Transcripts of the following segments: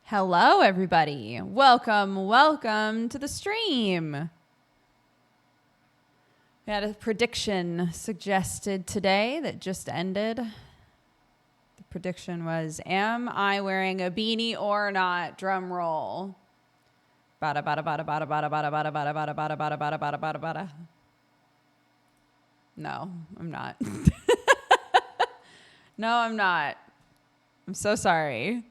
Hello, everybody. Welcome to the stream. We had a prediction suggested today that just ended. The prediction was, am I wearing a beanie or not? Drum roll. Bada bada bada bada bada bada bada bada bada bada bada bada bada bada bada. No, I'm not. No, I'm not. I'm so sorry.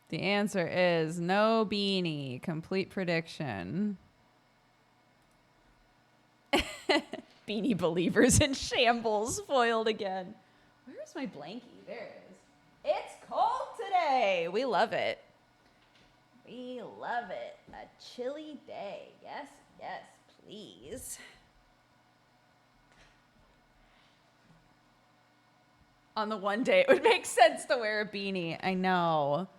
The answer is no beanie. Complete prediction. Beanie believers in shambles foiled again. Where's my blankie? There it is. It's cold today. We love it. We love it. A chilly day. Yes, yes, please. On the one day it would make sense to wear a beanie. I know.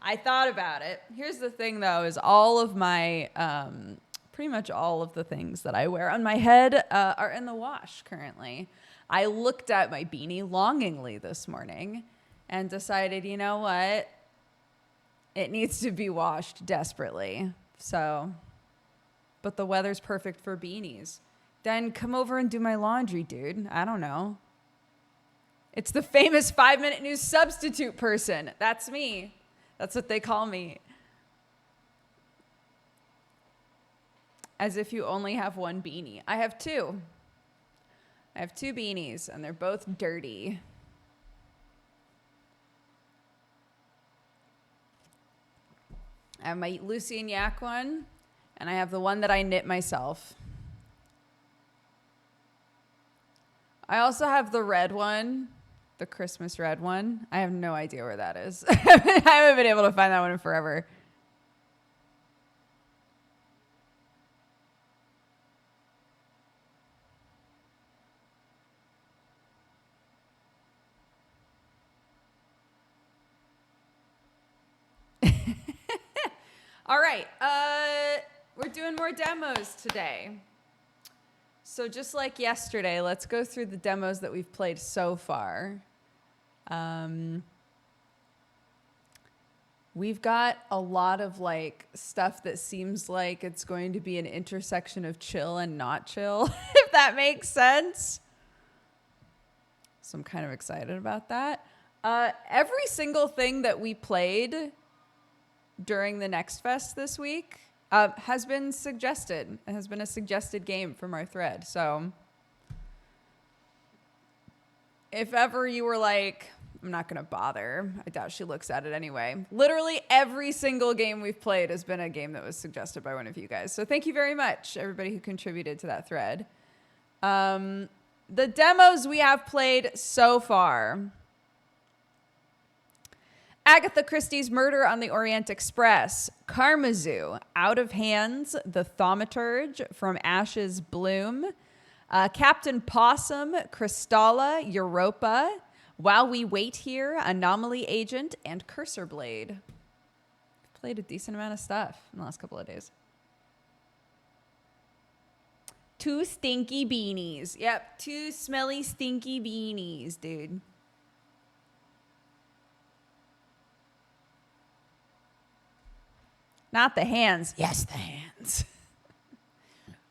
I thought about it. Here's the thing, though, is all of my, pretty much all of the things that I wear on my head are in the wash currently. I looked at my beanie longingly this morning and decided, you know what? It needs to be washed desperately. So, but the weather's perfect for beanies. Then come over and do my laundry, dude. I don't know. It's the famous 5-minute news substitute person. That's me. That's what they call me. As if you only have one beanie. I have two. I have two beanies, and they're both dirty. I have my Lucy and Yak one, and I have the one that I knit myself. I also have the red one. The Christmas red one. I have no idea where that is. I haven't been able to find that one in forever. All right. We're doing more demos today. So just like yesterday, let's go through the demos that we've played so far. We've got a lot of like stuff that seems like it's going to be an intersection of chill and not chill, if that makes sense. So I'm kind of excited about that. Every single thing that we played during the Next Fest this week has been suggested. It has been a suggested game from our thread. So if ever you were like, I'm not going to bother. I doubt she looks at it anyway. Literally every single game we've played has been a game that was suggested by one of you guys. So thank you very much, everybody who contributed to that thread. The demos we have played so far. Agatha Christie's Murder on the Orient Express. Karamazoo, Out of Hands, The Thaumaturge, From Ashes Bloom. Captain Possum, Crystalla, Europa. While We Wait Here, Anomaly Agent, and Cursor Blade. Played a decent amount of stuff in the last couple of days. Two stinky beanies. Yep, two smelly, stinky beanies, dude. Not the hands. Yes, the hands.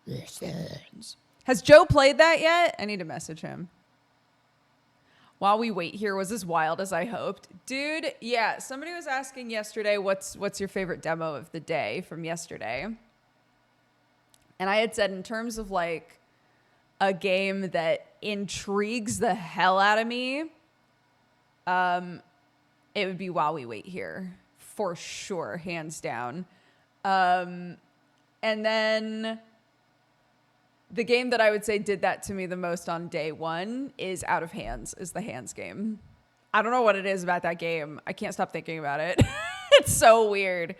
Yes, the hands. Has Joe played that yet? I need to message him. While We Wait Here was as wild as I hoped. Dude, yeah, somebody was asking yesterday, what's your favorite demo of the day from yesterday? And I had said in terms of like a game that intrigues the hell out of me, it would be While We Wait Here. For sure, hands down. And then the game that I would say did that to me the most on day one is Out of Hands, is the hands game. I don't know what it is about that game. I can't stop thinking about it. It's so weird.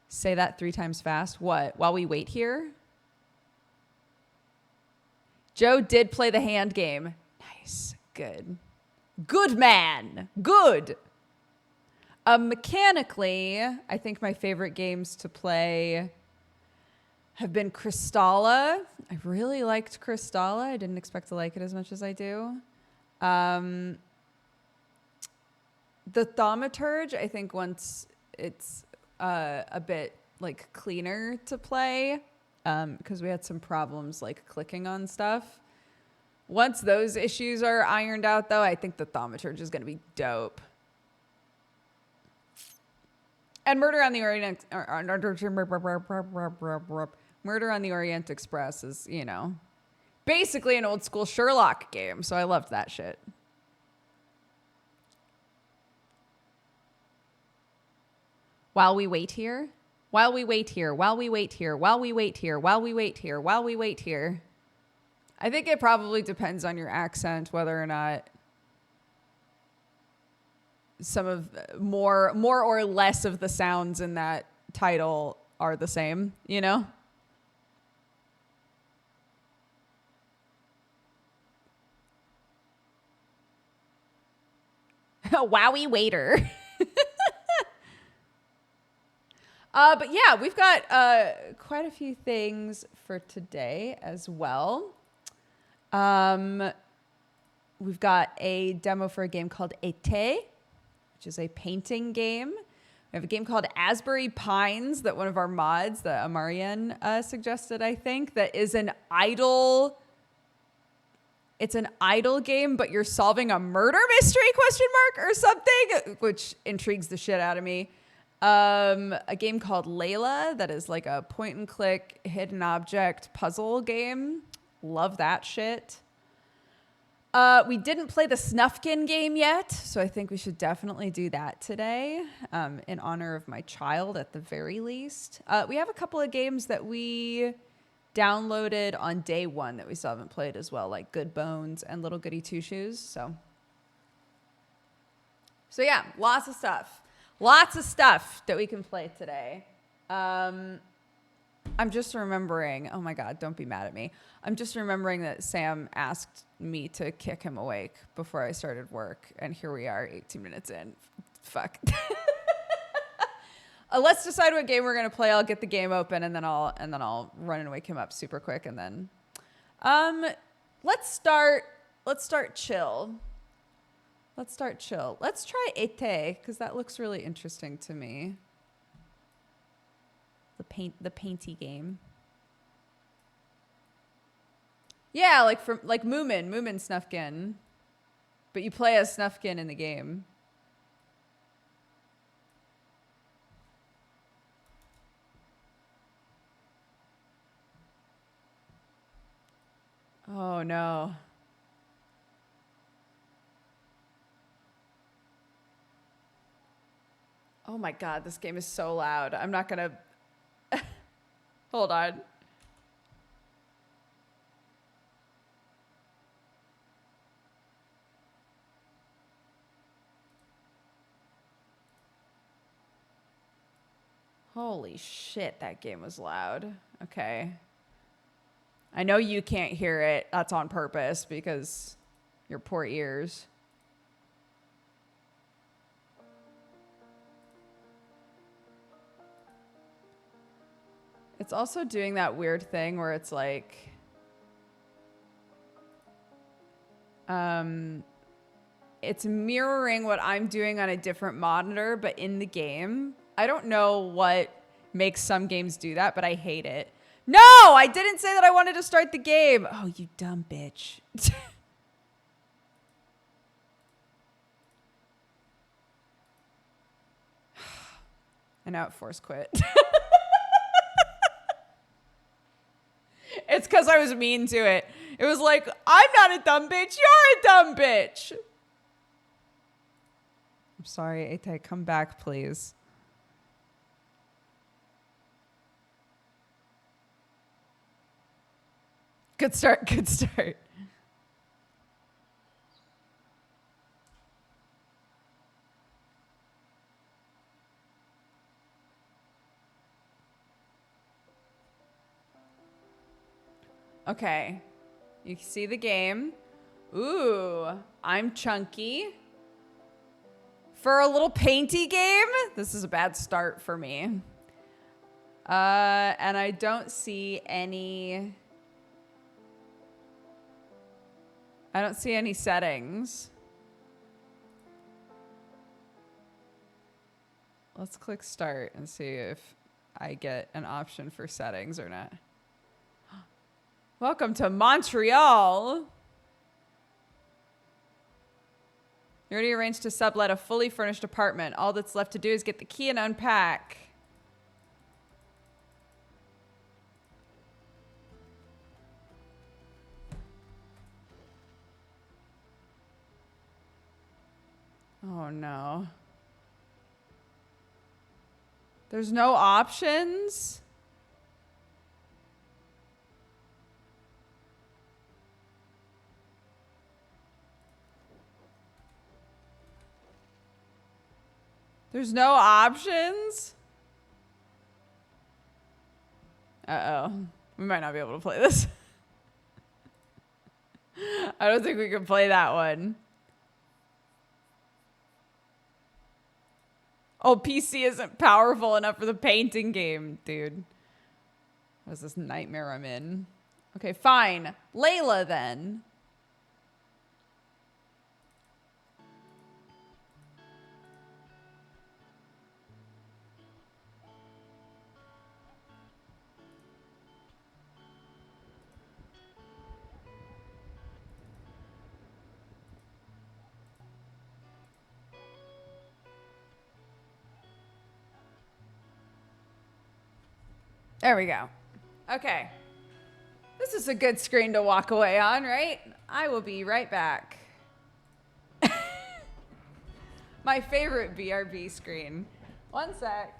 Say that 3 times fast. What? While We Wait Here? Joe did play the hand game. Nice. Good. Good man. Good. Mechanically, I think my favorite games to play have been Crystalla. I really liked Crystalla. I didn't expect to like it as much as I do. The Thaumaturge, I think once it's a bit like cleaner to play, because we had some problems like clicking on stuff. Once those issues are ironed out, though, I think the Thaumaturge is going to be dope. And Murder on the Orient Express is, you know, basically an old school Sherlock game. So I loved that shit. While we wait here, while we wait here, while we wait here, while we wait here, while we wait here, while we wait here. I think it probably depends on your accent, whether or not some of more or less of the sounds in that title are the same, you know? Wowie waiter. But yeah, we've got quite a few things for today as well. We've got a demo for a game called Été, which is a painting game. We have a game called Asbury Pines that one of our mods, the Amarian, suggested, I think, that is an idle... It's an idle game, but you're solving a murder mystery, ? Or something, which intrigues the shit out of me. A game called Layla that is like a point and click hidden object puzzle game. Love that shit. We didn't play the Snufkin game yet, so I think we should definitely do that today, in honor of my child at the very least. We have a couple of games that we downloaded on day one that we still haven't played as well, like Good Bones and Little Goody Two Shoes. So yeah, lots of stuff. Lots of stuff that we can play today. I'm just remembering, oh my God, don't be mad at me. I'm just remembering that Sam asked me to kick him awake before I started work. And here we are 18 minutes in. Fuck. Let's decide what game we're going to play. I'll get the game open and then I'll run and wake him up super quick. And then, let's start chill. Let's try Été, because that looks really interesting to me. The painty game. Yeah, like Moomin Snufkin. But you play as Snufkin in the game. Oh no. Oh my God, this game is so loud. I'm not gonna... Hold on. Holy shit, that game was loud. Okay. I know you can't hear it. That's on purpose because your poor ears. It's also doing that weird thing where it's like, it's mirroring what I'm doing on a different monitor, but in the game. I don't know what makes some games do that, but I hate it. No, I didn't say that I wanted to start the game. Oh, you dumb bitch. And now it force quit. It's because I was mean to it. It was like, I'm not a dumb bitch. You're a dumb bitch. I'm sorry, Été, come back, please. Good start, good start. Okay, you see the game. Ooh, I'm chunky. For a little painty game, this is a bad start for me. And I don't see any... I don't see any settings. Let's click start and see if I get an option for settings or not. Welcome to Montreal. You already arranged to sublet a fully furnished apartment. All that's left to do is get the key and unpack. Oh no. There's no options? There's no options? Uh-oh. We might not be able to play this. I don't think we can play that one. Oh, PC isn't powerful enough for the painting game, dude. What is this nightmare I'm in? Okay, fine. Layla, then. There we go. Okay. This is a good screen to walk away on, right? I will be right back. My favorite BRB screen. One sec.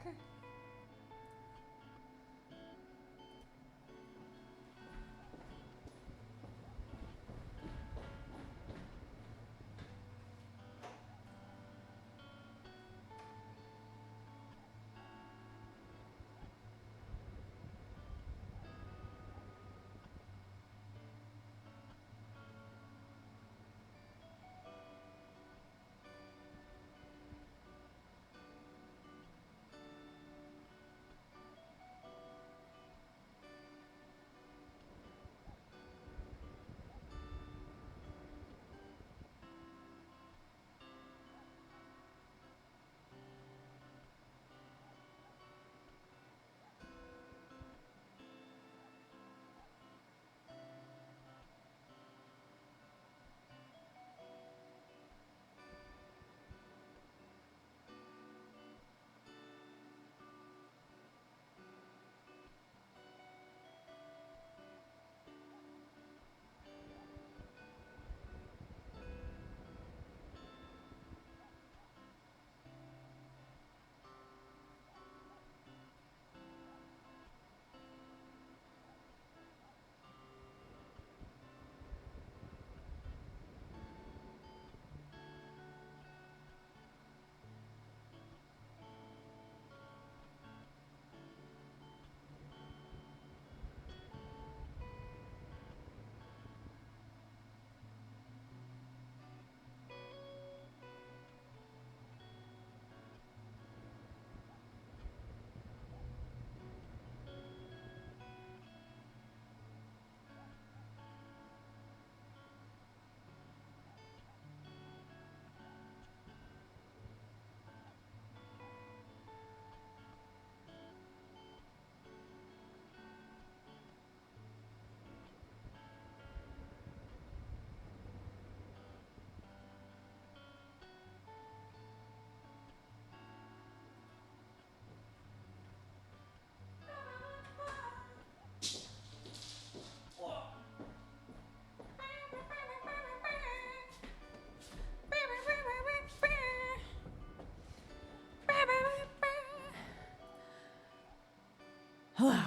Hello.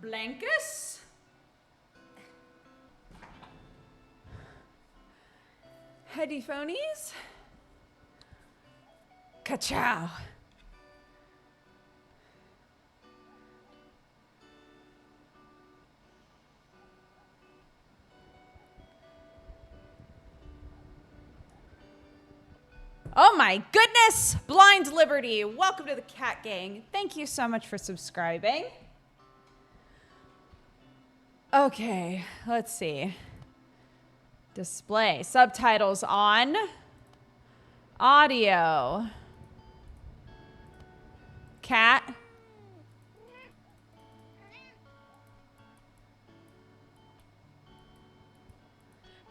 Blancus? Heady phonies? Ka-chow. Oh my goodness! Blind Liberty, welcome to the Cat Gang. Thank you so much for subscribing. Okay, let's see. Display. Subtitles on. Audio. Cat.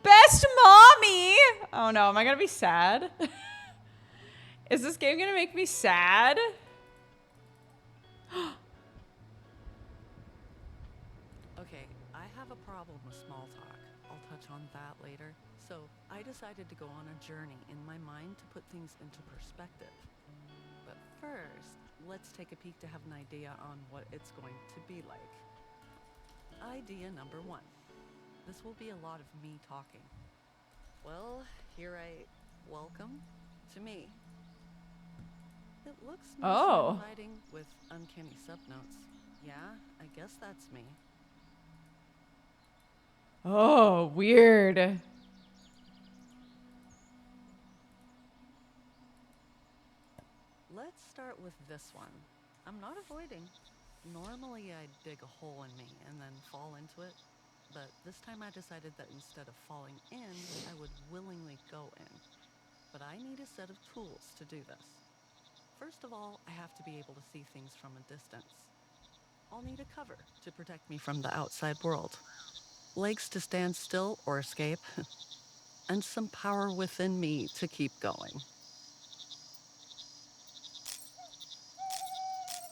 Best mommy! Oh no, am I gonna be sad? Is this game gonna make me sad? Okay, I have a problem with small talk. I'll touch on that later. So, I decided to go on a journey in my mind to put things into perspective. But first, let's take a peek to have an idea on what it's going to be like. Idea number 1. This will be a lot of me talking. Well, welcome to me. It looks nice and inviting with uncanny subnotes. Yeah, I guess that's me. Oh, weird. Let's start with this one. I'm not avoiding. Normally I'd dig a hole in me and then fall into it, but this time I decided that instead of falling in, I would willingly go in. But I need a set of tools to do this. First of all, I have to be able to see things from a distance. I'll need a cover to protect me from the outside world. Legs to stand still or escape, and some power within me to keep going.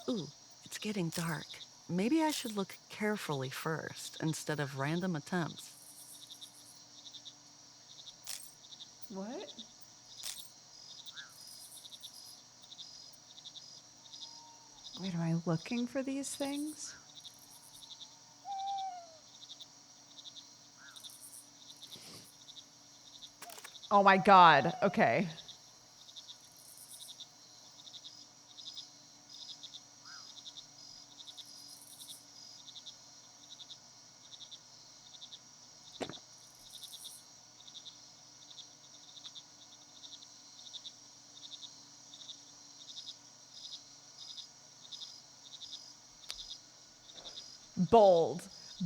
Ooh, it's getting dark. Maybe I should look carefully first instead of random attempts. What? Wait, am I looking for these things? Oh my god. Okay.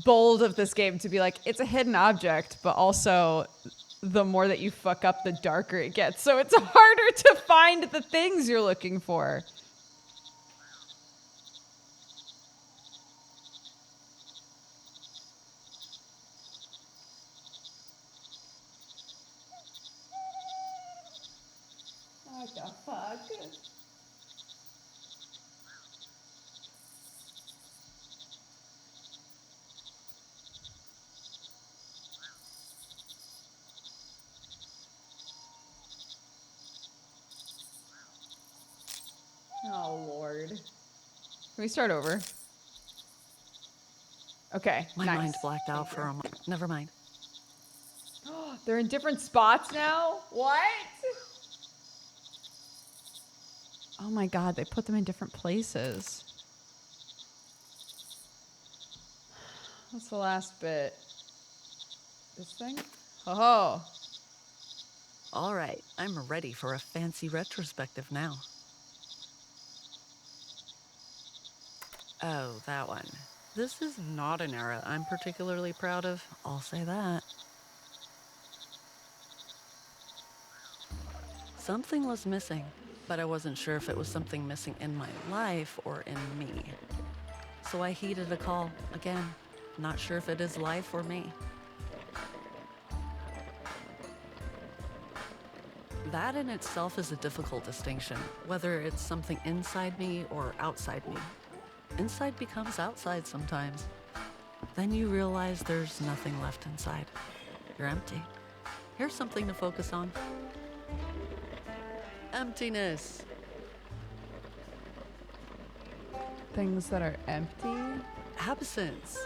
Bold of this game to be like, it's a hidden object, but also the more that you fuck up, the darker it gets. So it's harder to find the things you're looking for. What the fuck? Oh, Lord. Can we start over? Okay, My nice. mind blacked out for a moment. Never mind. They're in different spots now? What? Oh my god, they put them in different places. What's the last bit? This thing? Oh. All right, I'm ready for a fancy retrospective now. Oh, that one. This is not an era I'm particularly proud of, I'll say that. Something was missing, but I wasn't sure if it was something missing in my life or in me. So I heeded a call, again, not sure if it is life or me. That in itself is a difficult distinction, whether it's something inside me or outside me. Inside becomes outside sometimes. Then you realize there's nothing left inside. You're empty. Here's something to focus on. Emptiness. Things that are empty? Absence.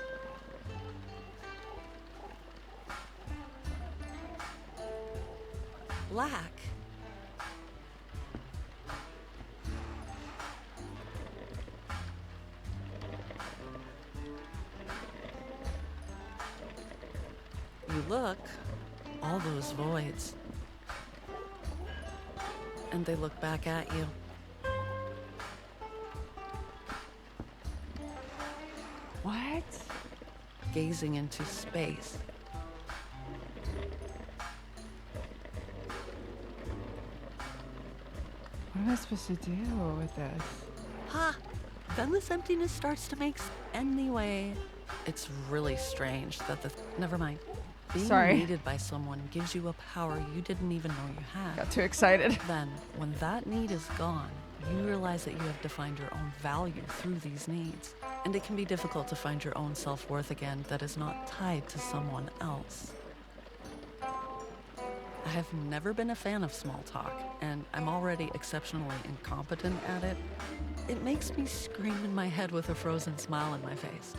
Lack. You look, all those voids. and they look back at you. What? Gazing into space. What am I supposed to do with this? Ha! Then this emptiness starts to make Anyway, it's really strange that Never mind. Being Sorry. needed by someone gives you a power you didn't even know you had. Got too excited. Then, when that need is gone, you realize that you have defined your own value through these needs. And it can be difficult to find your own self-worth again that is not tied to someone else. I have never been a fan of small talk, and I'm already exceptionally incompetent at it. It makes me scream in my head with a frozen smile on my face.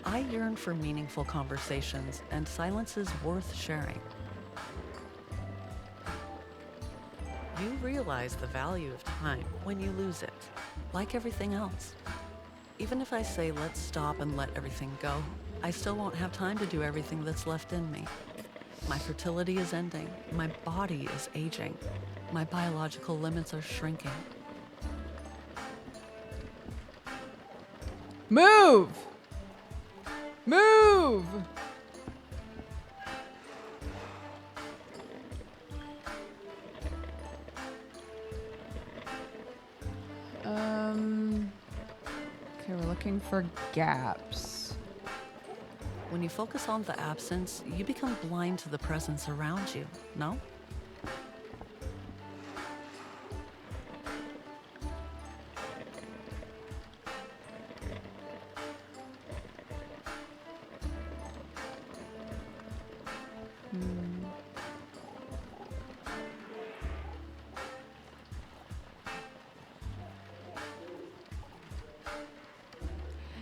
I yearn for meaningful conversations, and silence is worth sharing. You realize the value of time when you lose it, like everything else. Even if I say let's stop and let everything go, I still won't have time to do everything that's left in me. My fertility is ending, my body is aging, my biological limits are shrinking. Move! Move! Okay, we're looking for gaps. When you focus on the absence, you become blind to the presence around you, no?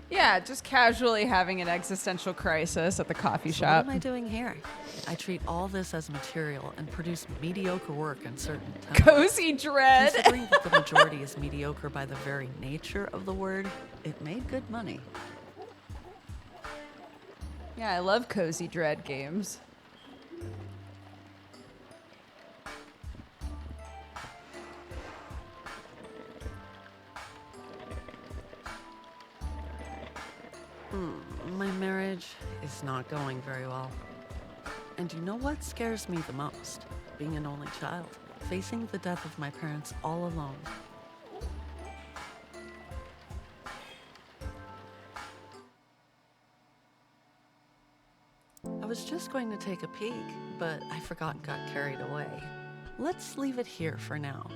Yeah, just casually having an existential crisis at the coffee So shop. what am I doing here? I treat all this as material and produce mediocre work in certain times. Cozy dread. Considering that the majority is mediocre by the very nature of the word, it made good money. Yeah, I love cozy dread games. My marriage is not going very well. And you know what scares me the most? Being an only child, facing the death of my parents all alone. I was just going to take a peek, but I forgot and got carried away. Let's leave it here for now.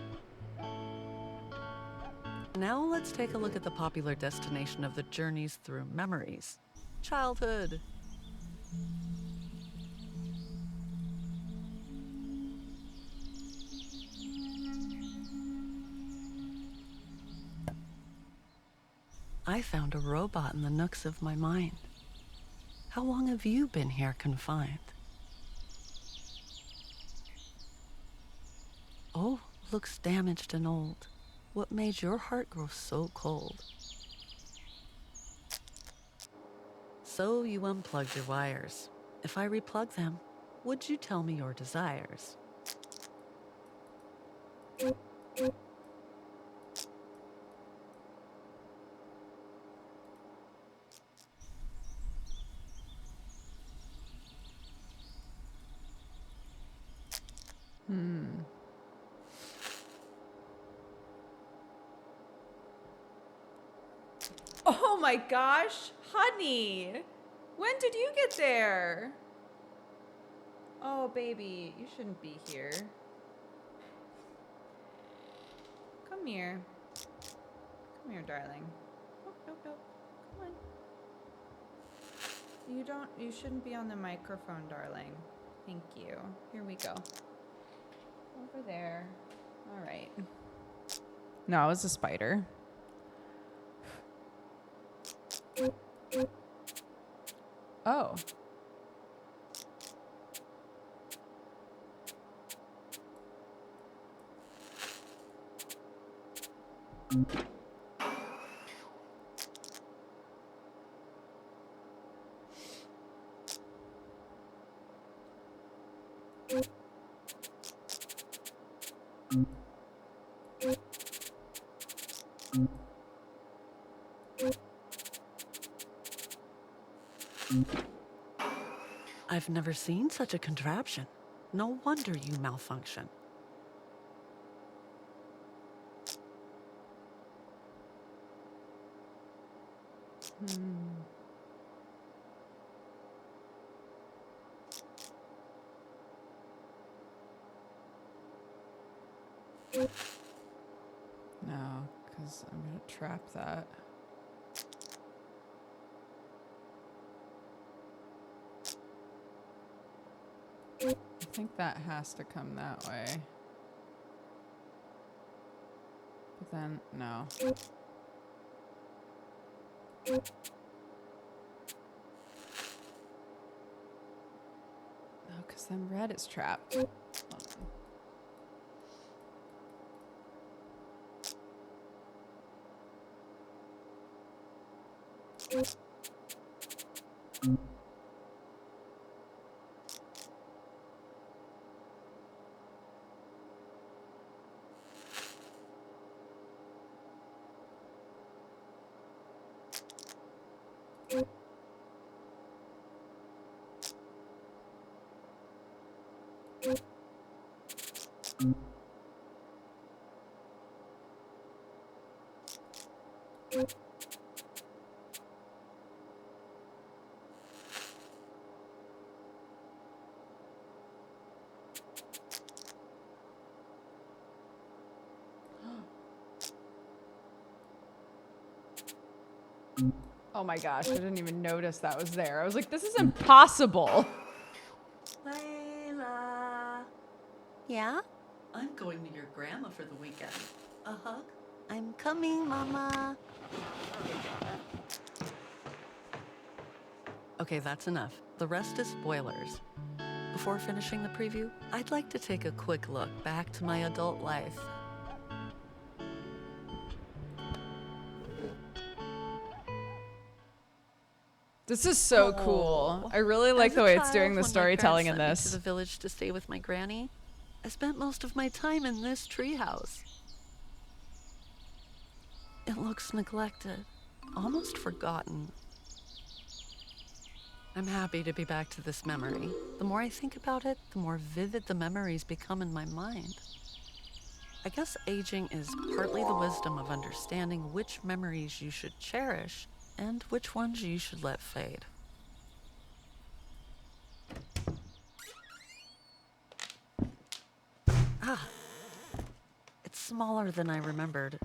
Now let's take a look at the popular destination of the journeys through memories. Childhood. I found a robot in the nooks of my mind. How long have you been here confined? Oh, looks damaged and old. What made your heart grow so cold? So you unplugged your wires. If I replug them, would you tell me your desires? Oh my gosh, honey. When did you get there? Oh, baby, you shouldn't be here. Come here. Come here, darling. Oh, nope, nope. Come on. You shouldn't be on the microphone, darling. Thank you. Here we go. Over there. All right. No, it was a spider. Oh. I've never seen such a contraption. No wonder you malfunction. No, because I'm going to trap that. I think that has to come that way. But then, no. No, because then red is trapped. Hold on. Oh my gosh, I didn't even notice that was there. I was like, this is impossible. Layla. Yeah? I'm going to your grandma for the weekend. A hug? I'm coming, Mama. Okay, that's enough. The rest is spoilers. Before finishing the preview, I'd like to take a quick look back to my adult life. This is so cool. I really like the way it's doing the storytelling in this. To the village to stay with my granny, I spent most of my time in this treehouse. It looks neglected, almost forgotten. I'm happy to be back to this memory. The more I think about it, the more vivid the memories become in my mind. I guess aging is partly the wisdom of understanding which memories you should cherish and which ones you should let fade. Ah, it's smaller than I remembered.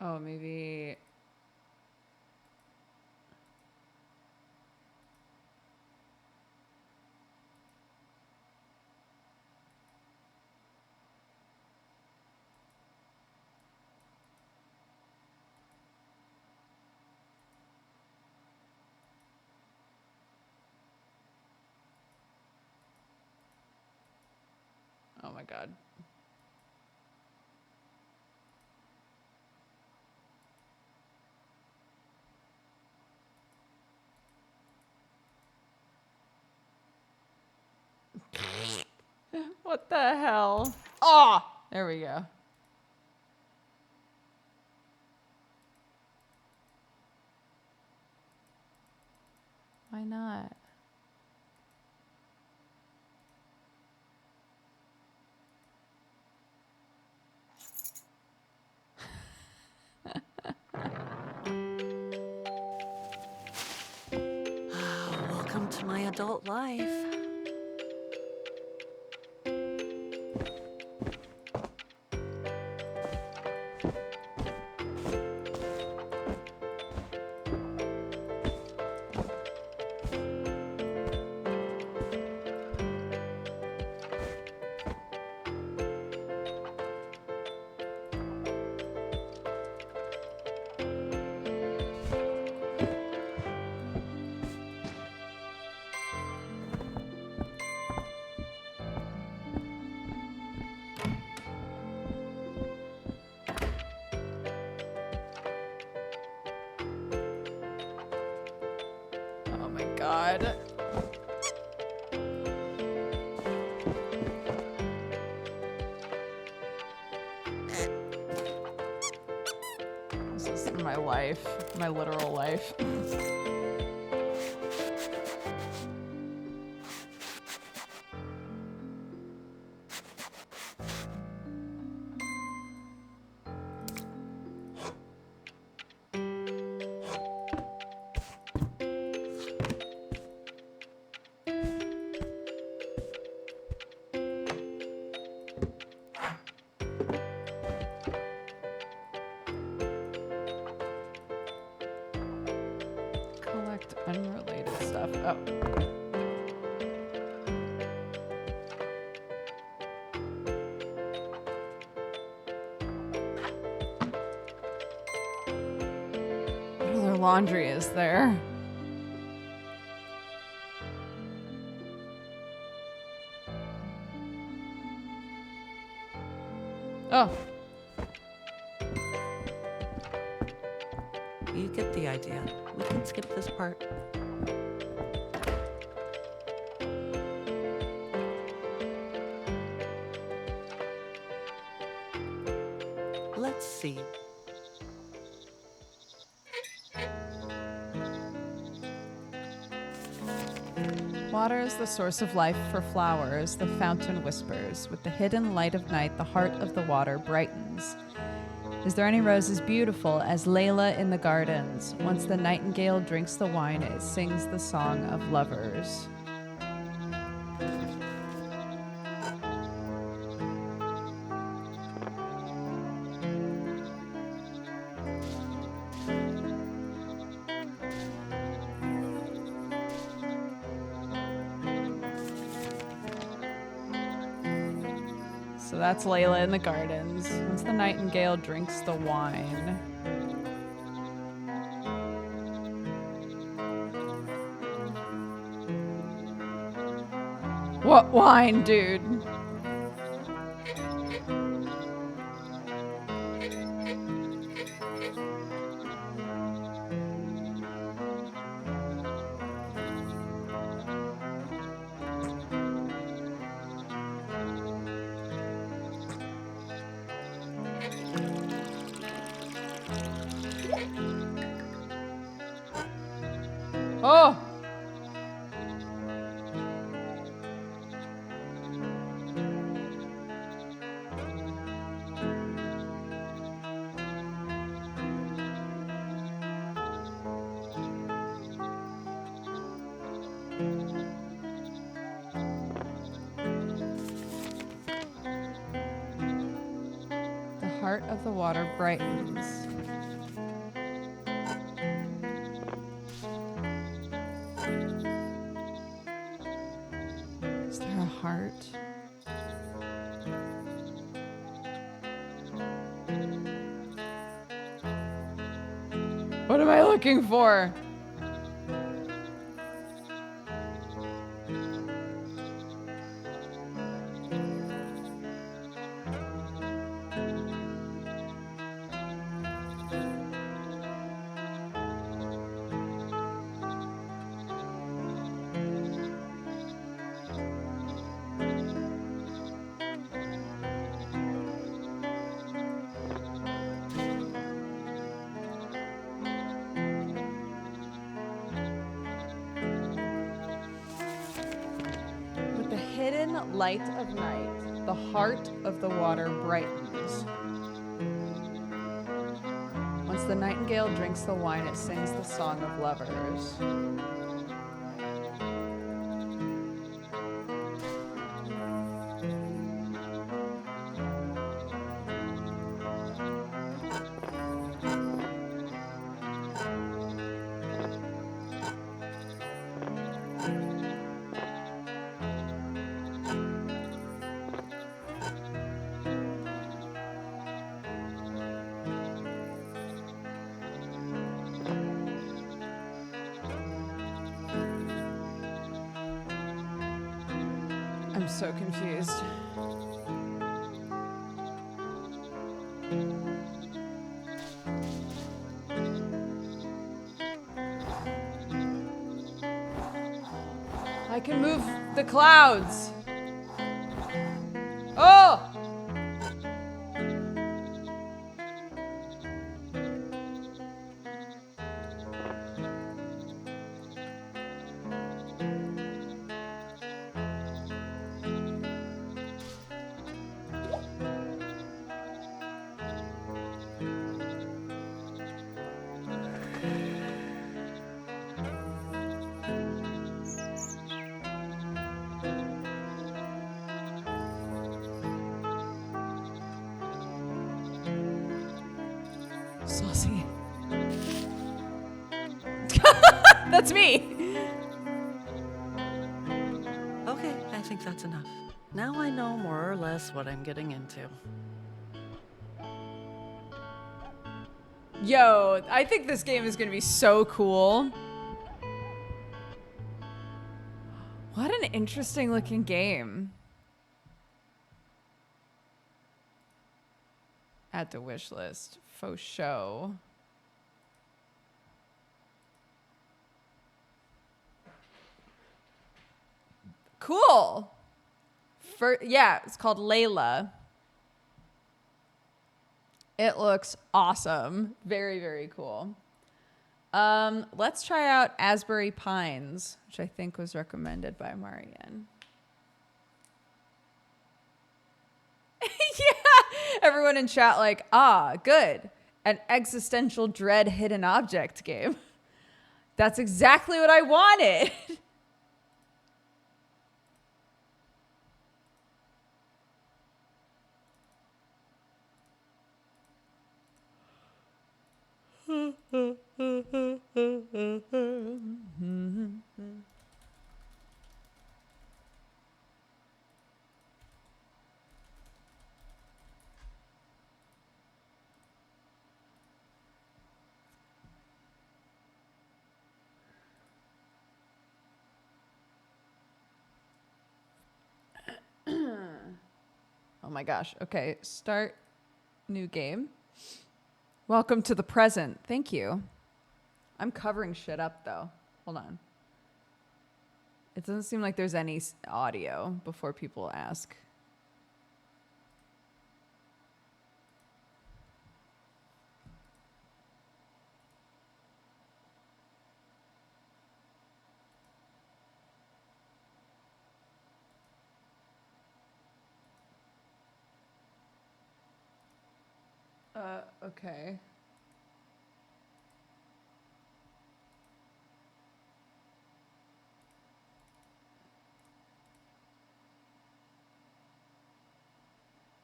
Oh, maybe. Oh my God. What the hell? Oh, there we go. Why not? Welcome to my adult life. my life, my literal life. Collect unrelated stuff. Oh. What other laundry is there? Oh. You get the idea. We can skip this part. Let's see. Water is the source of life for flowers, the fountain whispers. With the hidden light of night, the heart of the water brightens. Is there any rose as beautiful as Layla in the gardens? Once the nightingale drinks the wine, it sings the song of lovers. So that's Layla in the gardens. Once the nightingale drinks the wine. What wine, dude? Oh! The heart of the water brightens. Is there a heart? What am I looking for? With the hidden light of night, the heart of the water brightens. Once the nightingale drinks the wine, it sings the song of lovers. I'm so confused. I can move the clouds. Oh! saucy. That's me. Okay, I think that's enough. Now I know more or less what I'm getting into. Yo, I think this game is going to be so cool. What an interesting looking game. Add to wish list. Faux show. Cool. Yeah, it's called Layla. It looks awesome. Very, very cool. Let's try out Asbury Pines, which I think was recommended by Marianne. Yeah, everyone in chat like, good. An existential dread hidden object game. That's exactly what I wanted. Oh my gosh. Okay, start new game. Welcome to the present. Thank you. I'm covering shit up though. Hold on. It doesn't seem like there's any audio before people ask. Okay.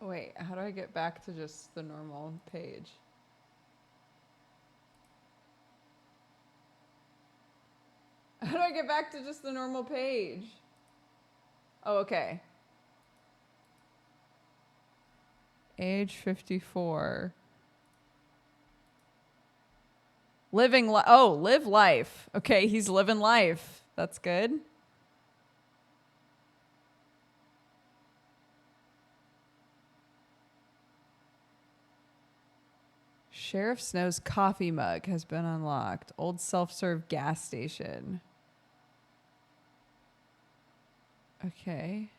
Wait, how do I get back to just the normal page? How do I get back to just the normal page? Oh, okay. Age 54. Live life. Okay, he's living life. That's good. Sheriff Snow's coffee mug has been unlocked. Old self-serve gas station. Okay.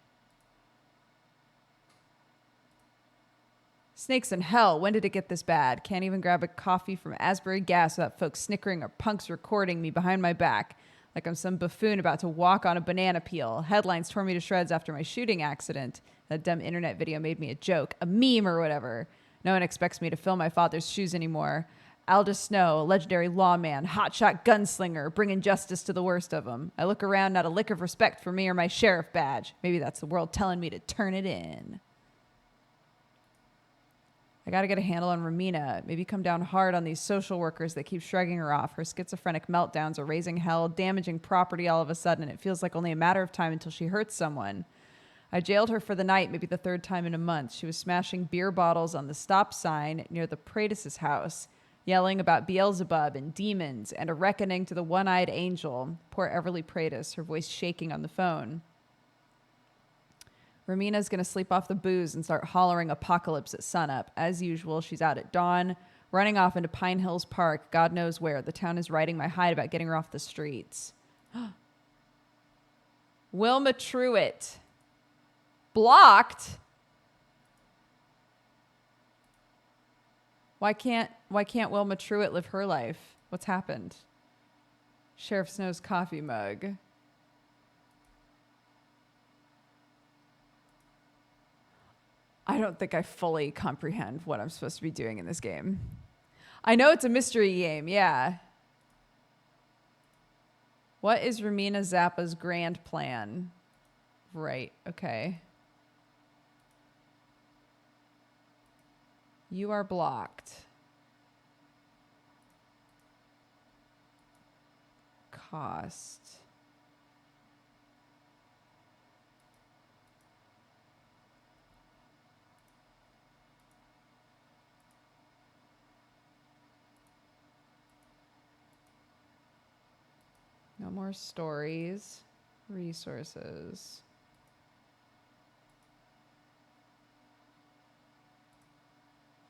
Snakes in hell. When did it get this bad? Can't even grab a coffee from Asbury Gas without folks snickering or punks recording me behind my back like I'm some buffoon about to walk on a banana peel. Headlines tore me to shreds after my shooting accident. That dumb internet video made me a joke, a meme or whatever. No one expects me to fill my father's shoes anymore. Aldous Snow, legendary lawman, hotshot gunslinger, bringing justice to the worst of them. I look around, not a lick of respect for me or my sheriff badge. Maybe that's the world telling me to turn it in. I got to get a handle on Romina. Maybe come down hard on these social workers that keep shrugging her off. Her schizophrenic meltdowns are raising hell, damaging property all of a sudden. It feels like only a matter of time until she hurts someone. I jailed her for the night, maybe the third time in a month. She was smashing beer bottles on the stop sign near the Praetus' house, yelling about Beelzebub and demons and a reckoning to the one-eyed angel. Poor Everly Praetus, her voice shaking on the phone. Romina's going to sleep off the booze and start hollering apocalypse at sunup. As usual, she's out at dawn, running off into Pine Hills Park, God knows where. The town is riding my hide about getting her off the streets. Wilma Truitt. Blocked? Why can't Wilma Truitt live her life? What's happened? Sheriff Snow's coffee mug. I don't think I fully comprehend what I'm supposed to be doing in this game. I know it's a mystery game, yeah. What is Romina Zappa's grand plan? Right, okay. You are blocked. cost? No more stories. Resources.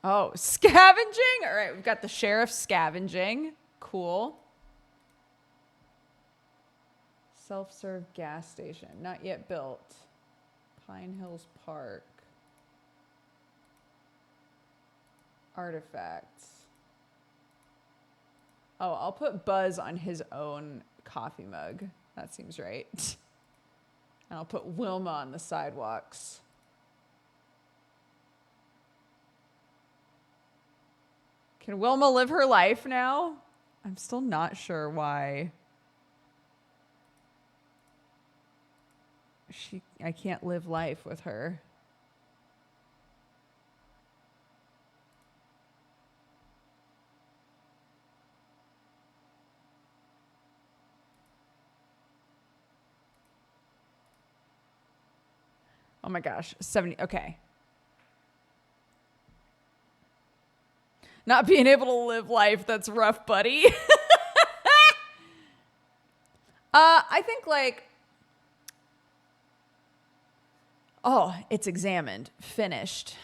Oh, scavenging? All right, we've got the sheriff scavenging. Cool. Self-serve gas station. Not yet built. Pine Hills Park. Artifacts. Oh, I'll put Buzz on his own coffee mug. That seems right. And I'll put Wilma on the sidewalks. Can Wilma live her life now? I'm still not sure why I can't live life with her. Oh my gosh, 70, okay. Not being able to live life, that's rough, buddy. I think like, oh, it's examined, finished.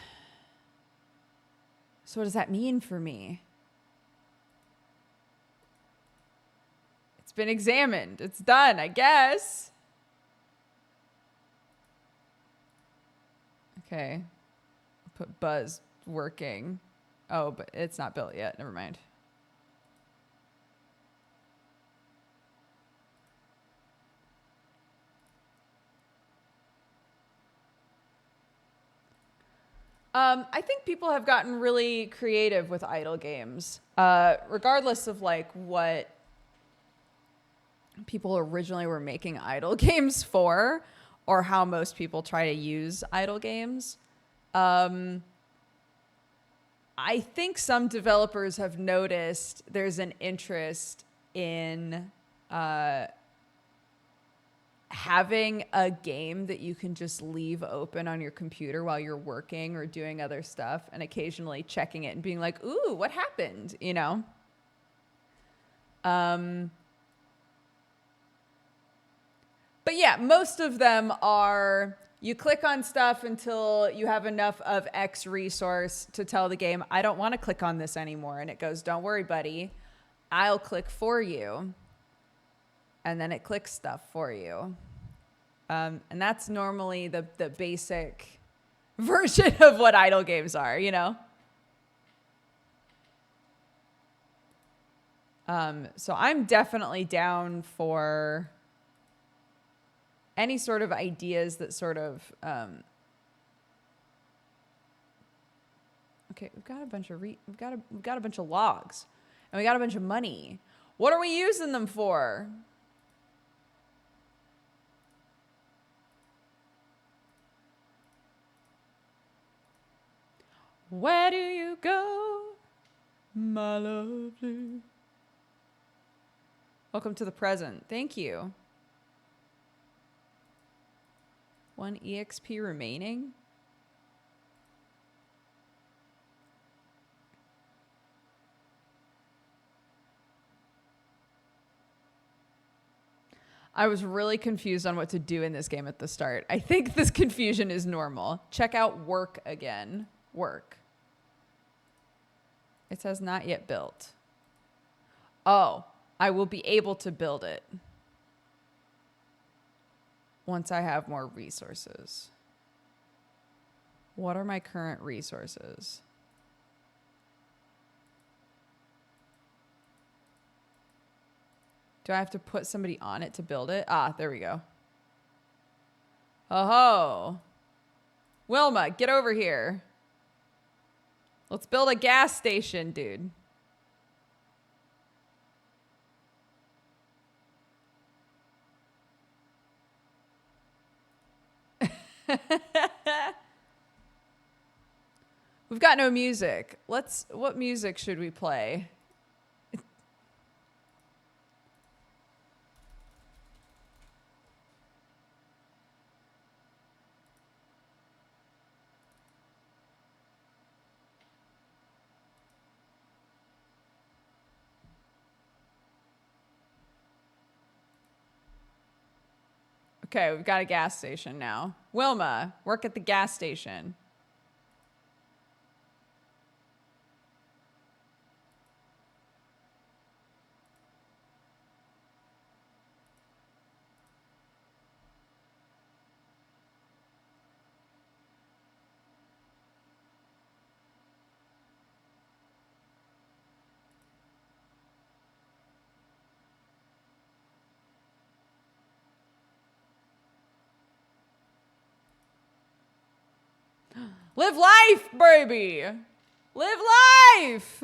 So what does that mean for me? It's been examined, it's done, I guess. Okay, I'll put Buzz working. Oh, but it's not built yet. Never mind. I think people have gotten really creative with idle games, regardless of like what people originally were making idle games for, or how most people try to use idle games. I think some developers have noticed there's an interest in having a game that you can just leave open on your computer while you're working or doing other stuff, and occasionally checking it and being like, ooh, what happened? You know? But yeah, most of them are, you click on stuff until you have enough of X resource to tell the game, I don't want to click on this anymore. And it goes, don't worry, buddy. I'll click for you. And then it clicks stuff for you. And that's normally the basic version of what idle games are, you know? So I'm definitely down for any sort of ideas that sort of, okay, we've got a bunch of we've got a bunch of logs, and we got a bunch of money. What are we using them for? Where do you go, my lovely? Welcome to the present. Thank you. 1 EXP remaining. I was really confused on what to do in this game at the start. I think this confusion is normal. Check out work again. Work. It says not yet built. Oh, I will be able to build it once I have more resources. What are my current resources? Do I have to put somebody on it to build it? Ah, there we go. Oh-ho. Wilma, get over here. Let's build a gas station, dude. We've got no music. What music should we play? Okay, we've got a gas station now. Wilma, work at the gas station. Live life, baby. Live life.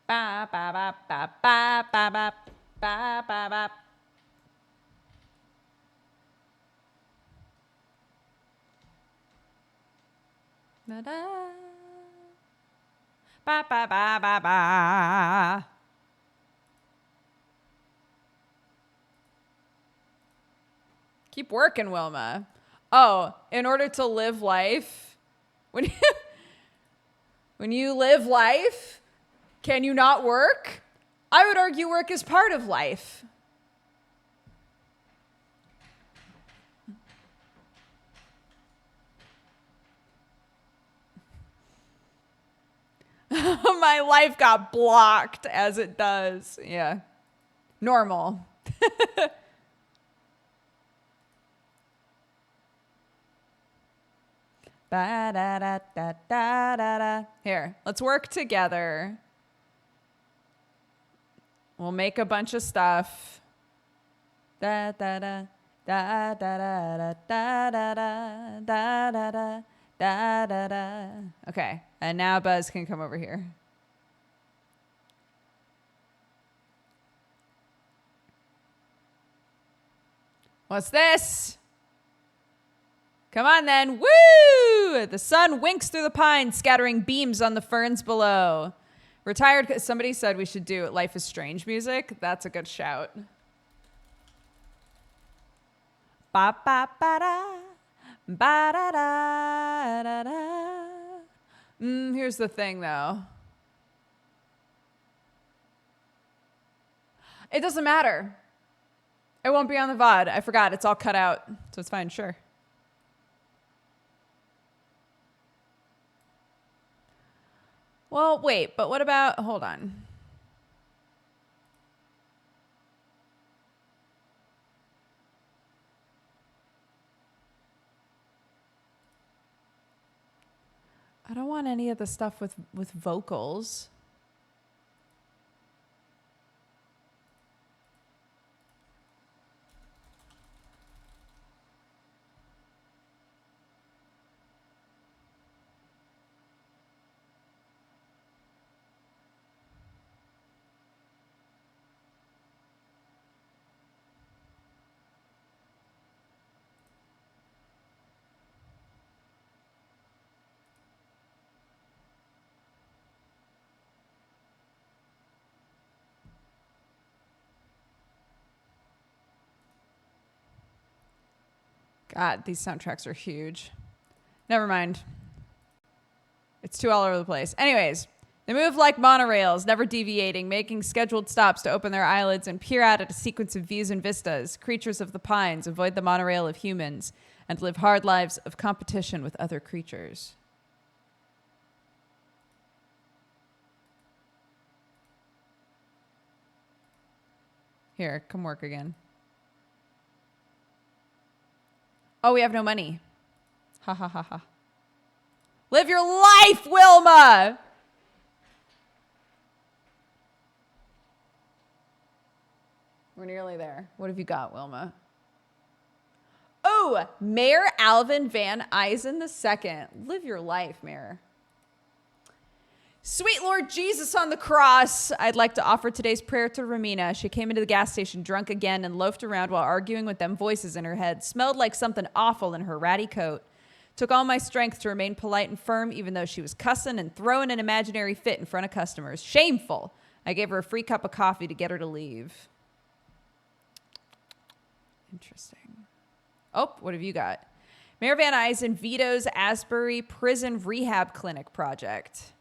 Ba ba ba ba ba ba ba ba ba ba. Da da. Ba ba ba ba ba. Keep working, Wilma. Oh, in order to live life, when you live life, can you not work? I would argue work is part of life. My life got blocked as it does. Yeah. Normal. Ba da da da da da da. Here, let's work together. We'll make a bunch of stuff. Da da da da da da da da da da da da da da da. Okay, and now Buzz can come over here. What's this? Come on then. Woo! The sun winks through the pines, scattering beams on the ferns below. Retired. Somebody said we should do Life is Strange music. That's a good shout. Ba ba ba da. Ba da da da da. Here's the thing though. It doesn't matter. It won't be on the VOD. I forgot. It's all cut out. So it's fine. Sure. Well, wait, but what about, hold on. I don't want any of the stuff with vocals. God, these soundtracks are huge. Never mind. It's too all over the place. Anyways, they move like monorails, never deviating, making scheduled stops to open their eyelids and peer out at a sequence of views and vistas. Creatures of the pines avoid the monorail of humans and live hard lives of competition with other creatures. Here, come work again. Oh, we have no money. Ha ha ha ha. Live your life, Wilma! We're nearly there. What have you got, Wilma? Oh, Mayor Alvin Van Eisen II. Live your life, Mayor. Sweet Lord Jesus on the cross, I'd like to offer today's prayer to Romina. She came into the gas station drunk again and loafed around while arguing with them voices in her head. Smelled like something awful in her ratty coat. Took all my strength to remain polite and firm, even though she was cussing and throwing an imaginary fit in front of customers. Shameful. I gave her a free cup of coffee to get her to leave. Interesting. Oh, what have you got? Mayor Van Eisen vetoes Asbury Prison Rehab Clinic project.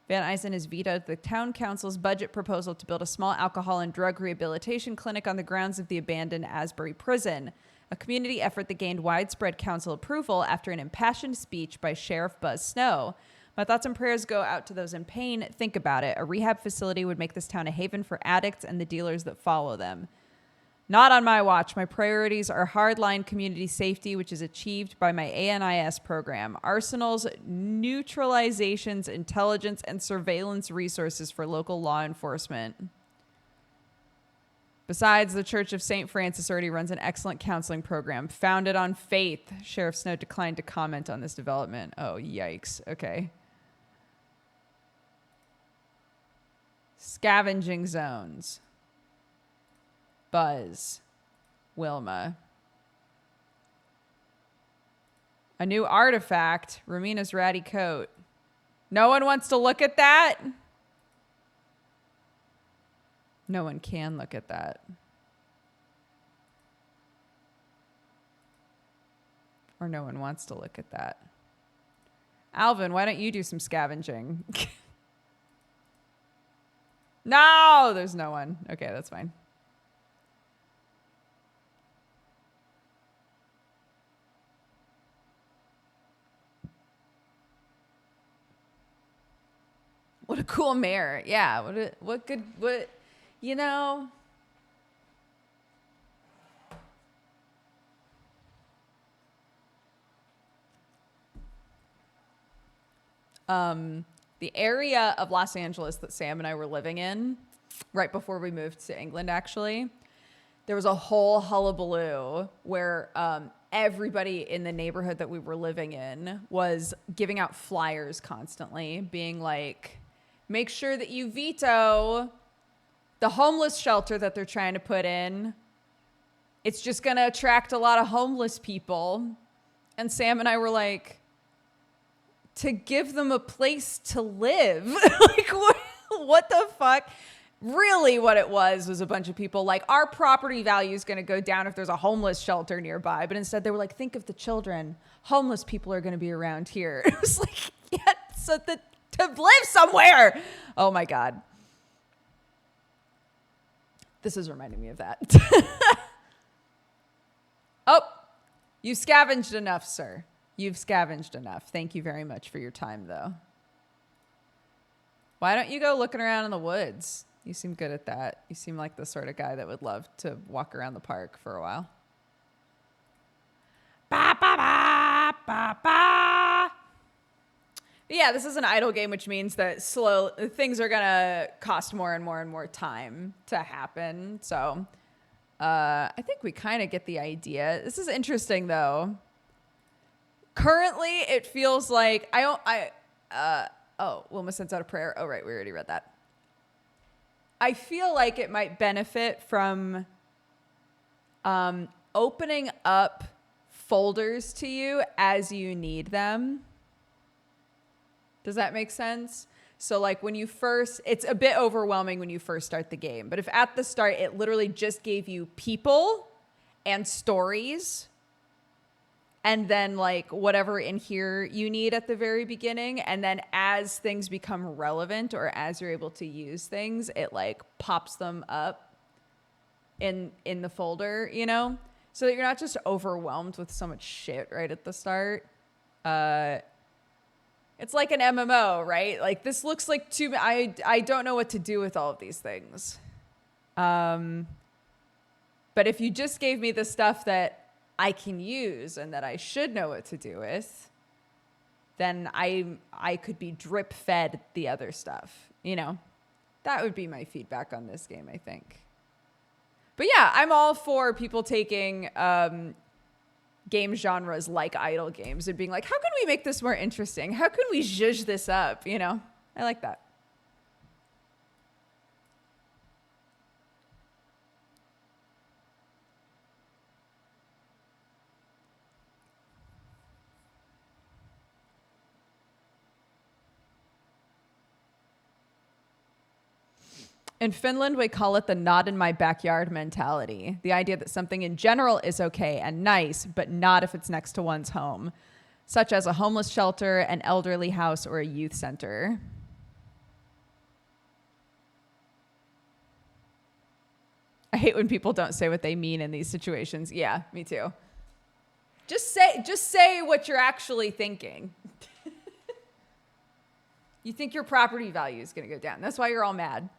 Van Eisen has vetoed the town council's budget proposal to build a small alcohol and drug rehabilitation clinic on the grounds of the abandoned Asbury Prison, a community effort that gained widespread council approval after an impassioned speech by Sheriff Buzz Snow. My thoughts and prayers go out to those in pain. Think about it. A rehab facility would make this town a haven for addicts and the dealers that follow them. Not on my watch. My priorities are hardline community safety, which is achieved by my ANIS program, arsenals, neutralizations, intelligence, and surveillance resources for local law enforcement. Besides, the Church of St. Francis already runs an excellent counseling program founded on faith. Sheriff Snow declined to comment on this development. Oh, yikes. Okay. Scavenging zones. Buzz. Wilma. A new artifact. Rumina's ratty coat. No one wants to look at that? No one can look at that. Or no one wants to look at that. Alvin, why don't you do some scavenging? No, there's no one. Okay, that's fine. What a cool mayor. Yeah, what you know, the area of Los Angeles that Sam and I were living in right before we moved to England, actually, there was a whole hullabaloo where everybody in the neighborhood that we were living in was giving out flyers constantly, being like, make sure that you veto the homeless shelter that they're trying to put in. It's just going to attract a lot of homeless people. And Sam and I were like, to give them a place to live. Like, what the fuck? Really what it was a bunch of people like, our property value is going to go down if there's a homeless shelter nearby. But instead they were like, think of the children. Homeless people are going to be around here. It was like, yeah, so to live somewhere. Oh my God. This is reminding me of that. Oh, you scavenged enough, sir. You've scavenged enough. Thank you very much for your time, though. Why don't you go looking around in the woods? You seem good at that. You seem like the sort of guy that would love to walk around the park for a while. Ba, ba, ba, ba, ba. Yeah, this is an idle game, which means that things are going to cost more and more and more time to happen. So I think we kind of get the idea. This is interesting, though. Currently, it feels like Wilma sends out a prayer. Oh, right. We already read that. I feel like it might benefit from opening up folders to you as you need them. Does that make sense? So like when you first, it's a bit overwhelming when you first start the game. But if at the start, it literally just gave you people and stories, and then like whatever in here you need at the very beginning. And then as things become relevant or as you're able to use things, it like pops them up in the folder, you know, so that you're not just overwhelmed with so much shit right at the start. It's like an MMO, right? Like this looks like I don't know what to do with all of these things. But if you just gave me the stuff that I can use and that I should know what to do with, then I could be drip fed the other stuff, you know? That would be my feedback on this game, I think. But yeah, I'm all for people taking game genres like idle games and being like, how can we make this more interesting? How can we zhuzh this up? You know, I like that. In Finland, we call it the not in my backyard mentality. The idea that something in general is okay and nice, but not if it's next to one's home, such as a homeless shelter, an elderly house, or a youth center. I hate when people don't say what they mean in these situations. Yeah, me too. Just say what you're actually thinking. You think your property value is going to go down. That's why you're all mad.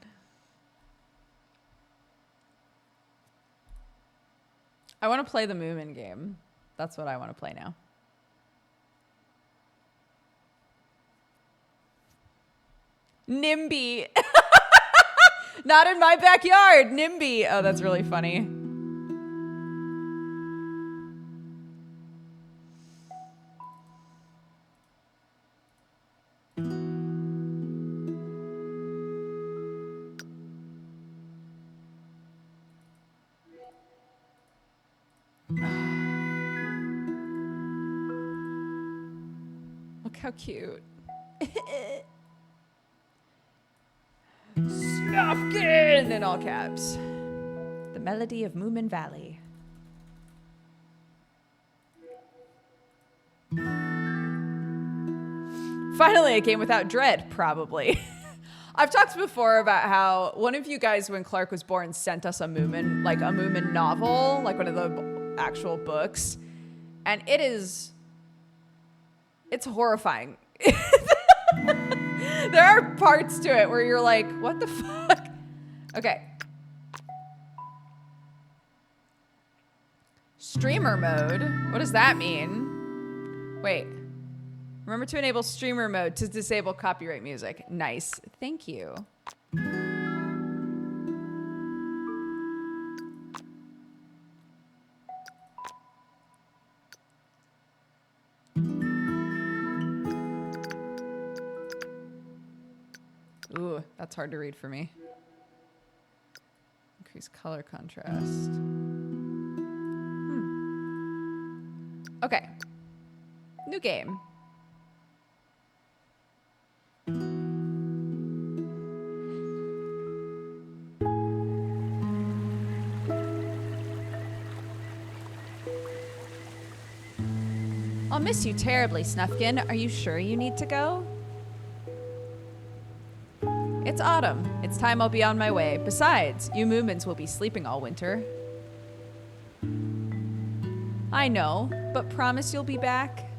I want to play the Moomin game. That's what I want to play now. NIMBY. Not in my backyard. NIMBY. Oh, that's really funny. Look how cute. Snufkin in all caps. The melody of Moomin Valley. Finally, a game without dread, probably. I've talked before about how one of you guys, when Clark was born, sent us a Moomin, like a Moomin novel, like one of the actual books. And it's horrifying. There are parts to it where you're like, what the fuck? Okay. Streamer mode? What does that mean? Wait. Remember to enable streamer mode to disable copyright music. Nice. Thank you. Ooh, that's hard to read for me. Increase color contrast. Okay. New game. I'll miss you terribly, Snufkin. Are you sure you need to go? It's autumn. It's time I'll be on my way. Besides, you Moomins will be sleeping all winter. I know, but promise you'll be back?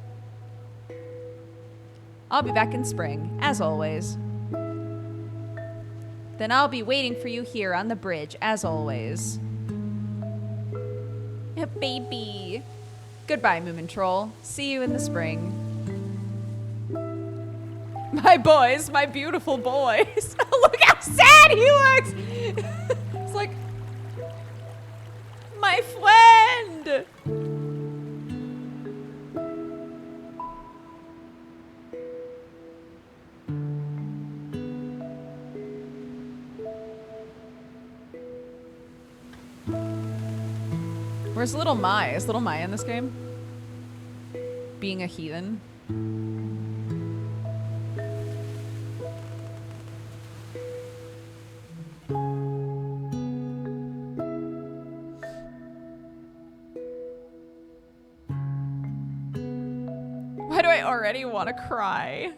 I'll be back in spring, as always. Then I'll be waiting for you here on the bridge, as always. Baby. Goodbye, Moomin Troll. See you in the spring. My boys, my beautiful boys. Look how sad he looks. It's like, my friend. Where's Little Mai? Is Little Mai in this game? Being a heathen? Why do I already want to cry?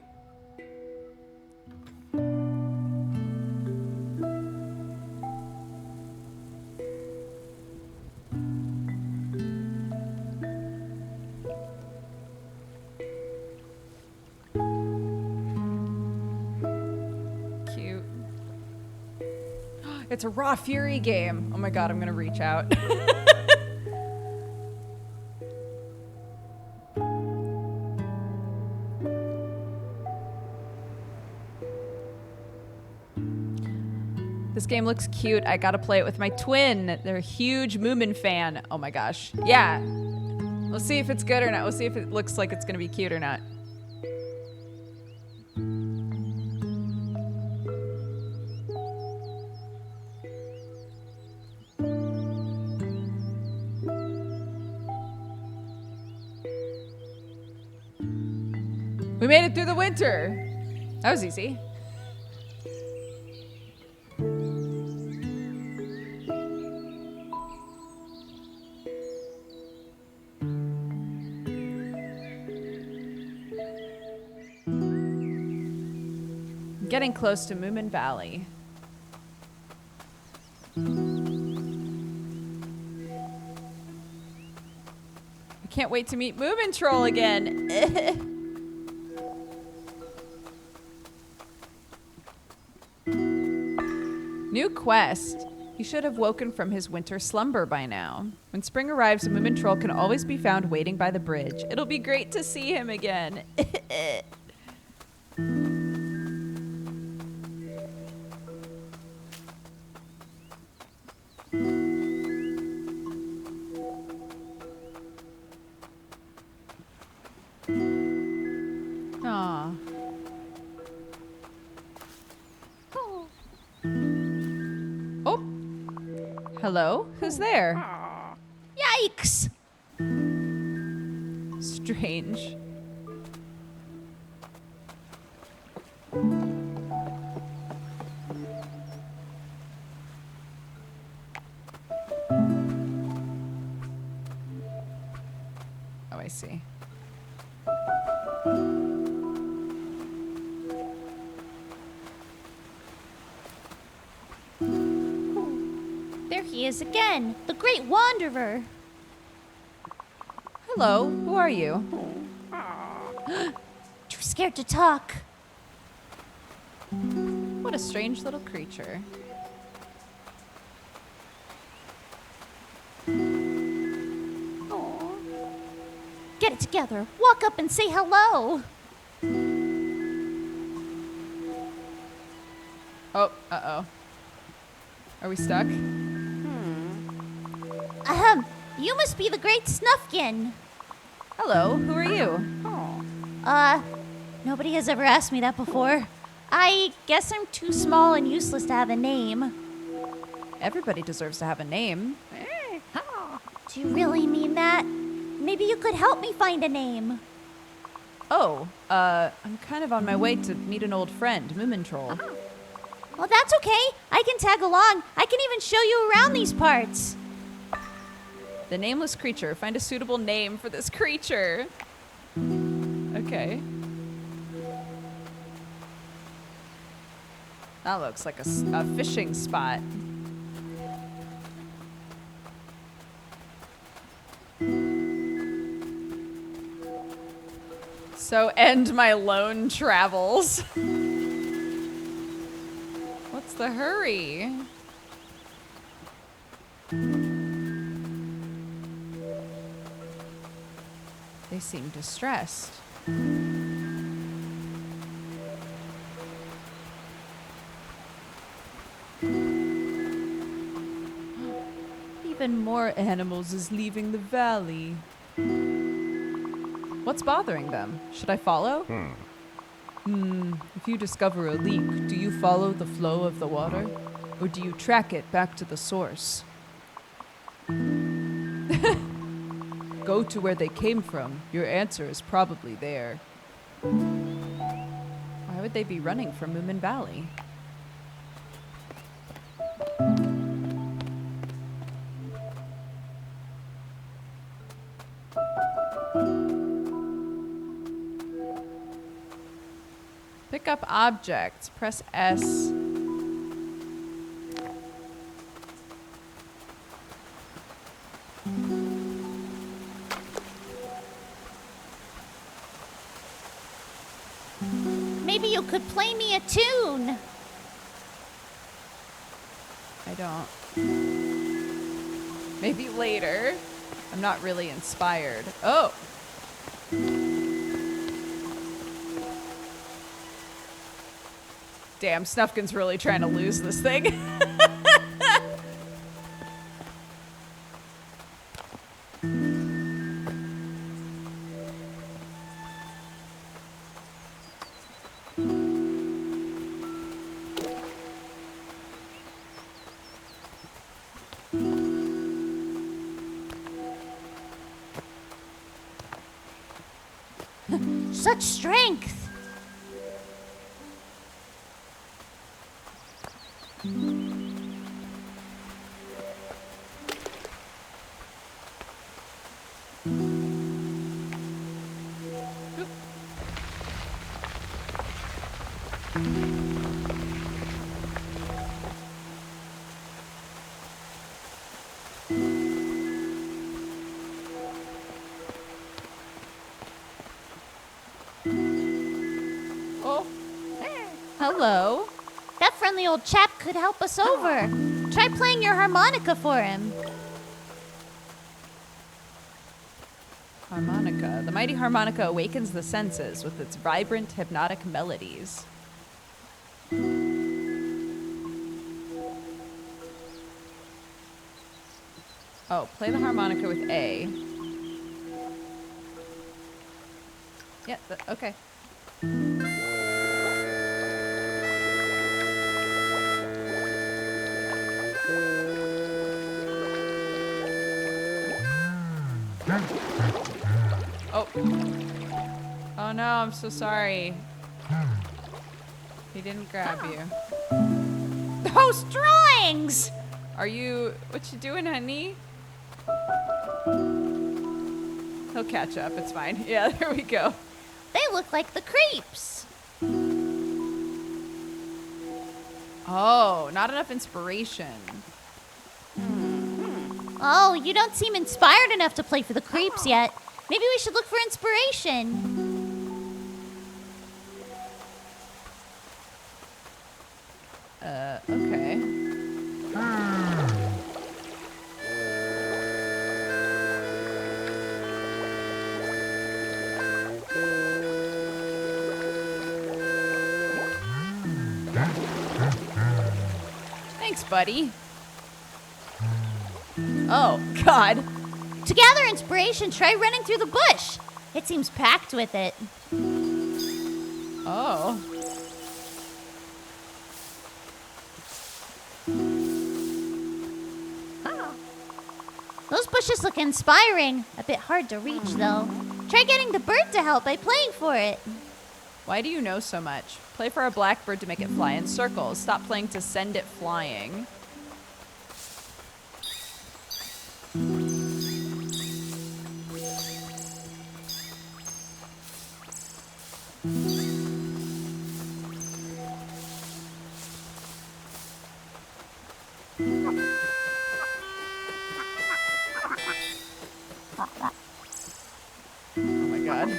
Cute. It's a Raw Fury game. Oh my god, I'm gonna reach out. This game looks cute. I gotta play it with my twin. They're a huge Moomin fan. Oh my gosh. Yeah. We'll see if it's good or not. We'll see if it looks like it's gonna be cute or not. We made it through the winter. That was easy. getting close to Moomin Valley. I can't wait to meet Moomin Troll again. New quest. He should have woken from his winter slumber by now. When spring arrives, Moomin Troll can always be found waiting by the bridge. It'll be great to see him again. Aw. Oh. Hello? Who's there? Yikes! Strange. Oh, I see. There he is again, the Great Wanderer. Hello, who are you? Too scared to talk. What a strange little creature. Get it together. Walk up and say hello. Oh, uh-oh. Are we stuck? Ahem. You must be the Great Snufkin. Hello, who are you? Nobody has ever asked me that before. I guess I'm too small and useless to have a name. Everybody deserves to have a name. Do you really mean that? Maybe you could help me find a name. Oh, I'm kind of on my way to meet an old friend, Moomin Troll. Well, that's okay. I can tag along. I can even show you around these parts. The nameless creature. Find a suitable name for this creature. Okay. That looks like a fishing spot. So end my lone travels. What's the hurry? They seem distressed. Even more animals is leaving the valley. What's bothering them? Should I follow? If you discover a leak, do you follow the flow of the water? Or do you track it back to the source? Go to where they came from. Your answer is probably there. Why would they be running from Moomin Valley? Pick up objects. Press S. Maybe you could play me a tune. I don't. Maybe later. I'm not really inspired. Oh! Damn, Snufkin's really trying to lose this thing. Such strength. Hello. That friendly old chap could help us over. Try playing your harmonica for him. Harmonica. The mighty harmonica awakens the senses with its vibrant, hypnotic melodies. Oh, play the harmonica with A. Yeah, okay. Oh. Oh no, I'm so sorry. He didn't grab you. Those drawings! Are you... What you doing, honey? He'll catch up. It's fine. Yeah, there we go. They look like the creeps. Oh, not enough inspiration. Oh, you don't seem inspired enough to play for the creeps yet. Maybe we should look for inspiration. Okay. Thanks, buddy. Oh, God. To gather inspiration, try running through the bush. It seems packed with it. Oh. Those bushes look inspiring. A bit hard to reach, though. Try getting the bird to help by playing for it. Why do you know so much? Play for a blackbird to make it fly in circles. Stop playing to send it flying. Oh my God.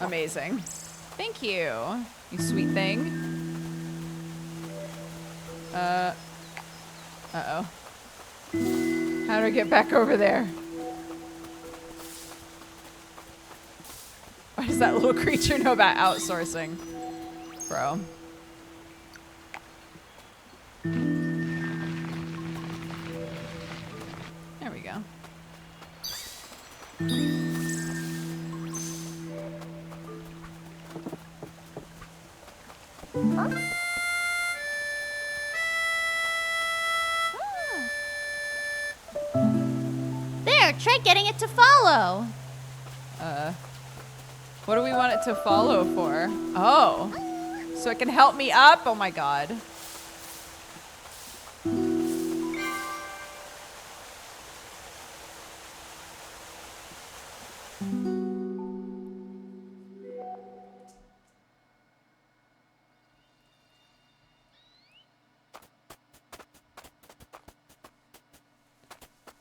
Amazing. Thank you, you sweet thing. Uh-oh. How do I get back over there? Why does that little creature know about outsourcing? Bro. There we go. There, try getting it to follow. What do we want it to follow for? Oh. So it can help me up? Oh my God.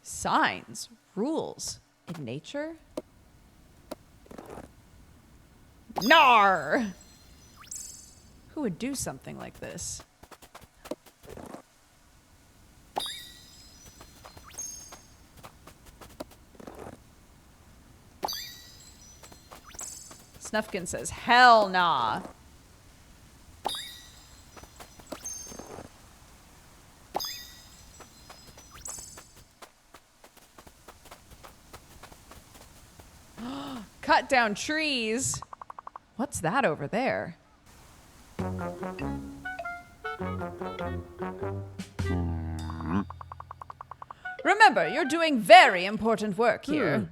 Signs, rules in nature? Nar! Who would do something like this? Snufkin says, hell nah. Cut down trees. What's that over there? Remember, you're doing very important work here.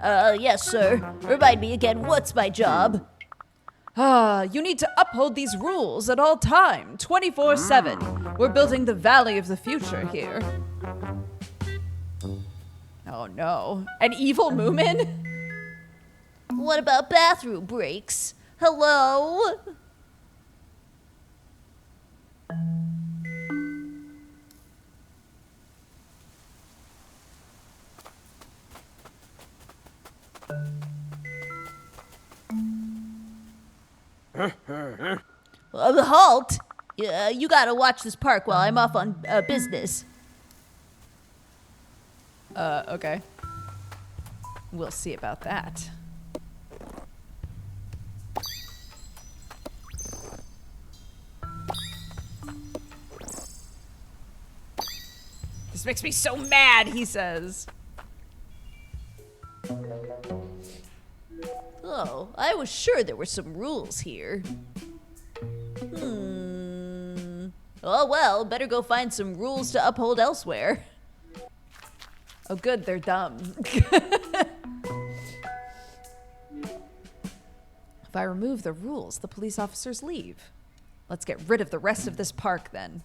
Yes, sir. Remind me again, what's my job? You need to uphold these rules at all time, 24/7. We're building the valley of the future here. Oh no. An evil Moomin? What about bathroom breaks? Hello? Halt! You gotta watch this park while I'm off on business. Okay. We'll see about that. This makes me so mad, he says. Oh, I was sure there were some rules here. Oh well, better go find some rules to uphold elsewhere. Oh good, they're dumb. If I remove the rules, the police officers leave. Let's get rid of the rest of this park then.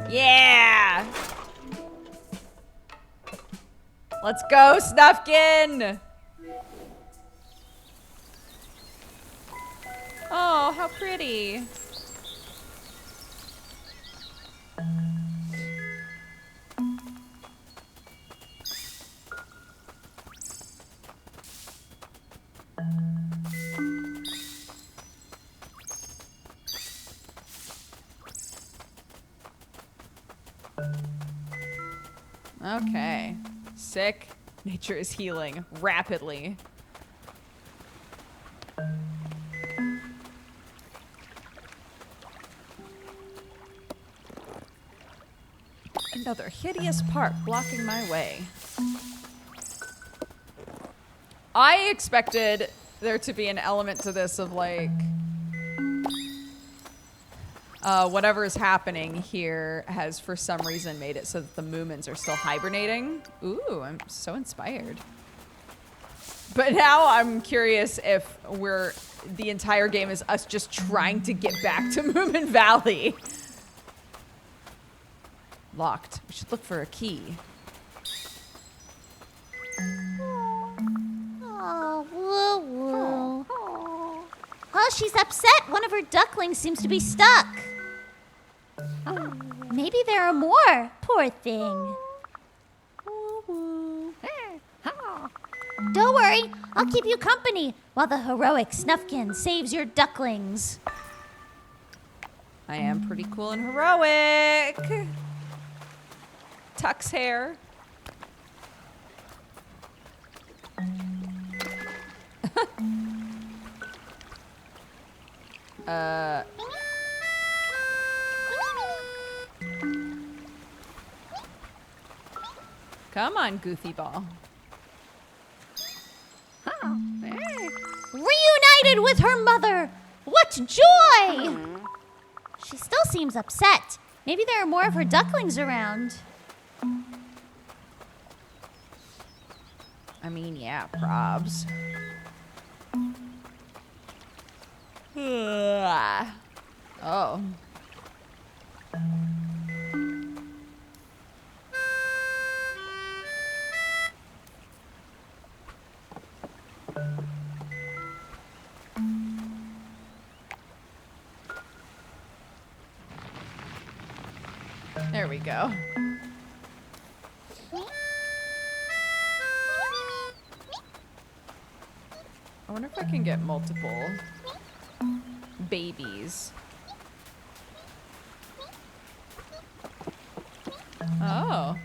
Yeah! Let's go, Snufkin! Oh, how pretty. Okay. Sick. Nature is healing rapidly. Another hideous park blocking my way. I expected there to be an element to this of like whatever is happening here has for some reason made it so that the Moomins are still hibernating. Ooh, I'm so inspired. But now I'm curious if the entire game is us just trying to get back to Moomin Valley. Locked. We should look for a key. Oh, woo woo. Oh, she's upset. One of her ducklings seems to be stuck. Maybe there are more. Poor thing. Don't worry. I'll keep you company while the heroic Snufkin saves your ducklings. I am pretty cool and heroic. Tuck's hair. Come on, Goofy Ball. Reunited with her mother! What joy! She still seems upset. Maybe there are more of her ducklings around. I mean, yeah, probs. Oh. There we go. I wonder if I can get multiple babies. Oh.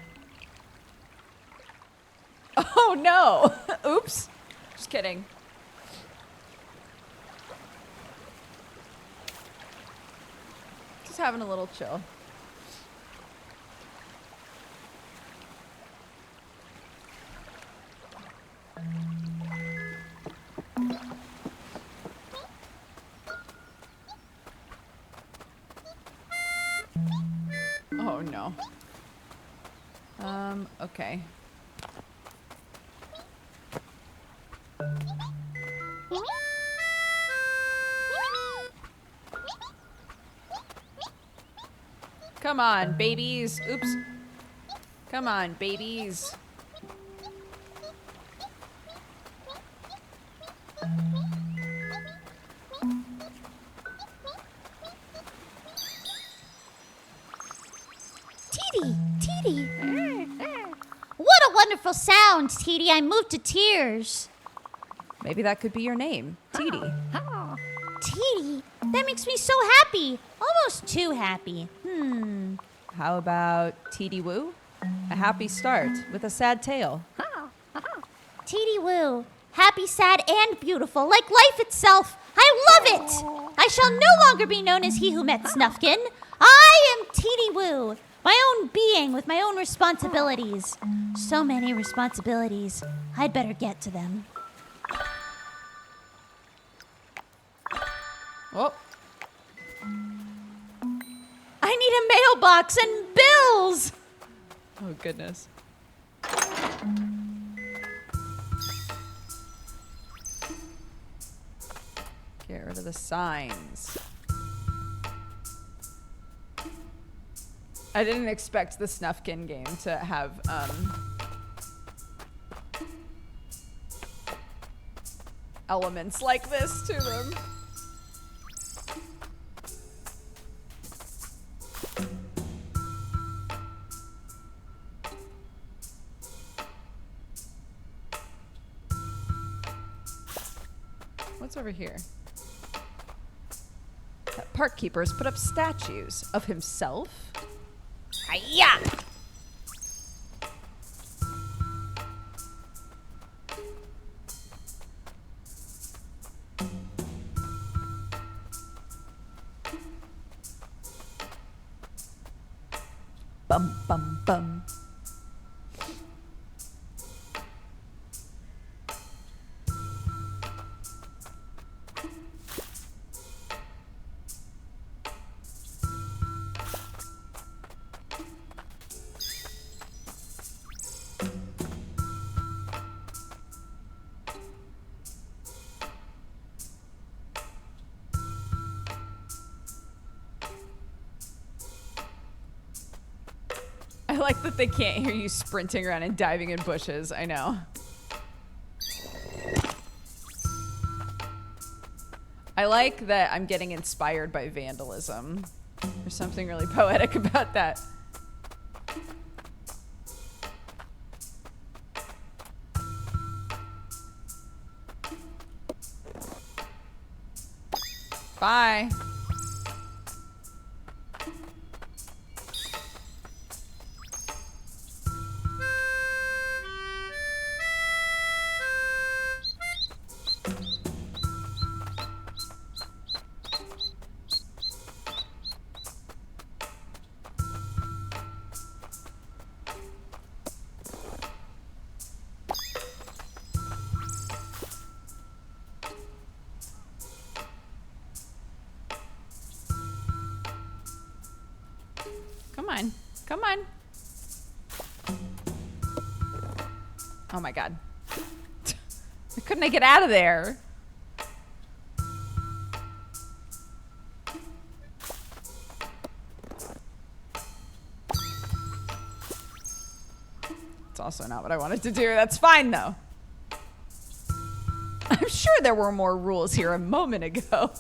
Oh no! Oops. Just kidding. Just having a little chill. Oh no. Okay. Come on, babies. Oops. Come on, babies. Teety. What a wonderful sound, Teety. I'm moved to tears. Maybe that could be your name, Teety. Teety, that makes me so happy. Almost too happy. How about Teety Woo? A happy start with a sad tale. Teety Woo. Happy, sad, and beautiful, like life itself. I love it! I shall no longer be known as he who met Snufkin. I am Teety Woo, my own being with my own responsibilities. So many responsibilities. I'd better get to them. Oh, I need a mailbox and bills! oh goodness. Get rid of the signs. I didn't expect the Snufkin game to have elements like this to them. What's over here? That park keeper's put up statues of himself. Hiya! Bum bum bum. I like that they can't hear you sprinting around and diving in bushes. I know. I like that I'm getting inspired by vandalism. There's something really poetic about that. Bye. Come on. Come on. Oh my god. Couldn't I get out of there? It's also not what I wanted to do. That's fine though. I'm sure there were more rules here a moment ago.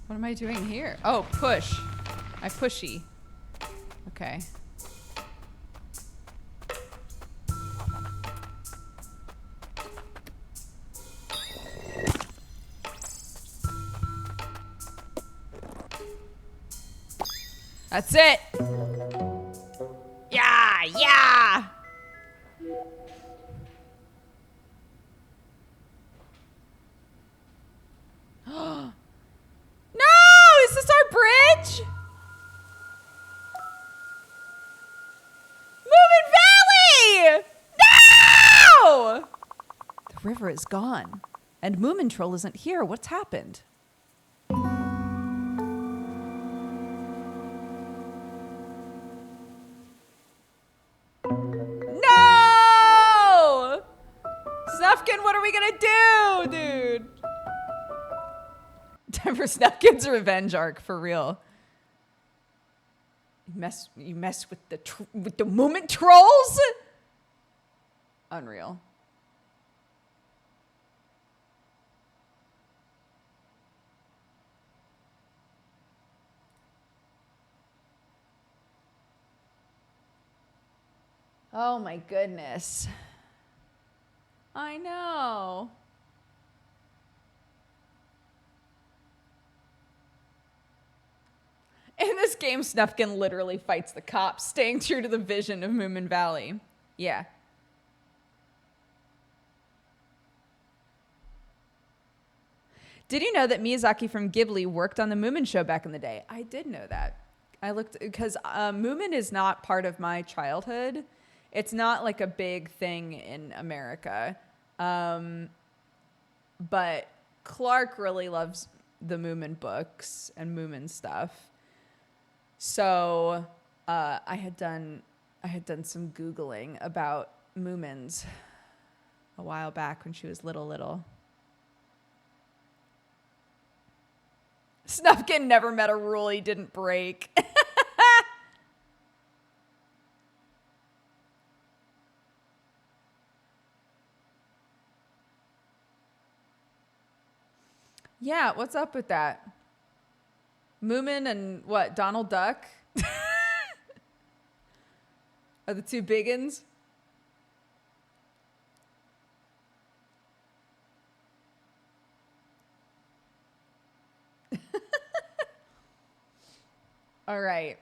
What am I doing here? Oh, push. I pushy. Okay. That's it. Yeah, yeah. No, river is gone. And Moomin Troll isn't here. What's happened? No! Snufkin, what are we gonna do, dude? Time for Snufkin's revenge arc, for real. You mess with the Moomin Trolls? Unreal. Oh my goodness. I know. In this game, Snufkin literally fights the cops, staying true to the vision of Moomin Valley. Yeah. Did you know that Miyazaki from Ghibli worked on the Moomin show back in the day? I did know that. I looked, because Moomin is not part of my childhood. It's not like a big thing in America. But Clark really loves the Moomin books and Moomin stuff. So I had done some Googling about Moomins a while back when she was little. Snufkin never met a rule he didn't break. Yeah, what's up with that? Moomin and what, Donald Duck? Are the two biggins? All right.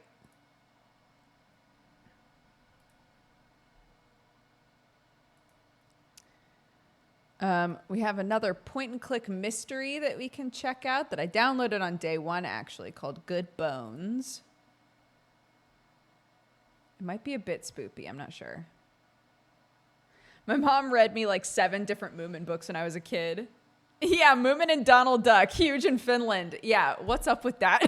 We have another point-and-click mystery that we can check out that I downloaded on day one, actually, called Good Bones. It might be a bit spoopy. I'm not sure. My mom read me like 7 different Moomin books when I was a kid. Yeah, Moomin and Donald Duck, huge in Finland. Yeah, what's up with that?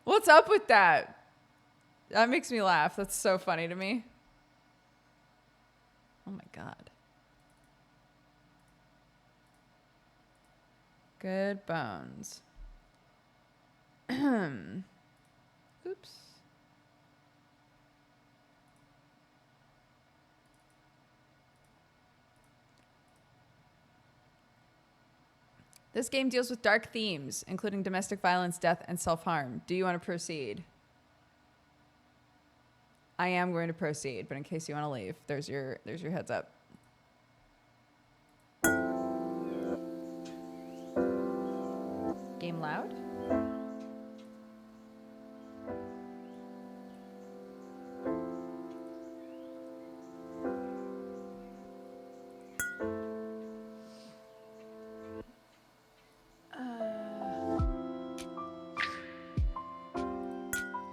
What's up with that? That makes me laugh. That's so funny to me. Oh my God. Good Bones. Oops. This game deals with dark themes, including domestic violence, death, and self-harm. Do you want to proceed? I am going to proceed, but in case you want to leave, there's your heads up. Game loud?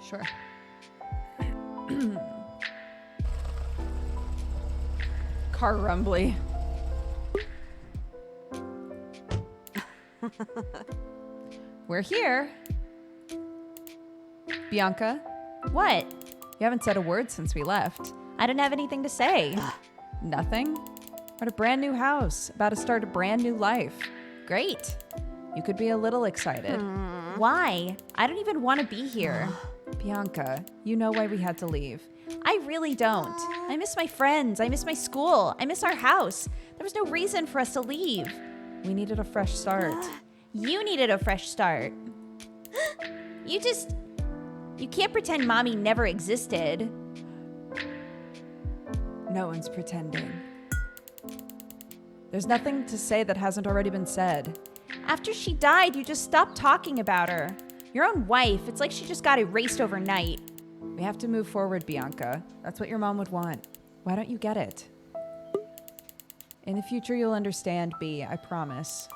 Sure. Car rumbly. We're here. Bianca, What? you haven't said a word since we left. I don't have anything to say. Nothing? We're at a brand new house, about to start a brand new life. Great. You could be a little excited. Why? I don't even want to be here. Bianca, you know why we had to leave. I really don't. I miss my friends. I miss my school. I miss our house. There was no reason for us to leave. We needed a fresh start. You needed a fresh start. You can't pretend mommy never existed. No one's pretending. There's nothing to say that hasn't already been said. After she died, you just stopped talking about her. Your own wife, it's like she just got erased overnight. We have to move forward, Bianca. That's what your mom would want. Why don't you get it? In the future, you'll understand, B, I promise.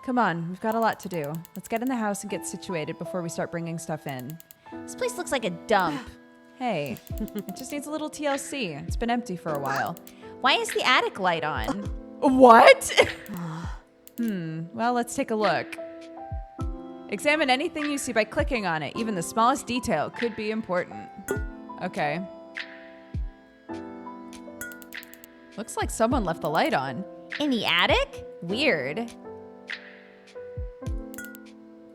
Come on, we've got a lot to do. Let's get in the house and get situated before we start bringing stuff in. This place looks like a dump. Hey, it just needs a little TLC. It's been empty for a while. Why is the attic light on? What? Well, let's take a look. Examine anything you see by clicking on it. Even the smallest detail could be important. Okay. Looks like someone left the light on. In the attic? Weird.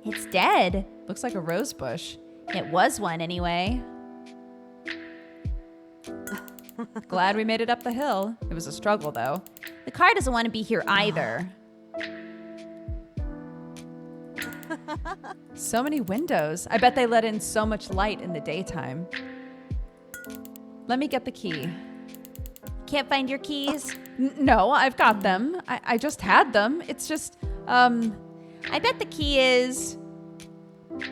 It's dead. Looks like a rose bush. It was one anyway. Glad we made it up the hill. It was a struggle, though. The car doesn't want to be here either. So many windows. I bet they let in so much light in the daytime. Let me get the key. Can't find your keys? No, I've got them. I just had them. It's just, I bet the key is...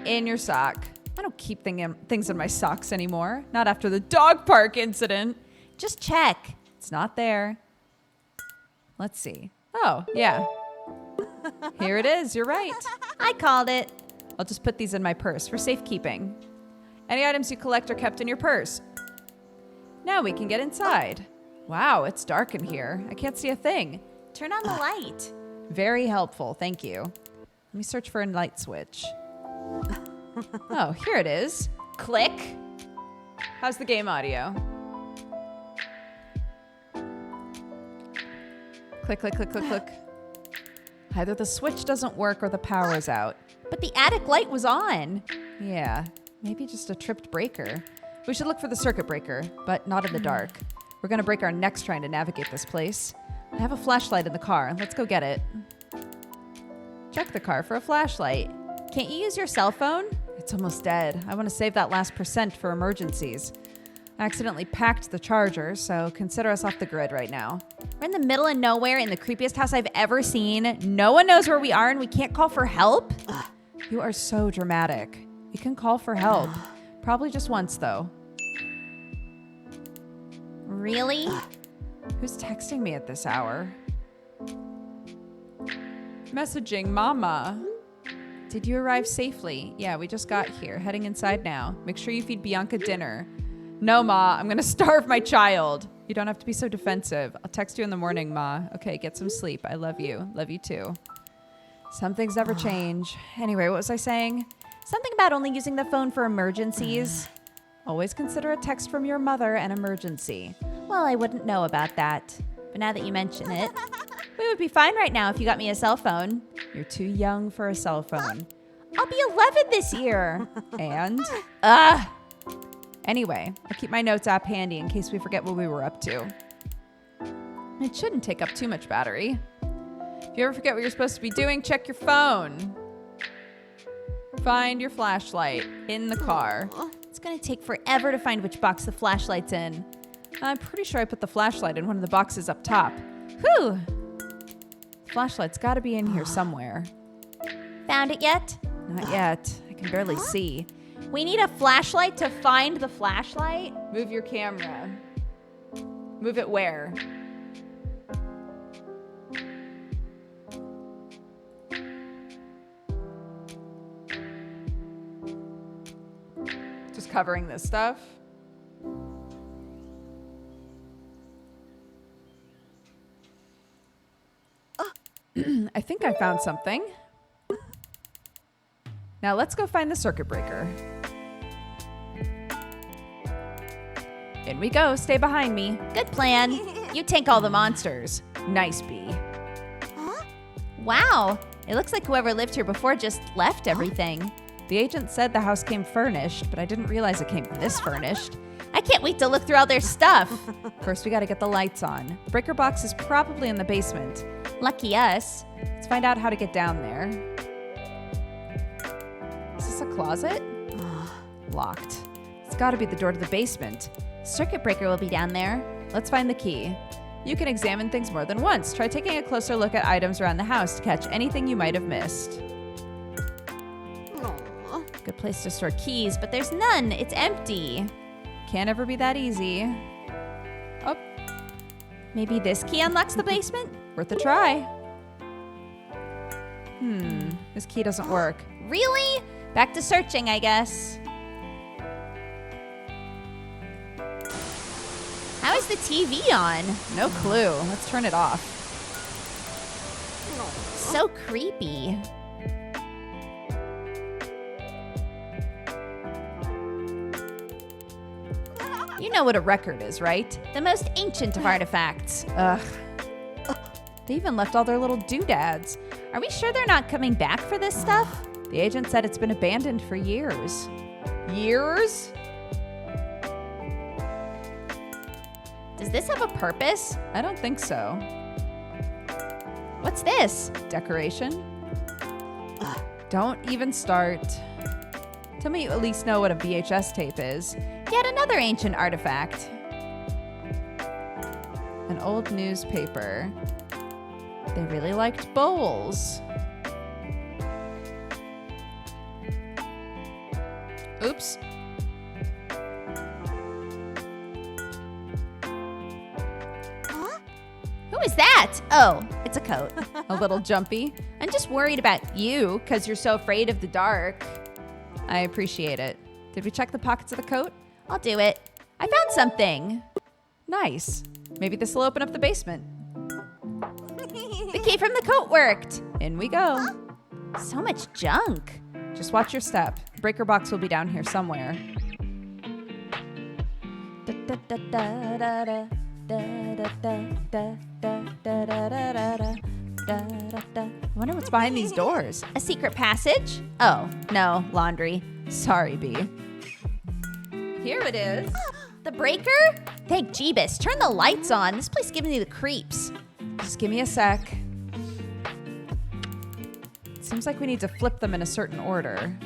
in your sock. I don't keep things in my socks anymore. Not after the dog park incident. Just check. It's not there. Let's see. Oh, yeah. Here it is. You're right. I called it. I'll just put these in my purse for safekeeping. Any items you collect are kept in your purse. Now we can get inside. Wow, it's dark in here. I can't see a thing. Turn on the light. Very helpful. Thank you. Let me search for a light switch. Oh, here it is. Click. How's the game audio? Click, click, click, click, click. Either the switch doesn't work or the power is out. But the attic light was on. Yeah, maybe just a tripped breaker. We should look for the circuit breaker, but not in the dark. We're gonna break our necks trying to navigate this place. I have a flashlight in the car. Let's go get it. Check the car for a flashlight. Can't you use your cell phone? It's almost dead. I want to save that last % for emergencies. I accidentally packed the charger, so consider us off the grid right now. We're in the middle of nowhere in the creepiest house I've ever seen. No one knows where we are and we can't call for help? You are so dramatic. We can call for help. Probably just once, though. Really? Who's texting me at this hour? Messaging Mama. Did you arrive safely? Yeah, we just got here. Heading inside now. Make sure you feed Bianca dinner. No, Ma. I'm gonna starve my child. You don't have to be so defensive. I'll text you in the morning, Ma. Okay, get some sleep. I love you. Love you too. Some things never change. Anyway, what was I saying? Something about only using the phone for emergencies. Always consider a text from your mother an emergency. Well, I wouldn't know about that. But now that you mention it, we would be fine right now if you got me a cell phone. You're too young for a cell phone. I'll be 11 this year. And? Anyway, I'll keep my notes app handy in case we forget what we were up to. It shouldn't take up too much battery. If you ever forget what you're supposed to be doing, check your phone. Find your flashlight in the car. It's gonna take forever to find which box the flashlight's in. I'm pretty sure I put the flashlight in one of the boxes up top. Whew. Flashlight's gotta be in here somewhere. Found it yet? Not yet. I can barely see. We need a flashlight to find the flashlight? Move your camera. Move it where? Just covering this stuff. I think I found something. Now let's go find the circuit breaker. In we go. Stay behind me. Good plan. You tank all the monsters. Nice, Bee. Wow. It looks like whoever lived here before just left everything. The agent said the house came furnished, but I didn't realize it came this furnished. I can't wait to look through all their stuff. First, we gotta get the lights on. The breaker box is probably in the basement. Lucky us. Let's find out how to get down there. Is this a closet? Locked. It's gotta be the door to the basement. Circuit breaker will be down there. Let's find the key. You can examine things more than once. Try taking a closer look at items around the house to catch anything you might have missed. Good place to store keys, but there's none. It's empty. Can't ever be that easy. Oh, Maybe this key unlocks the basement? worth a try. This key doesn't work. Really? Back to searching, I guess. How is the TV on? No clue. Let's turn it off. So creepy. You know what a record is, right? The most ancient of artifacts. Ugh. They even left all their little doodads. Are we sure they're not coming back for this stuff? The agent said it's been abandoned for years. Years? Does this have a purpose? I don't think so. What's this? Decoration? Don't even start. Tell me you at least know what a VHS tape is. Yet another ancient artifact. An old newspaper. They really liked bowls. Oops. Who is that? Oh, it's a coat. A little jumpy. I'm just worried about you because you're so afraid of the dark. I appreciate it. Did we check the pockets of the coat? I'll do it. I found something. Nice. Maybe this will open up the basement. The key from the coat worked. In we go. So much junk. Just watch your step. Breaker box will be down here somewhere. I wonder what's behind these doors. A secret passage? Oh, no, laundry. Sorry, B. Here it is. The breaker? Thank Jeebus. Turn the lights on. This place gives me the creeps. Just give me a sec. Seems like we need to flip them in a certain order.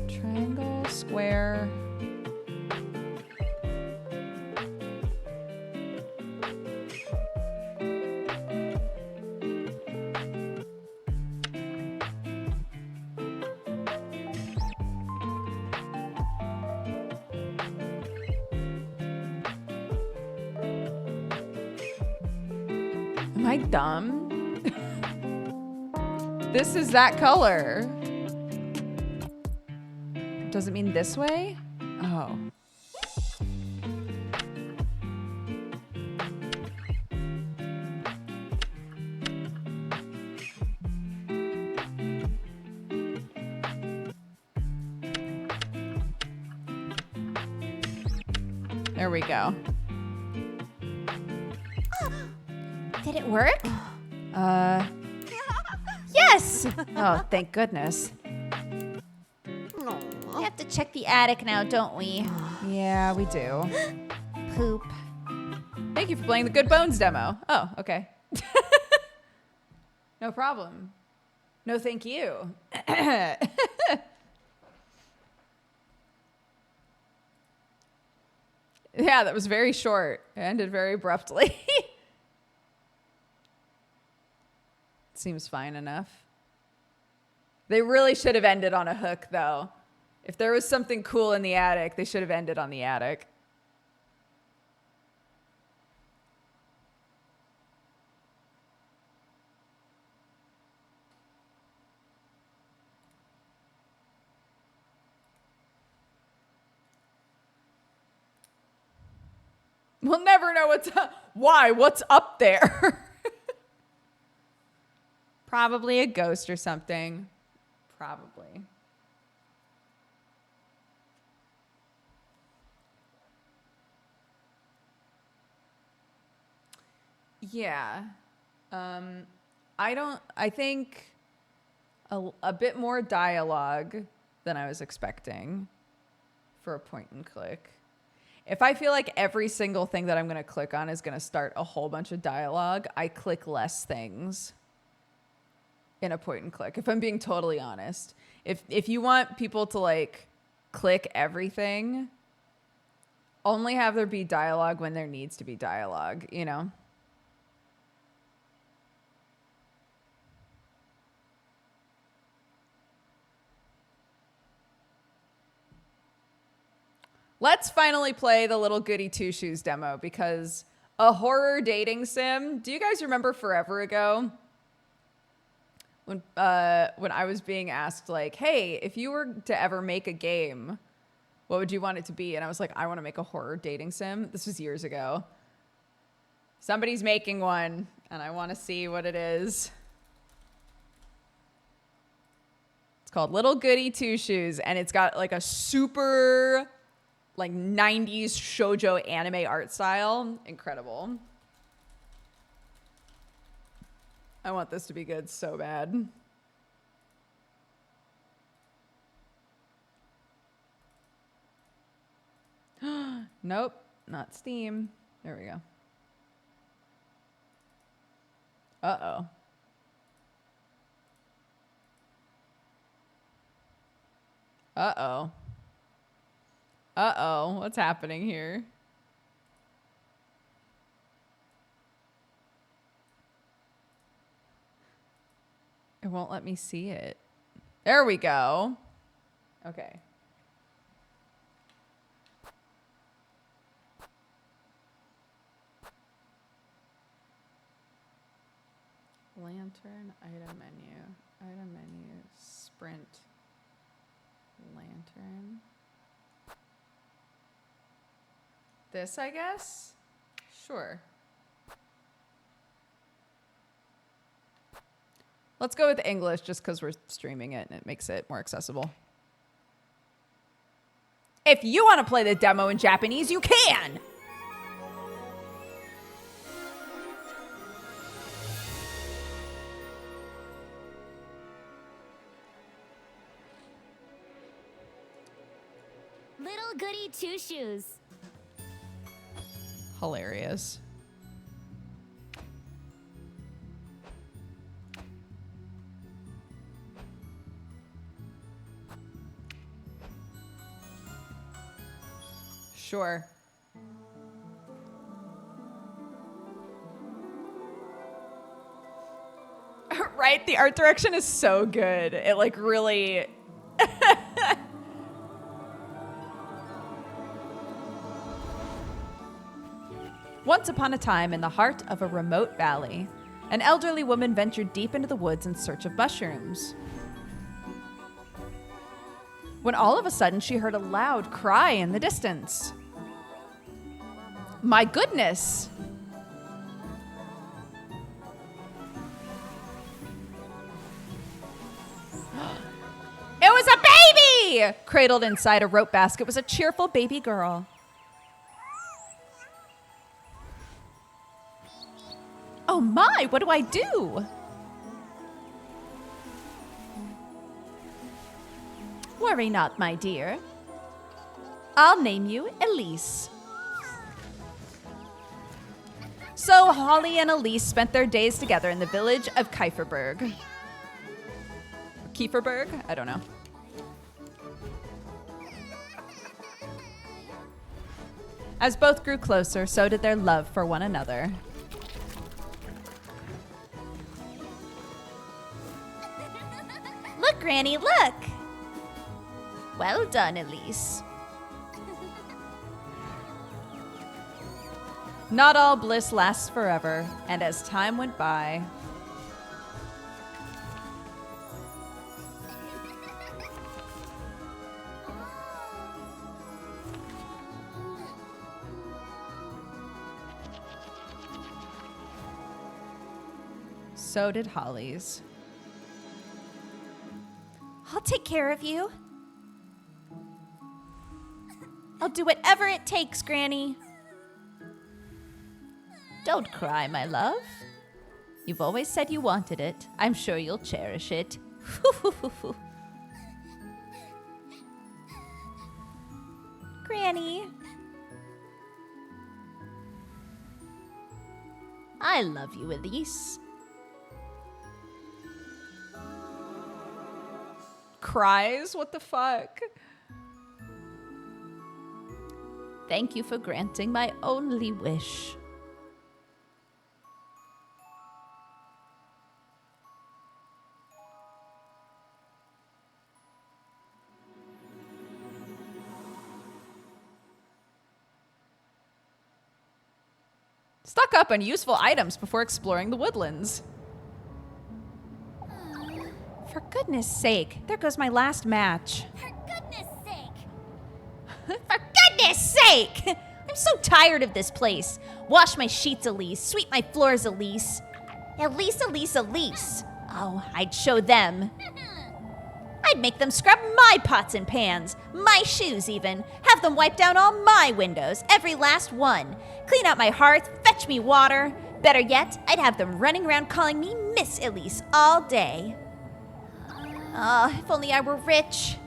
Triangle, square. Am I dumb? This is that color. Does it mean this way? Oh. There we go. Did it work? Uh, Yes! oh, thank goodness. We have to check the attic now, don't we? Yeah, we do. Poop. Thank you for playing the Good Bones demo. Oh, okay. No problem. No, thank you. Yeah, that was very short. It ended very abruptly. Seems fine enough. They really should have ended on a hook, though. If there was something cool in the attic, they should have ended on the attic. We'll never know what's up. Why? What's up there? Probably a ghost or something. Probably. Yeah. I think a bit more dialogue than I was expecting for a point and click. If I feel like every single thing that I'm going to click on is going to start a whole bunch of dialogue, I click less things in a point and click, if I'm being totally honest. If you want people to like click everything, only have there be dialogue when there needs to be dialogue, you know? Let's finally play the little Goody Two Shoes demo because A horror dating sim. Do you guys remember forever ago when I was being asked like, "Hey, if you were to ever make a game, what would you want it to be?" And I was like, "I want to make a horror dating sim." This was years ago. Somebody's making one, and I want to see what it is. It's called Little Goody Two Shoes, and it's got like a super like 90s shoujo anime art style. Incredible. I want this to be good so bad. Nope, not Steam. There we go. Uh-oh. Uh-oh. Uh-oh, what's happening here? It won't let me see it. There we go. Okay. Lantern, item menu, sprint, lantern. This, I guess? Sure. Let's go with English just because we're streaming it and it makes it more accessible. If you want to play the demo in Japanese, you can! Little Goody Two Shoes. Hilarious. Sure. Right? The art direction is so good. It like really... Once upon a time, in the heart of a remote valley, an elderly woman ventured deep into the woods in search of mushrooms. When all of a sudden she heard a loud cry in the distance. My goodness! It was a baby! Cradled inside a rope basket was a cheerful baby girl. Oh my, what do I do? Worry not, my dear. I'll name you Elise. So Holly and Elise spent their days together in the village of Kieferberg. Kieferberg? I don't know. As both grew closer, so did their love for one another. Look, Granny, look! Well done, Elise. Not all bliss lasts forever, and as time went by... So did Holly's. I'll take care of you. I'll do whatever it takes, Granny. Don't cry, my love. You've always said you wanted it. I'm sure you'll cherish it. Granny. I love you, Elise. Cries? What the fuck? Thank you for granting my only wish. Stock up on useful items before exploring the woodlands. For goodness sake, there goes my last match. For goodness sake! For goodness sake! I'm so tired of this place. Wash my sheets, Elise. Sweep my floors, Elise. Elise, Elise, Elise. Oh, I'd show them. I'd make them scrub my pots and pans, my shoes even, have them wipe down all my windows, every last one, clean out my hearth, fetch me water. Better yet, I'd have them running around calling me Miss Elise all day. Oh, if only I were rich.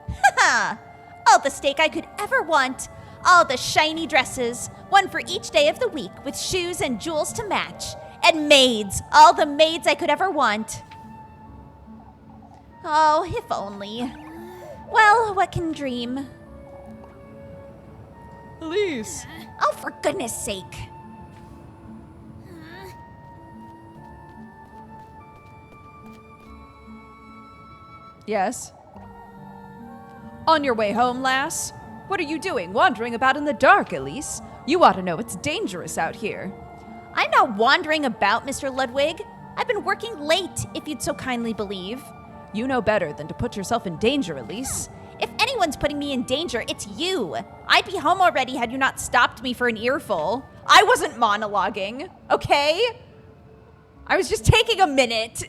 Haha! All the steak I could ever want. All the shiny dresses, one for each day of the week, with shoes and jewels to match. And maids, all the maids I could ever want. Oh, if only. Well, what can dream? Elise. Oh, for goodness sake. Yes? On your way home, lass? What are you doing wandering about in the dark, Elise? You ought to know it's dangerous out here. I'm not wandering about, Mr. Ludwig. I've been working late, if you'd so kindly believe. You know better than to put yourself in danger, Elise. If anyone's putting me in danger, it's you. I'd be home already had you not stopped me for an earful. I wasn't monologuing, okay? I was just taking a minute.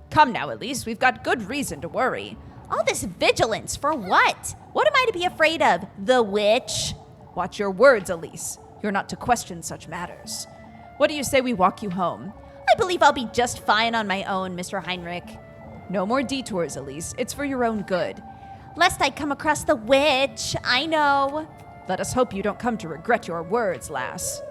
Come now, Elise, we've got good reason to worry. All this vigilance, for what? What am I to be afraid of? The witch? Watch your words, Elise. You're not to question such matters. What do you say we walk you home? I believe I'll be just fine on my own, Mr. Heinrich. No more detours, Elise. It's for your own good. Lest I come across the witch, I know. Let us hope you don't come to regret your words, lass.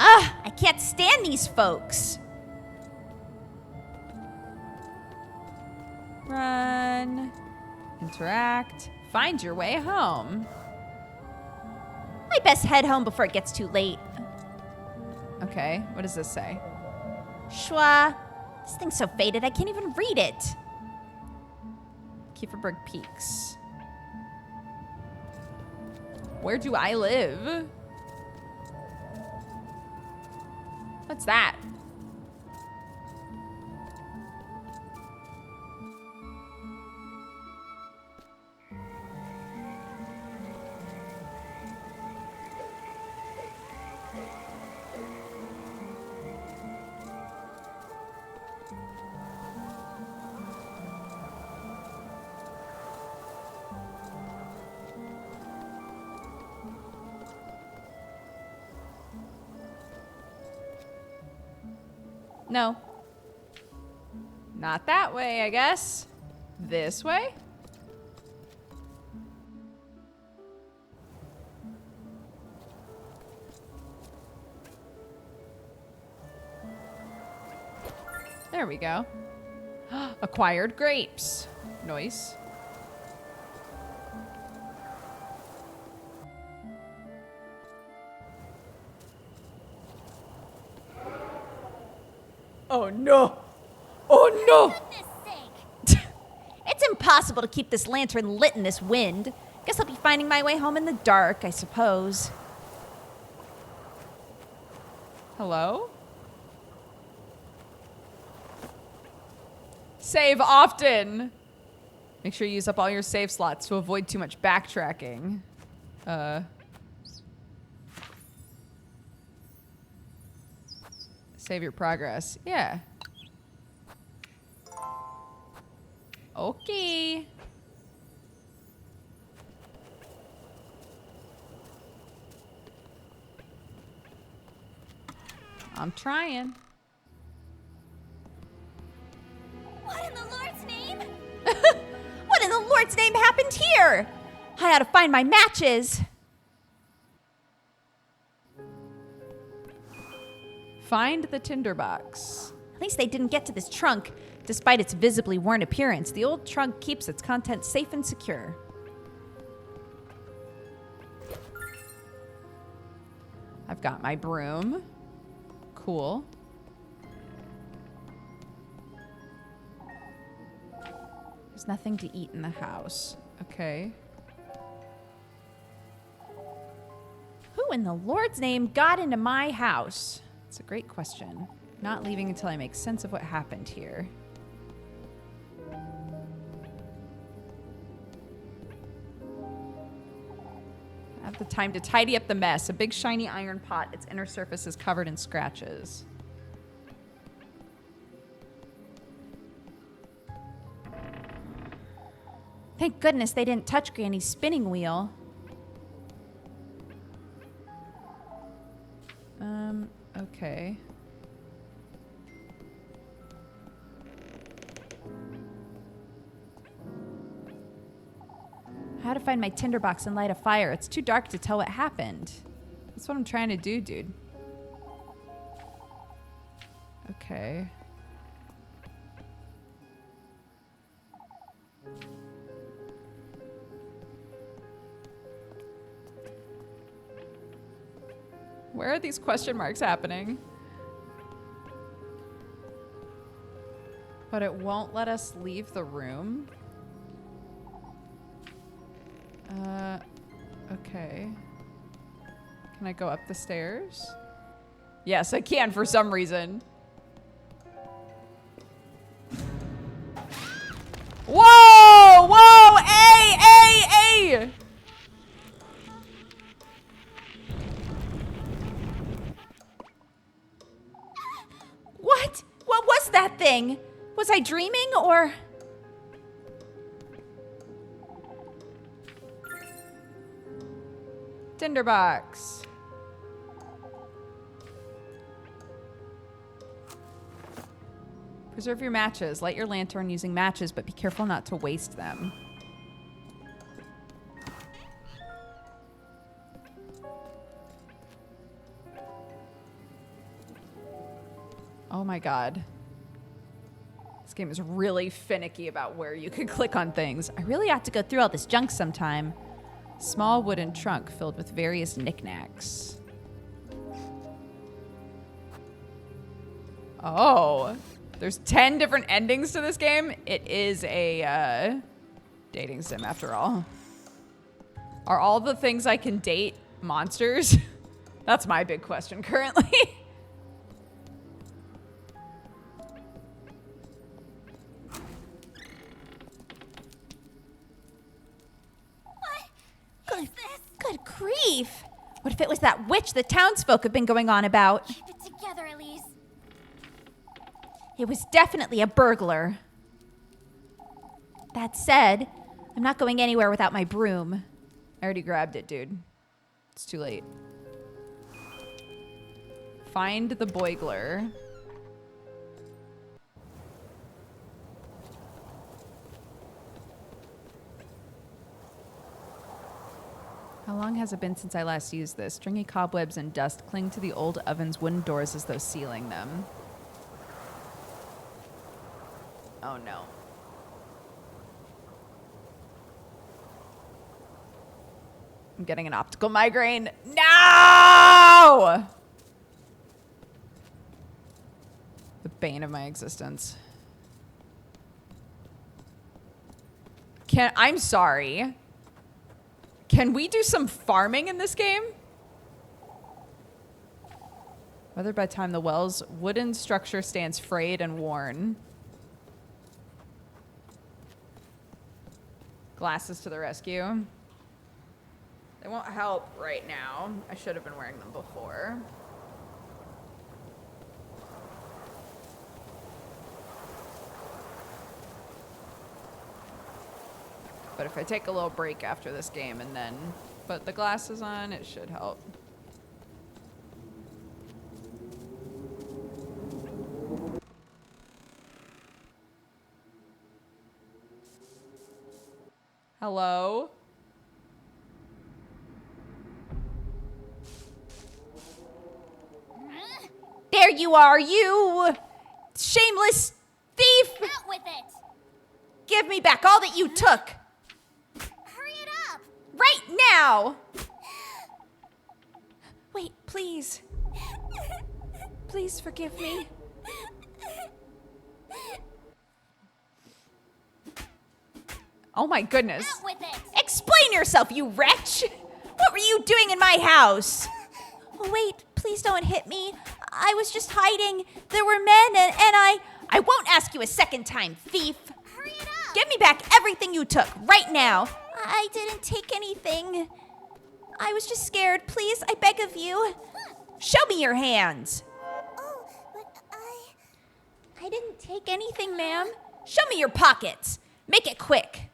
I can't stand these folks. Run. Interact. Find your way home. I best head home before it gets too late. Okay, what does this say? Schwa. This thing's so faded I can't even read it. Kieferberg Peaks. Where do I live? What's that? No. Not that way, I guess. This way? There we go. Acquired grapes. Nice. Oh no! Oh no! It's impossible to keep this lantern lit in this wind. Guess I'll be finding my way home in the dark, I suppose. Hello? Save often! Make sure you use up all your save slots to avoid too much backtracking. Save your progress. Yeah. Okay. I'm trying. What in the Lord's name? What in the Lord's name happened here? I ought to find my matches. Find the tinderbox. At least they didn't get to this trunk. Despite its visibly worn appearance, the old trunk keeps its contents safe and secure. I've got my broom. Cool. There's nothing to eat in the house. Okay. Who in the Lord's name got into my house? It's a great question. Not leaving until I make sense of what happened here. I have the time to tidy up the mess. A big shiny iron pot. Its inner surface is covered in scratches. Thank goodness they didn't touch Granny's spinning wheel. Okay. How to find my tinderbox and light a fire. It's too dark to tell what happened. That's what I'm trying to do, dude. Okay. Where are these question marks happening? But it won't let us leave the room. Okay. Can I go up the stairs? Yes, I can for some reason. Whoa! Whoa! Hey! What? What was that thing? Was I dreaming or... Tinderbox. Preserve your matches. Light your lantern using matches, but be careful not to waste them. Oh my god. This game is really finicky about where you can click on things. I really ought to go through all this junk sometime. Small wooden trunk filled with various knickknacks. Oh, there's 10 different endings to this game. It is a dating sim after all. Are all the things I can date monsters? That's my big question currently. Good grief! What if it was that witch the townsfolk have been going on about? Keep it together, Elise. It was definitely a burglar. That said, I'm not going anywhere without my broom. I already grabbed it, dude. It's too late. Find the boigler. How long has it been since I last used this? Stringy cobwebs and dust cling to the old oven's wooden doors as though sealing them. Oh no. I'm getting an optical migraine. No! The bane of my existence. I'm sorry. Can we do some farming in this game? Weathered by time, the well's wooden structure stands frayed and worn. Glasses to the rescue. They won't help right now. I should have been wearing them before. But if I take a little break after this game and then put the glasses on, it should help. Hello? There you are, you shameless thief! Out with it! Give me back all that you took! Hurry it up! Right now! Wait, please. Please forgive me. Oh my goodness. Out with it. Explain yourself, you wretch! What were you doing in my house? Wait, please don't hit me. I was just hiding. There were men and I... I won't ask you a second time, thief. Hurry it up. Give me back everything you took, right now. I didn't take anything. I was just scared. Please, I beg of you. Show me your hands. Oh, but I didn't take anything, ma'am. Show me your pockets. Make it quick.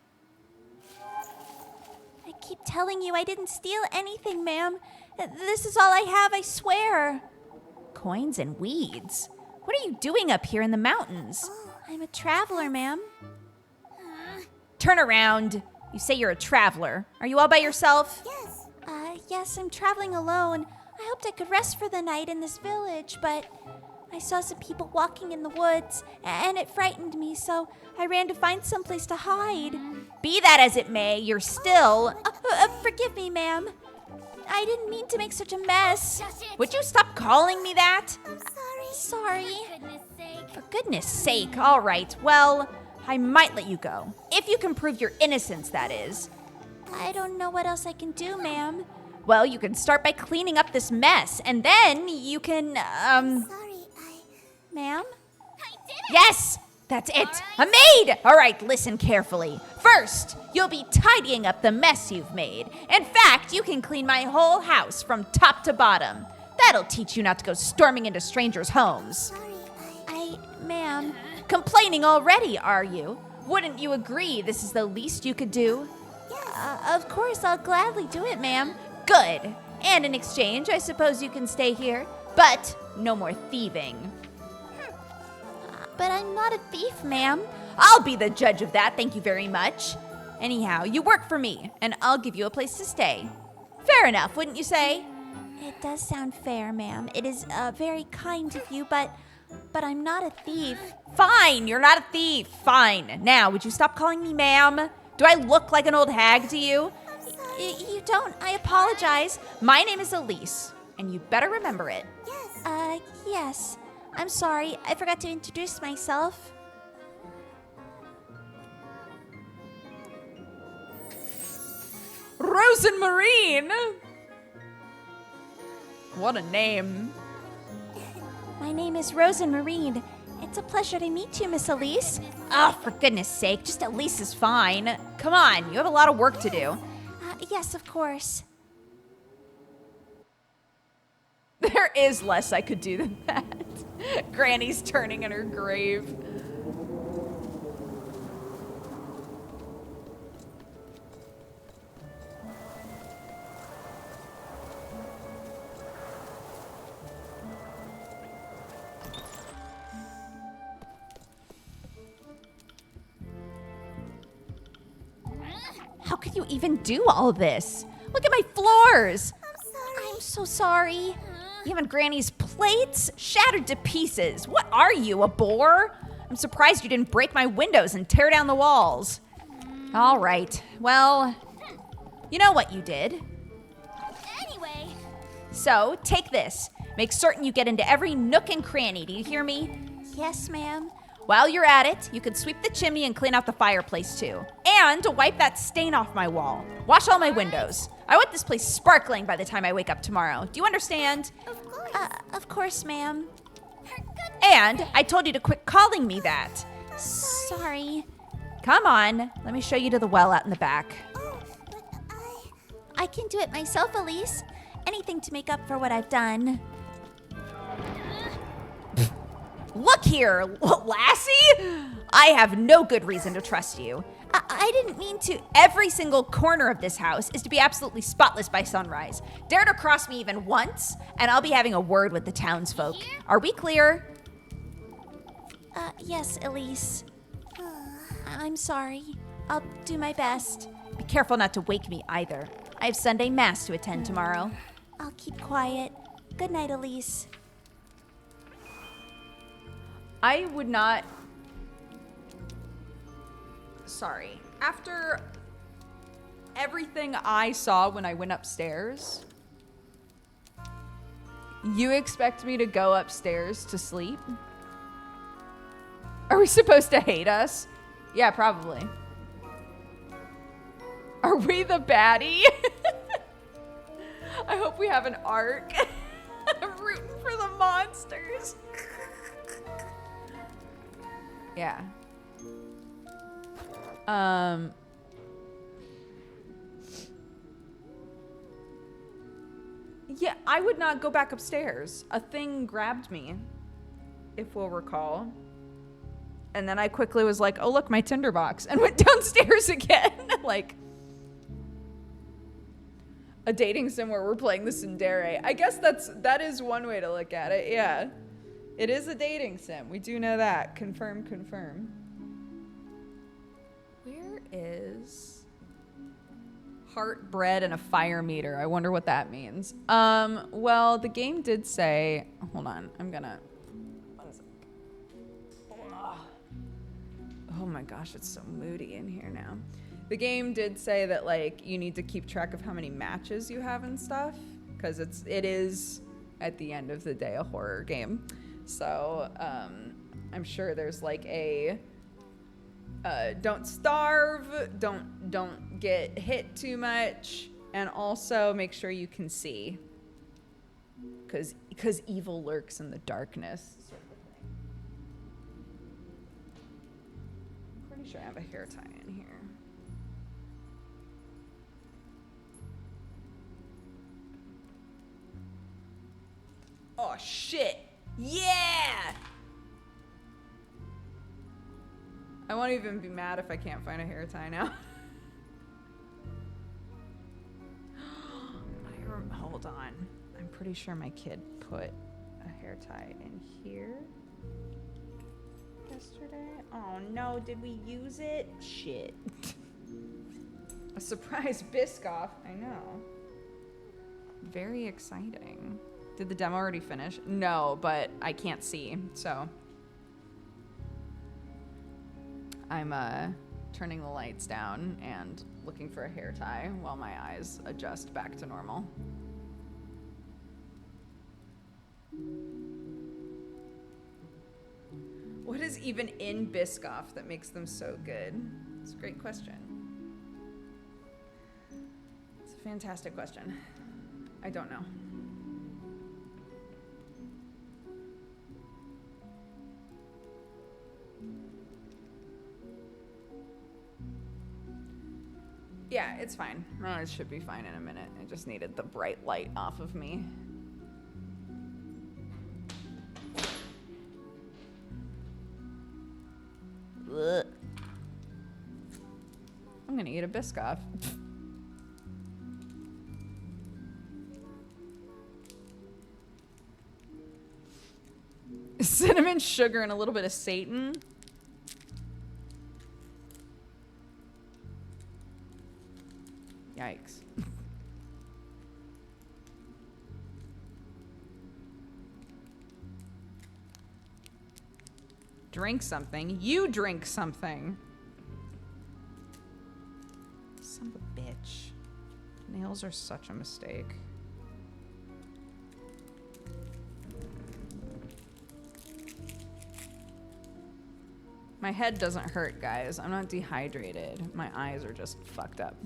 I keep telling you I didn't steal anything, ma'am. This is all I have, I swear. Coins and weeds. What are you doing up here in the mountains? Oh, I'm a traveler, ma'am. Turn around. You say you're a traveler. Are you all by yourself? Yes. Yes, I'm traveling alone. I hoped I could rest for the night in this village, but I saw some people walking in the woods, and it frightened me, so I ran to find someplace to hide. Be that as it may, you're still... Forgive me, ma'am. I didn't mean to make such a mess. Would you stop calling me that? I'm sorry. For goodness sake, all right. Well, I might let you go. If you can prove your innocence, that is. I don't know what else I can do, ma'am. Well, you can start by cleaning up this mess, and then you can, Ma'am? Yes! That's it! A maid! All right, listen carefully. First, you'll be tidying up the mess you've made. In fact, you can clean my whole house from top to bottom. That'll teach you not to go storming into strangers' homes. Ma'am. Complaining already, are you? Wouldn't you agree this is the least you could do? Of course, I'll gladly do it, ma'am. Good. And in exchange, I suppose you can stay here. But no more thieving. But I'm not a thief, ma'am. I'll be the judge of that, thank you very much. Anyhow, you work for me, and I'll give you a place to stay. Fair enough, wouldn't you say? It does sound fair, ma'am. It is very kind of you, but I'm not a thief. Fine, you're not a thief. Fine. Now, would you stop calling me ma'am? Do I look like an old hag to you? You don't. I apologize. My name is Elise, and you better remember it. Yes. I'm sorry. I forgot to introduce myself. Rosenmarine! What a name. My name is Rosenmarine. It's a pleasure to meet you, Miss Elise. Oh, for goodness sake, just Elise is fine. Come on, you have a lot of work to do. Yes, of course. There is less I could do than that. Granny's turning in her grave. How could you even do all this? Look at my floors. I'm so sorry. Even Granny's plates shattered to pieces. What are you, a bore? I'm surprised you didn't break my windows and tear down the walls. All right, well, you know what you did. Anyway. So, take this. Make certain you get into every nook and cranny, do you hear me? Yes, ma'am. While you're at it, you can sweep the chimney and clean out the fireplace too. And wipe that stain off my wall. Wash all my windows. I want this place sparkling by the time I wake up tomorrow. Do you understand? Of course, ma'am. And I told you to quit calling me that. Sorry. Come on, let me show you to the well out in the back. I can do it myself, Elise. Anything to make up for what I've done. Look here, lassie! I have no good reason to trust you. I didn't mean to. Every single corner of this house is to be absolutely spotless by sunrise. Dare to cross me even once, and I'll be having a word with the townsfolk. Are we clear? Yes, Elise. I'm sorry. I'll do my best. Be careful not to wake me either. I have Sunday Mass to attend tomorrow. I'll keep quiet. Good night, Elise. I would not... Sorry. After everything I saw when I went upstairs, you expect me to go upstairs to sleep? Are we supposed to hate us? Yeah, probably. Are we the baddie? I hope we have an arc. I'm rooting for the monsters. Yeah. Yeah, I would not go back upstairs. A thing grabbed me, if we'll recall. And then I quickly was like, oh, look, my tinderbox, and went downstairs again. Like, a dating sim where we're playing the Tsundere. I guess that is one way to look at it, yeah. It is a dating sim. We do know that. Confirm, confirm. Where is heart, bread, and a fire meter? I wonder what that means. Well, the game did say, hold on, I'm gonna, one sec. Oh my gosh, it's so moody in here now. The game did say that, like, you need to keep track of how many matches you have and stuff, because it is at the end of the day a horror game. So I'm sure there's like a don't starve, don't get hit too much, and also make sure you can see, because evil lurks in the darkness. Pretty sure I have a hair tie in here. Oh shit! Yeah! I won't even be mad if I can't find a hair tie now. Hold on. I'm pretty sure my kid put a hair tie in here yesterday. Oh no, did we use it? Shit. A surprise Biscoff. I know. Very exciting. Did the demo already finish? No, but I can't see, so I'm turning the lights down and looking for a hair tie while my eyes adjust back to normal. What is even in Biscoff that makes them so good? It's a great question. It's a fantastic question. I don't know. Yeah, it's fine. Oh, it should be fine in a minute. I just needed the bright light off of me. Ugh. I'm gonna eat a Biscoff. Cinnamon, sugar, and a little bit of Satan. Yikes. Drink something. You drink something. Son of a bitch. Nails are such a mistake. My head doesn't hurt, guys. I'm not dehydrated. My eyes are just fucked up.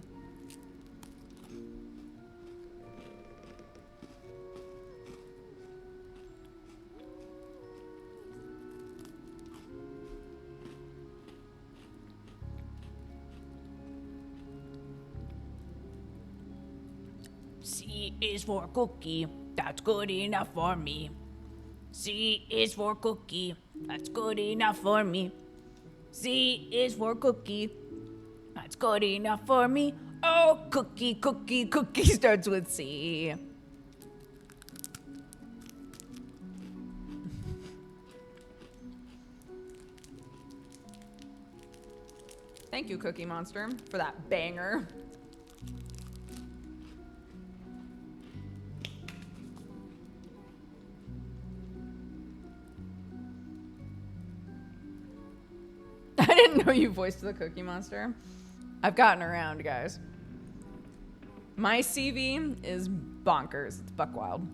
C is for cookie, that's good enough for me. C is for cookie, that's good enough for me. C is for cookie, that's good enough for me. Oh, cookie, cookie, cookie starts with C. Thank you, Cookie Monster, for that banger. I didn't know you voiced the Cookie Monster. I've gotten around, guys. My CV is bonkers. It's buck wild.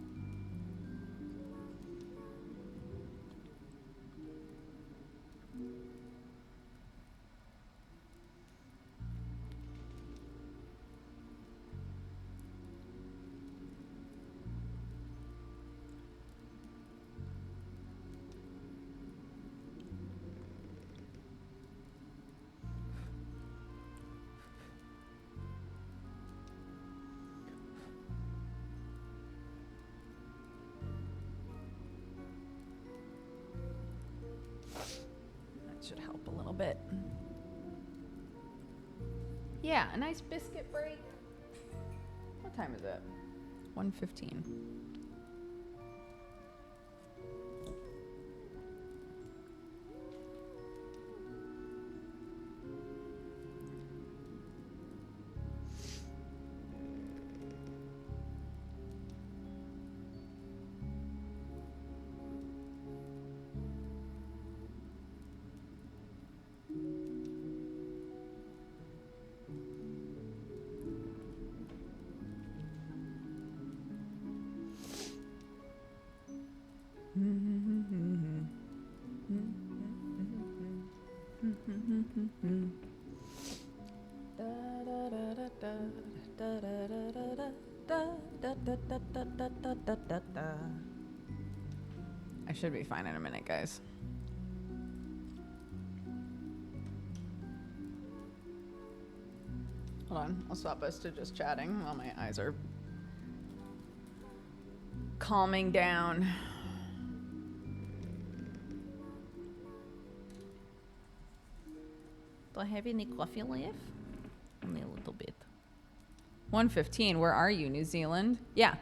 bit. Yeah, a nice biscuit break. What time is it? 1:15. I should be fine in a minute, guys. Hold on, I'll swap us to just chatting while my eyes are calming down. Do I have any coffee left? Only a little bit. 1:15. Where are you, New Zealand? Yeah.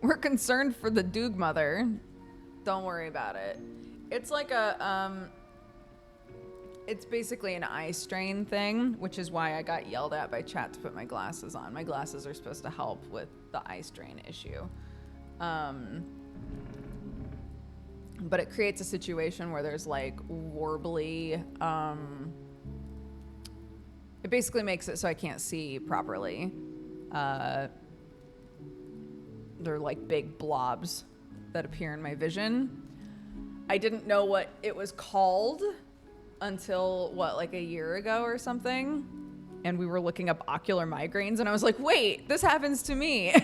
We're concerned for the Doog mother. Don't worry about it. It's like a, it's basically an eye strain thing, which is why I got yelled at by chat to put my glasses on. My glasses are supposed to help with the eye strain issue. But it creates a situation where there's like warbly, it basically makes it so I can't see properly. They're like big blobs that appear in my vision. I didn't know what it was called until like a year ago or something. And we were looking up ocular migraines and I was like, wait, this happens to me.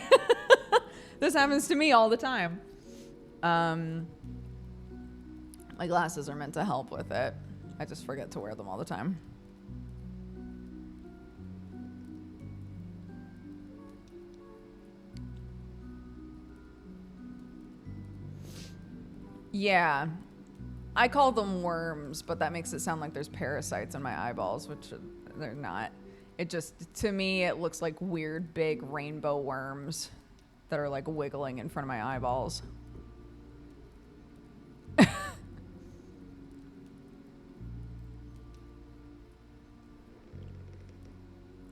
This happens to me all the time. My glasses are meant to help with it. I just forget to wear them all the time. Yeah, I call them worms, but that makes it sound like there's parasites in my eyeballs, which they're not. It just, to me, it looks like weird big rainbow worms that are like wiggling in front of my eyeballs.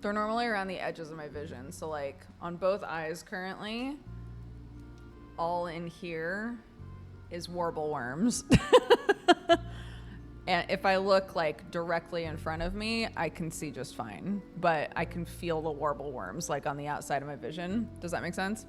They're normally around the edges of my vision. So like on both eyes currently, all in here is warble worms. And if I look like directly in front of me, I can see just fine, but I can feel the warble worms like on the outside of my vision. Does that make sense?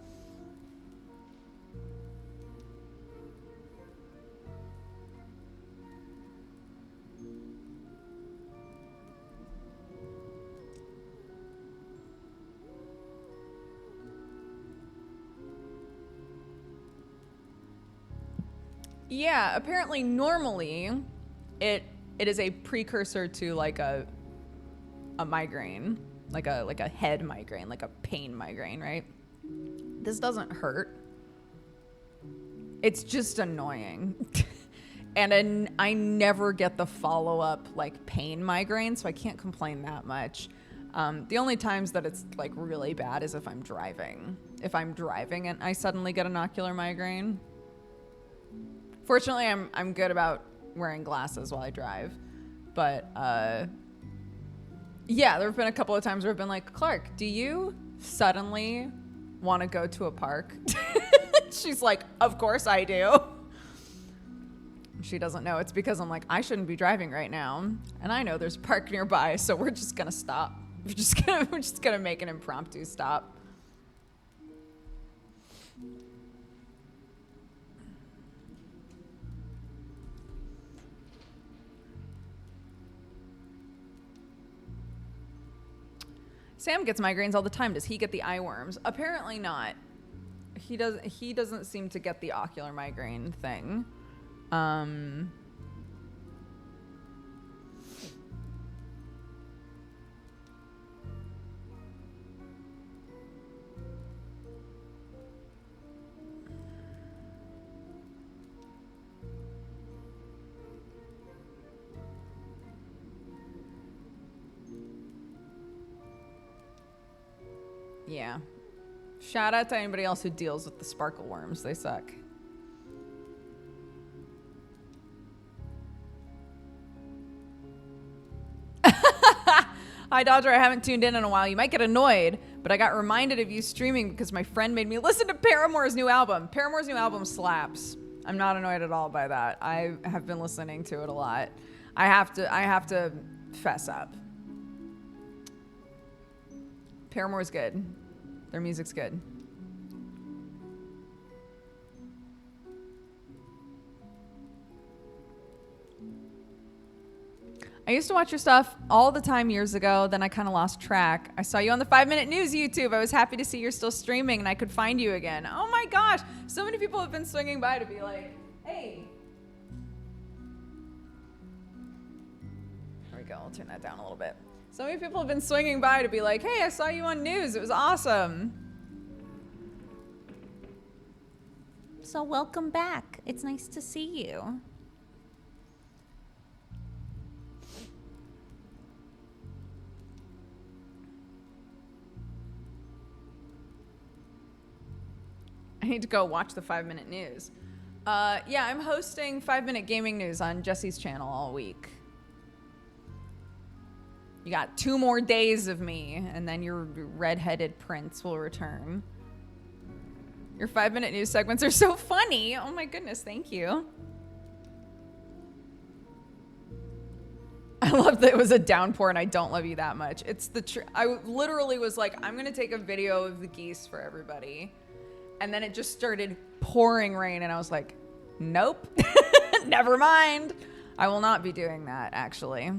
Yeah, apparently normally it is a precursor to like a migraine, like a head migraine, like a pain migraine, right? This doesn't hurt. It's just annoying. And I never get the follow-up like pain migraine, so I can't complain that much. The only times that it's like really bad is if I'm driving. If I'm driving and I suddenly get an ocular migraine. Fortunately, I'm good about wearing glasses while I drive. But yeah, there have been a couple of times where I've been like, Clark, do you suddenly want to go to a park? She's like, of course I do. She doesn't know it's because I'm like, I shouldn't be driving right now. And I know there's a park nearby, so we're just gonna stop. We're just gonna make an impromptu stop. Sam gets migraines all the time. Does he get the eye worms? Apparently not. He doesn't seem to get the ocular migraine thing. Yeah. Shout out to anybody else who deals with the sparkle worms. They suck. Hi, Dodger. I haven't tuned in a while. You might get annoyed, but I got reminded of you streaming because my friend made me listen to Paramore's new album. Paramore's new album slaps. I'm not annoyed at all by that. I have been listening to it a lot. I have to fess up. Paramore's good. Their music's good. I used to watch your stuff all the time years ago, then I kind of lost track. I saw you on the 5-Minute News YouTube. I was happy to see you're still streaming and I could find you again. Oh my gosh, so many people have been swinging by to be like, hey. There we go, I'll turn that down a little bit. So many people have been swinging by to be like, hey, I saw you on news. It was awesome. So welcome back. It's nice to see you. I need to go watch the 5-Minute News. Yeah, I'm hosting 5-Minute Gaming News on Jesse's channel all week. You got 2 more days of me, and then your redheaded prince will return. Your 5-Minute News segments are so funny. Oh my goodness, thank you. I love that it was a downpour and I don't love you that much. It's the I literally was like, I'm gonna take a video of the geese for everybody. And then it just started pouring rain and I was like, nope, never mind. I will not be doing that, actually.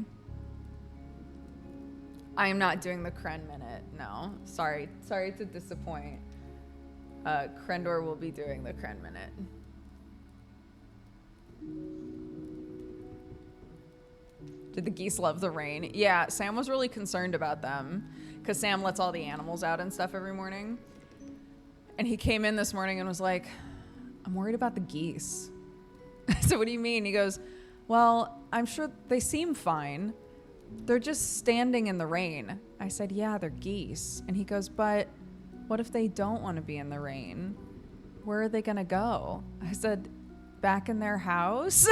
I am not doing the Kren Minute, no. Sorry to disappoint. Krendor will be doing the Kren Minute. Did the geese love the rain? Yeah, Sam was really concerned about them because Sam lets all the animals out and stuff every morning. And he came in this morning and was like, I'm worried about the geese. I said, what do you mean? He goes, well, I'm sure they seem fine. They're just standing in the rain. I said, yeah, they're geese. And he goes, but what if they don't want to be in the rain? Where are they going to go? I said, back in their house.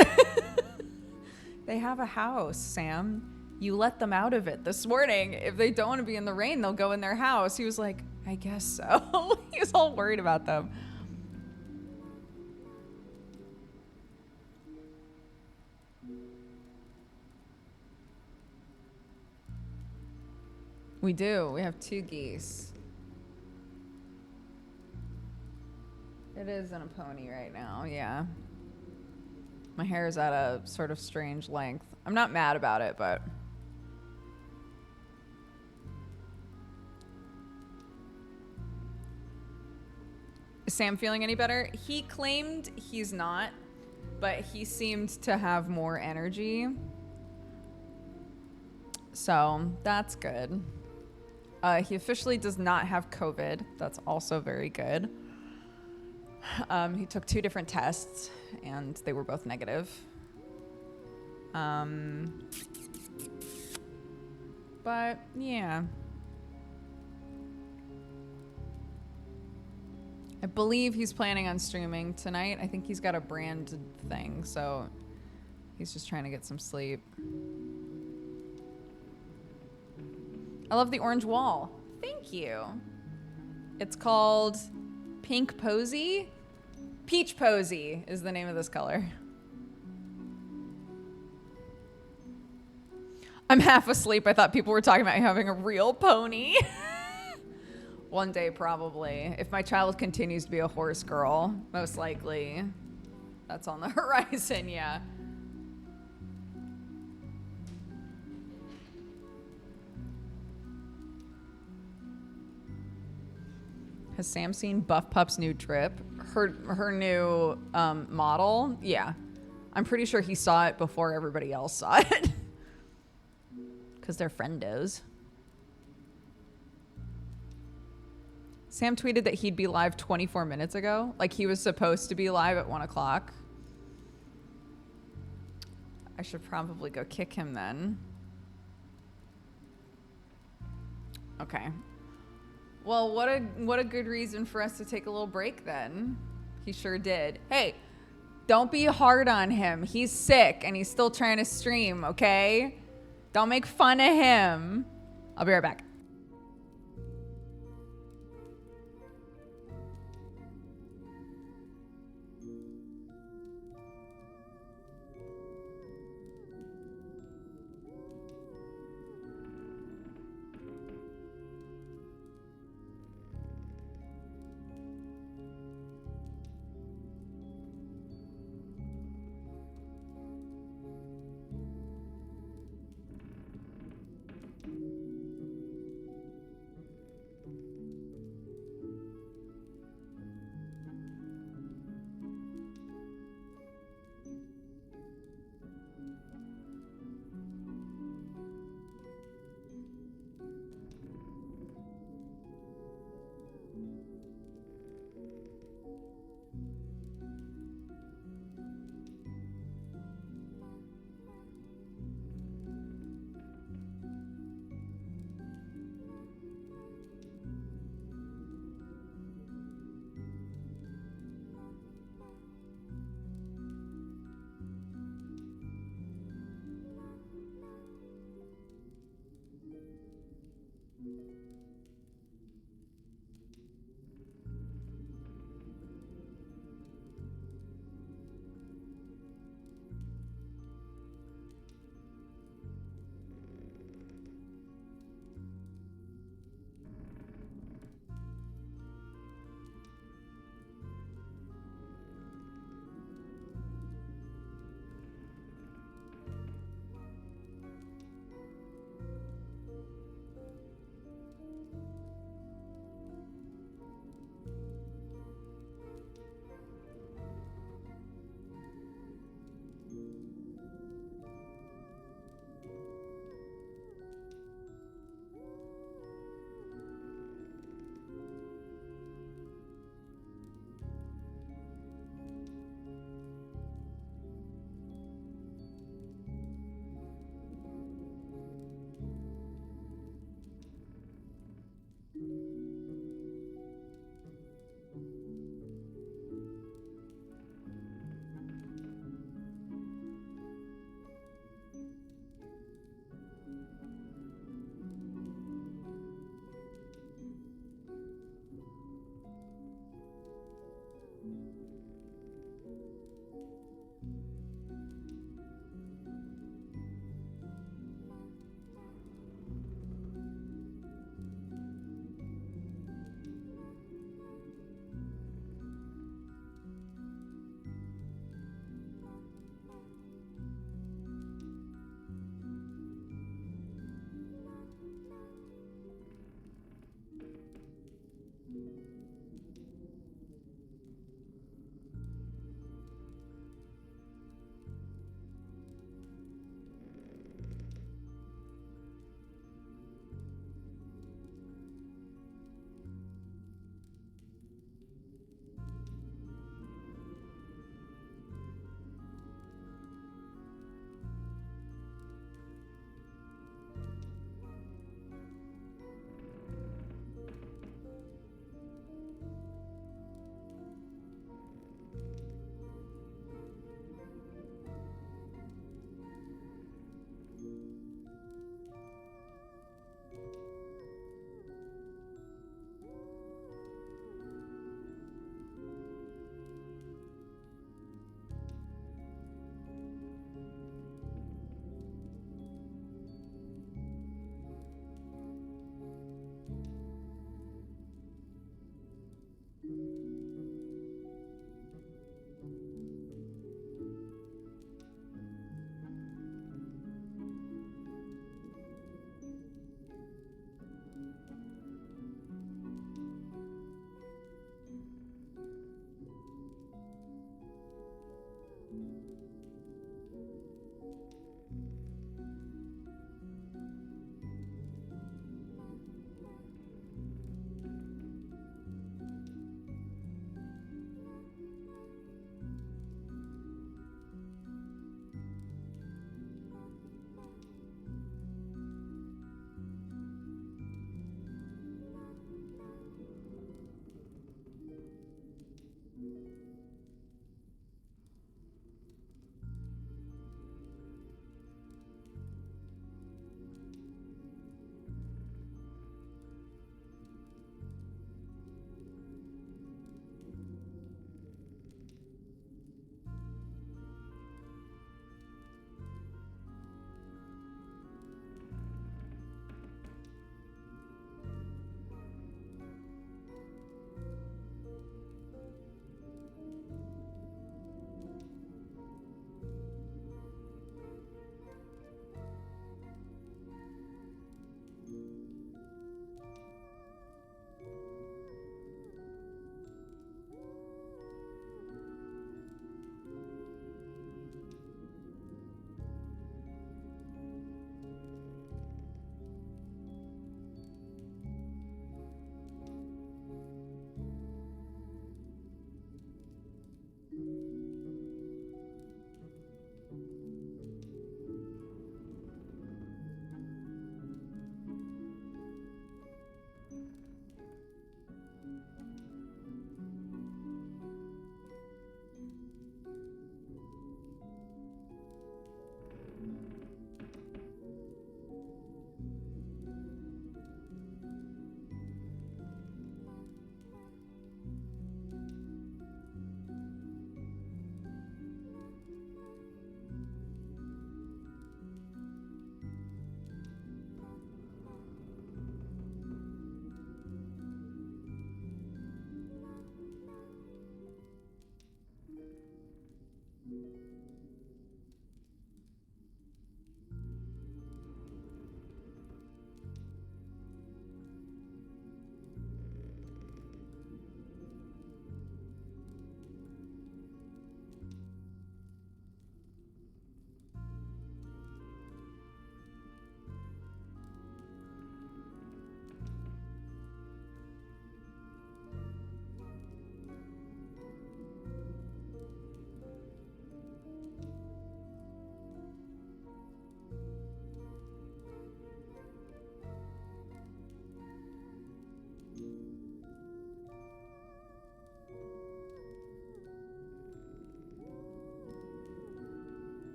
They have a house, Sam. You let them out of it this morning. If they don't want to be in the rain, they'll go in their house. He was like, I guess so. He was all worried about them. We do. We have 2 geese. It is in a pony right now, yeah. My hair is at a sort of strange length. I'm not mad about it, but... Is Sam feeling any better? He claimed he's not, but he seemed to have more energy. So that's good. He officially does not have COVID. That's also very good. He took 2 different tests and they were both negative. But yeah. I believe he's planning on streaming tonight. I think he's got a branded thing, so he's just trying to get some sleep. I love the orange wall. Thank you. It's called Pink Posy. Peach Posy is the name of this color. I'm half asleep. I thought people were talking about having a real pony. One day, probably. If my child continues to be a horse girl, most likely. That's on the horizon, yeah. Has Sam seen Buff Pup's new trip? Her new model? Yeah. I'm pretty sure he saw it before everybody else saw it. Because they're friendos. Sam tweeted that he'd be live 24 minutes ago. Like he was supposed to be live at 1 o'clock. I should probably go kick him then. Okay. Well, what a good reason for us to take a little break then. He sure did. Hey, don't be hard on him. He's sick and he's still trying to stream, okay? Don't make fun of him. I'll be right back.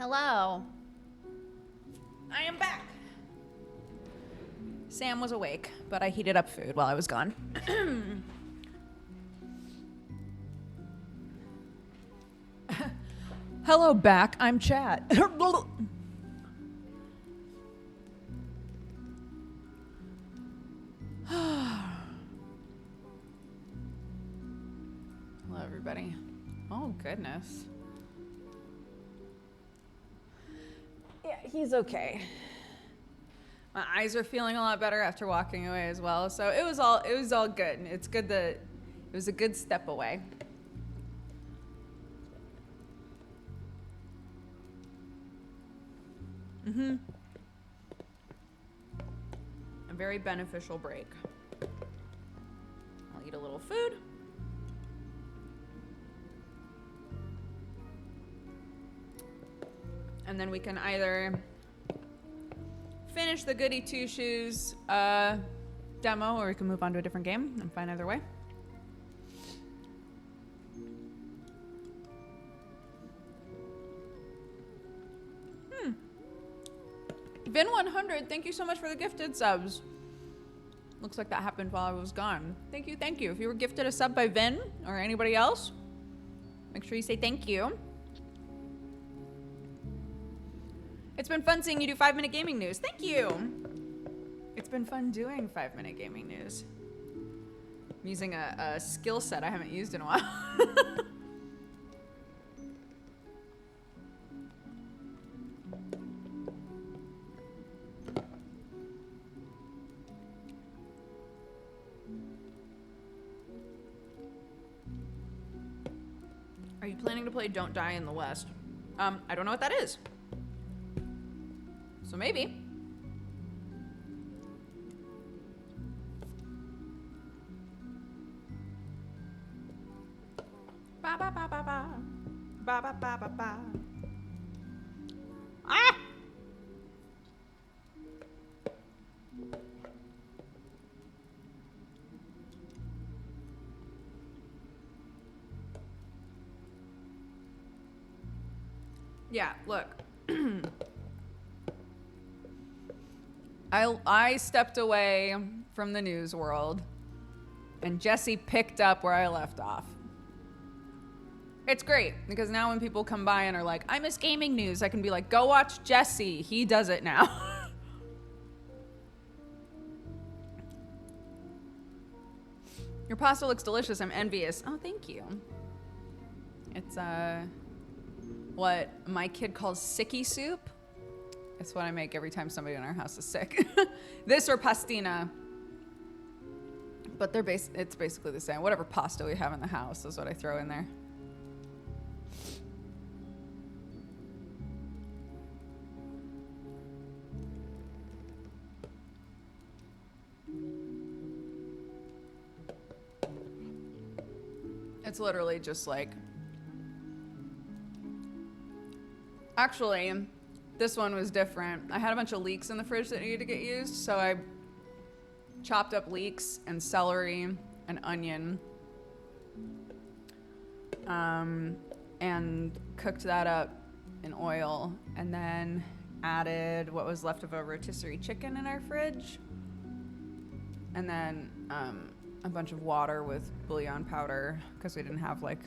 Hello. I am back. Sam was awake, but I heated up food while I was gone. Hello, back. I'm Chad. Hello, everybody. Oh, goodness. Yeah, he's okay. My eyes are feeling a lot better after walking away as well. So it was all good. It's good that it was a good step away. A very beneficial break. I'll eat a little food. And then we can either finish the Goody Two Shoes demo, or we can move on to a different game. I'm fine either way. Vin100, thank you so much for the gifted subs. Looks like that happened while I was gone. Thank you, thank you. If you were gifted a sub by Vin or anybody else, make sure you say thank you. It's been fun seeing you do 5-minute gaming news. Thank you. It's been fun doing 5-minute gaming news. I'm using a skill set I haven't used in a while. Are you planning to play Don't Die in the West? I don't know what that is. So maybe. Ba ba ba ba ba. Ba ba ba ba ba. Ah! Yeah, look. I stepped away from the news world, and Jesse picked up where I left off. It's great, because now when people come by and are like, I miss gaming news, I can be like, go watch Jesse. He does it now. Your pasta looks delicious. I'm envious. Oh, thank you. It's, what my kid calls sicky soup. It's what I make every time somebody in our house is sick. This or pastina. But it's basically the same. Whatever pasta we have in the house is what I throw in there. It's literally just like... Actually, this one was different. I had a bunch of leeks in the fridge that needed to get used, so I chopped up leeks and celery and onion, and cooked that up in oil, and then added what was left of a rotisserie chicken in our fridge, and then a bunch of water with bouillon powder because we didn't have like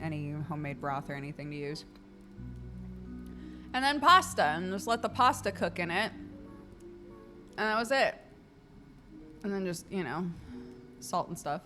any homemade broth or anything to use. And then pasta, and just let the pasta cook in it. And that was it. And then just, you know, salt and stuff.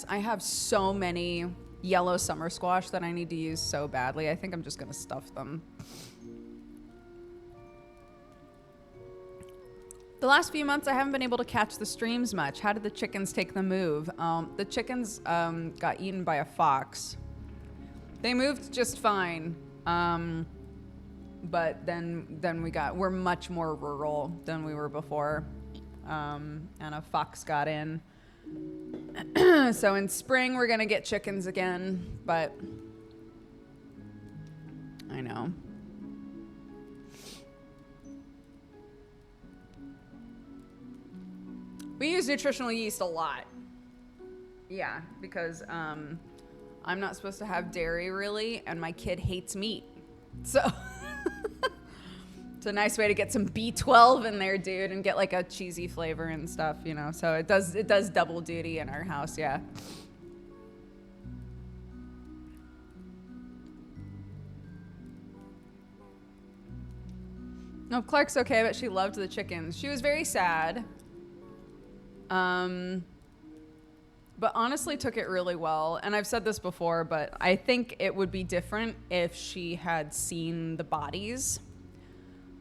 I have so many yellow summer squash that I need to use so badly. I think I'm just gonna stuff them. The last few months, I haven't been able to catch the streams much. How did the chickens take the move? The chickens got eaten by a fox. They moved just fine. But then we're much more rural than we were before. And a fox got in. So in spring we're gonna get chickens again, but I know. We use nutritional yeast a lot. Yeah, because I'm not supposed to have dairy really, and my kid hates meat. So it's a nice way to get some B12 in there, dude, and get like a cheesy flavor and stuff, you know. So it does double duty in our house, yeah. No, Clark's okay, but she loved the chickens. She was very sad. But honestly took it really well. And I've said this before, but I think it would be different if she had seen the bodies.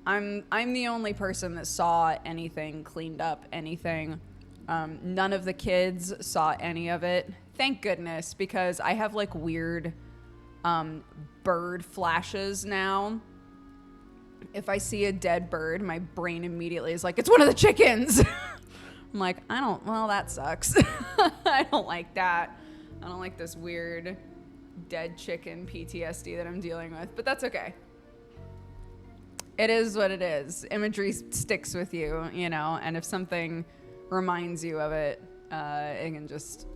I'm the only person that saw anything, cleaned up anything. None of the kids saw any of it. Thank goodness, because I have like weird bird flashes now. If I see a dead bird, my brain immediately is like, it's one of the chickens. I'm like, well, that sucks. I don't like that. I don't like this weird dead chicken PTSD that I'm dealing with, but that's okay. It is what it is. Imagery sticks with you, you know, and if something reminds you of it, it can just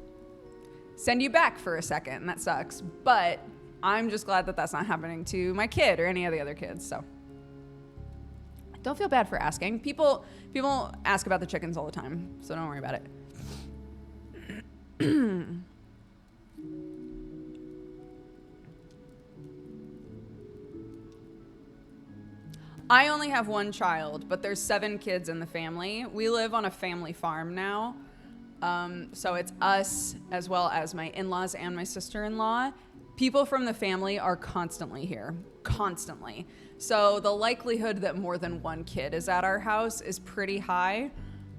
send you back for a second, and that sucks. But I'm just glad that that's not happening to my kid or any of the other kids, so. Don't feel bad for asking. People ask about the chickens all the time, so don't worry about it. I only have one child, but there's 7 kids in the family. We live on a family farm now. So it's us as well as my in-laws and my sister-in-law. People from the family are constantly here, constantly. So the likelihood that more than one kid is at our house is pretty high,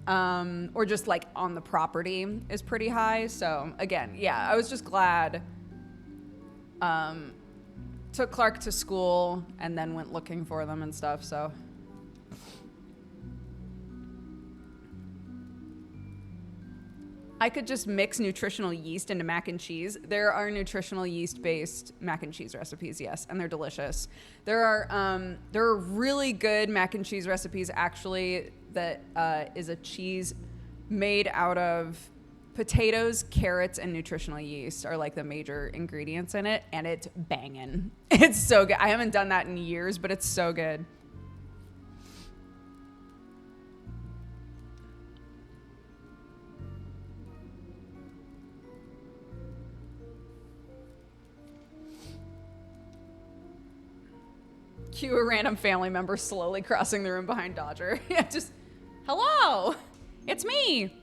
or just like on the property is pretty high. So again, yeah, I was just glad. Took Clark to school and then went looking for them and stuff, so. I could just mix nutritional yeast into mac and cheese. There are nutritional yeast-based mac and cheese recipes, yes, and they're delicious. There are really good mac and cheese recipes, actually, that is a cheese made out of potatoes, carrots, and nutritional yeast are like the major ingredients in it, and it's banging. It's so good. I haven't done that in years, but it's so good. Cue a random family member slowly crossing the room behind Dodger. Yeah, just, hello, it's me.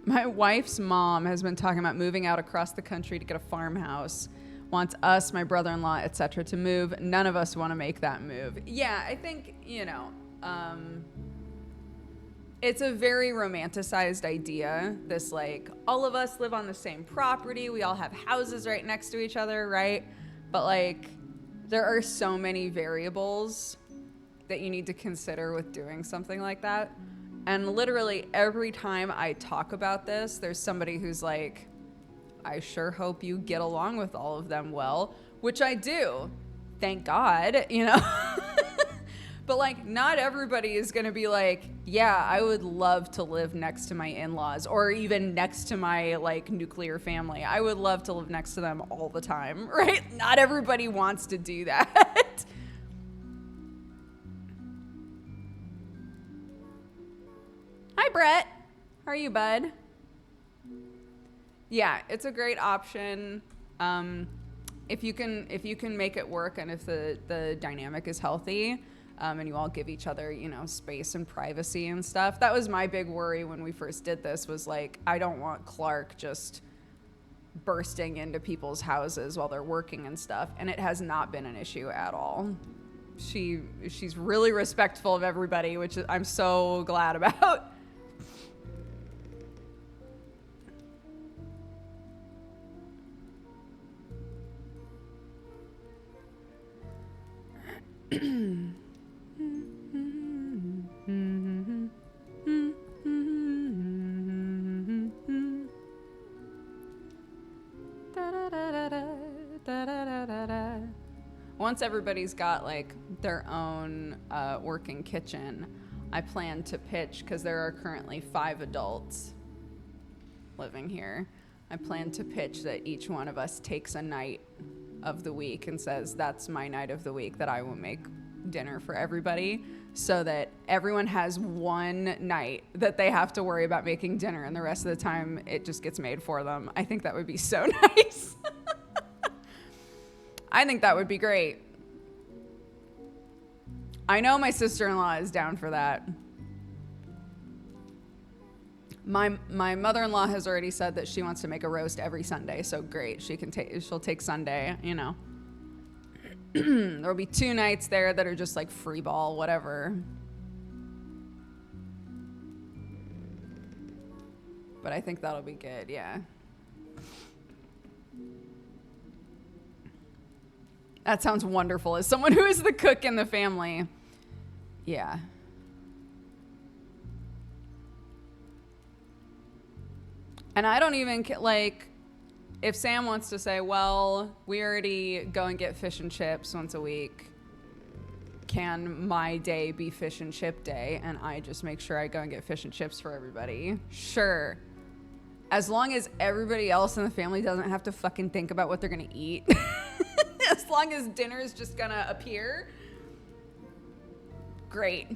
My wife's mom has been talking about moving out across the country to get a farmhouse. Wants us, my brother-in-law, etc., to move. None of us want to make that move. Yeah, I think, you know, it's a very romanticized idea. This, like, all of us live on the same property. We all have houses right next to each other, right? But, like, there are so many variables that you need to consider with doing something like that. And literally every time I talk about this, there's somebody who's like, I sure hope you get along with all of them well, which I do. Thank God, you know? But like, not everybody is going to be like, yeah, I would love to live next to my in-laws or even next to my like nuclear family. I would love to live next to them all the time, right? Not everybody wants to do that. Hi, Brett. How are you, bud? Yeah, it's a great option. If you can make it work and if the dynamic is healthy, and you all give each other, you know, space and privacy and stuff. That was my big worry when we first did this, was like, I don't want Clark just bursting into people's houses while they're working and stuff. And it has not been an issue at all. She's really respectful of everybody, which I'm so glad about. once everybody's got like their own working kitchen, I plan to pitch, because there are currently 5 adults living here. I plan to pitch that each one of us takes a night of the week and says, that's my night of the week that I will make dinner for everybody, so that everyone has one night that they have to worry about making dinner, and the rest of the time it just gets made for them. I think that would be so nice. I think that would be great. I know my sister-in-law is down for that. My mother-in-law has already said that she wants to make a roast every Sunday, so great. She'll take Sunday, you know. There'll be 2 nights there that are just like free ball, whatever. But I think that'll be good, yeah. That sounds wonderful. As someone who is the cook in the family, yeah. And I don't even, like, if Sam wants to say, well, we already go and get fish and chips once a week, can my day be fish and chip day? And I just make sure I go and get fish and chips for everybody. Sure. As long as everybody else in the family doesn't have to fucking think about what they're going to eat. As long as dinner is just going to appear. Great.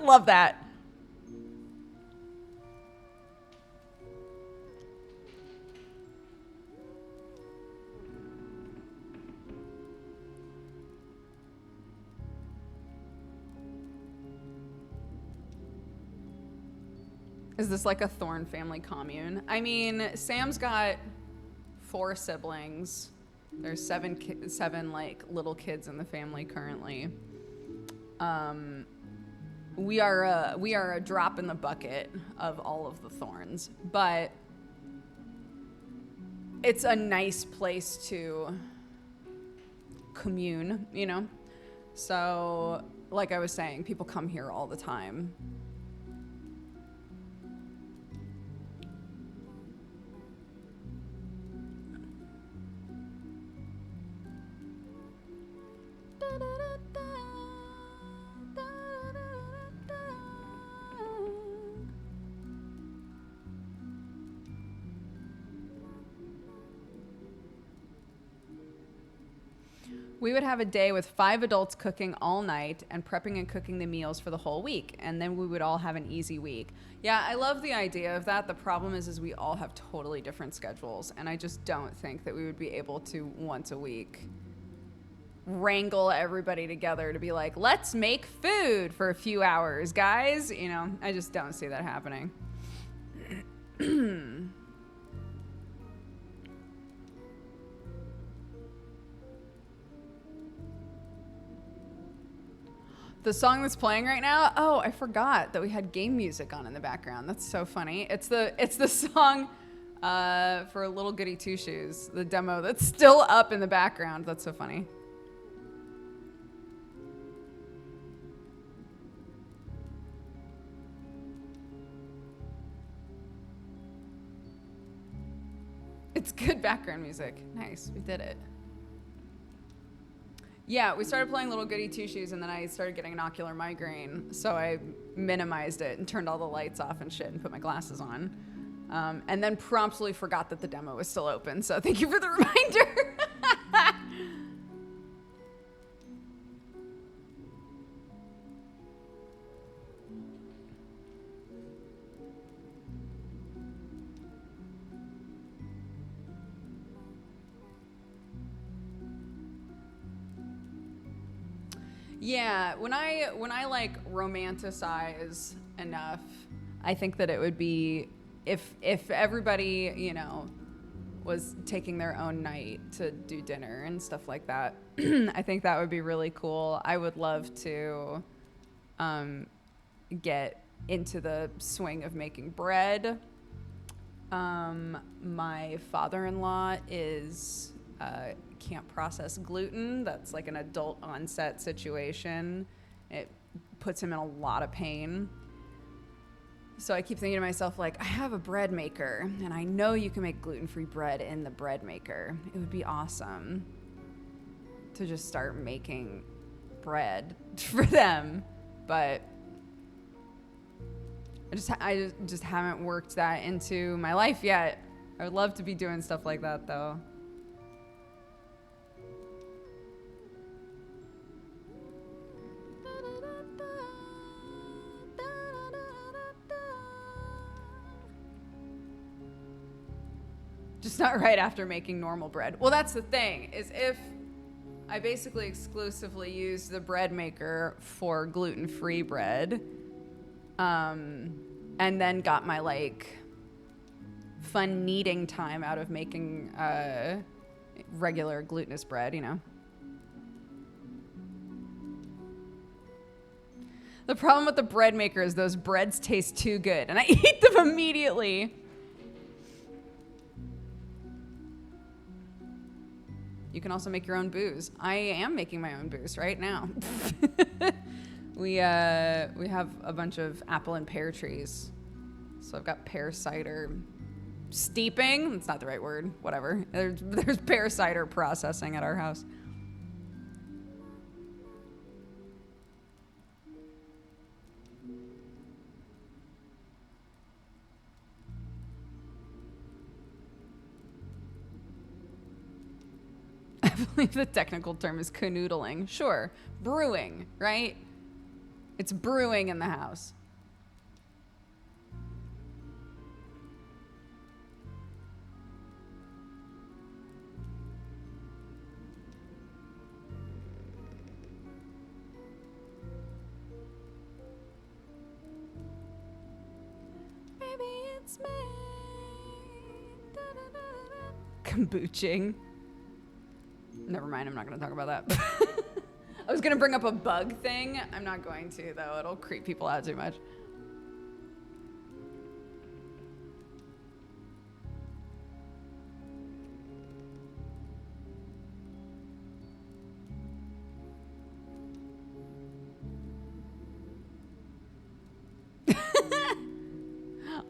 Love that. Is this like a Thorne family commune? I mean, Sam's got 4 siblings. There's 7 like little kids in the family currently. We are a drop in the bucket of all of the Thorns, but it's a nice place to commune, you know? So, like I was saying, people come here all the time. We would have a day with 5 adults cooking all night and prepping and cooking the meals for the whole week. And then we would all have an easy week. Yeah, I love the idea of that. The problem is we all have totally different schedules. And I just don't think that we would be able to once a week wrangle everybody together to be like, let's make food for a few hours, guys. You know, I just don't see that happening. The song that's playing right now, oh, I forgot that we had game music on in the background. That's so funny. It's the song for Little Goody Two Shoes, the demo that's still up in the background. That's so funny. It's good background music. Nice, we did it. Yeah, we started playing Little Goody Two Shoes, and then I started getting an ocular migraine, so I minimized it and turned all the lights off and shit and put my glasses on. And then promptly forgot that the demo was still open, so thank you for the reminder. Yeah, when I like romanticize enough, I think that it would be if everybody, you know, was taking their own night to do dinner and stuff like that. I think that would be really cool. I would love to get into the swing of making bread. My father-in-law is can't process gluten. That's like an adult onset situation. It puts him in a lot of pain. So I keep thinking to myself, like, I have a bread maker, and I know you can make gluten-free bread in the bread maker. It would be awesome to to just start making bread for them, but I just haven't worked that into my life yet. I would love to be doing stuff like that though. Just not right after making normal bread. Well, that's the thing, is if I basically exclusively use the bread maker for gluten-free bread, and then got my like fun kneading time out of making regular glutinous bread, you know. The problem with the bread maker is those breads taste too good, and I eat them immediately. You can also make your own booze. I am making my own booze right now. We have a bunch of apple and pear trees. So I've got pear cider steeping. That's not the right word. Whatever. There's pear cider processing at our house. I believe the technical term is canoodling. Sure. Brewing, right? It's brewing in the house. Maybe it's me. Kombuching. Never mind, I'm not going to talk about that. I was going to bring up a bug thing. I'm not going to, though. It'll creep people out too much.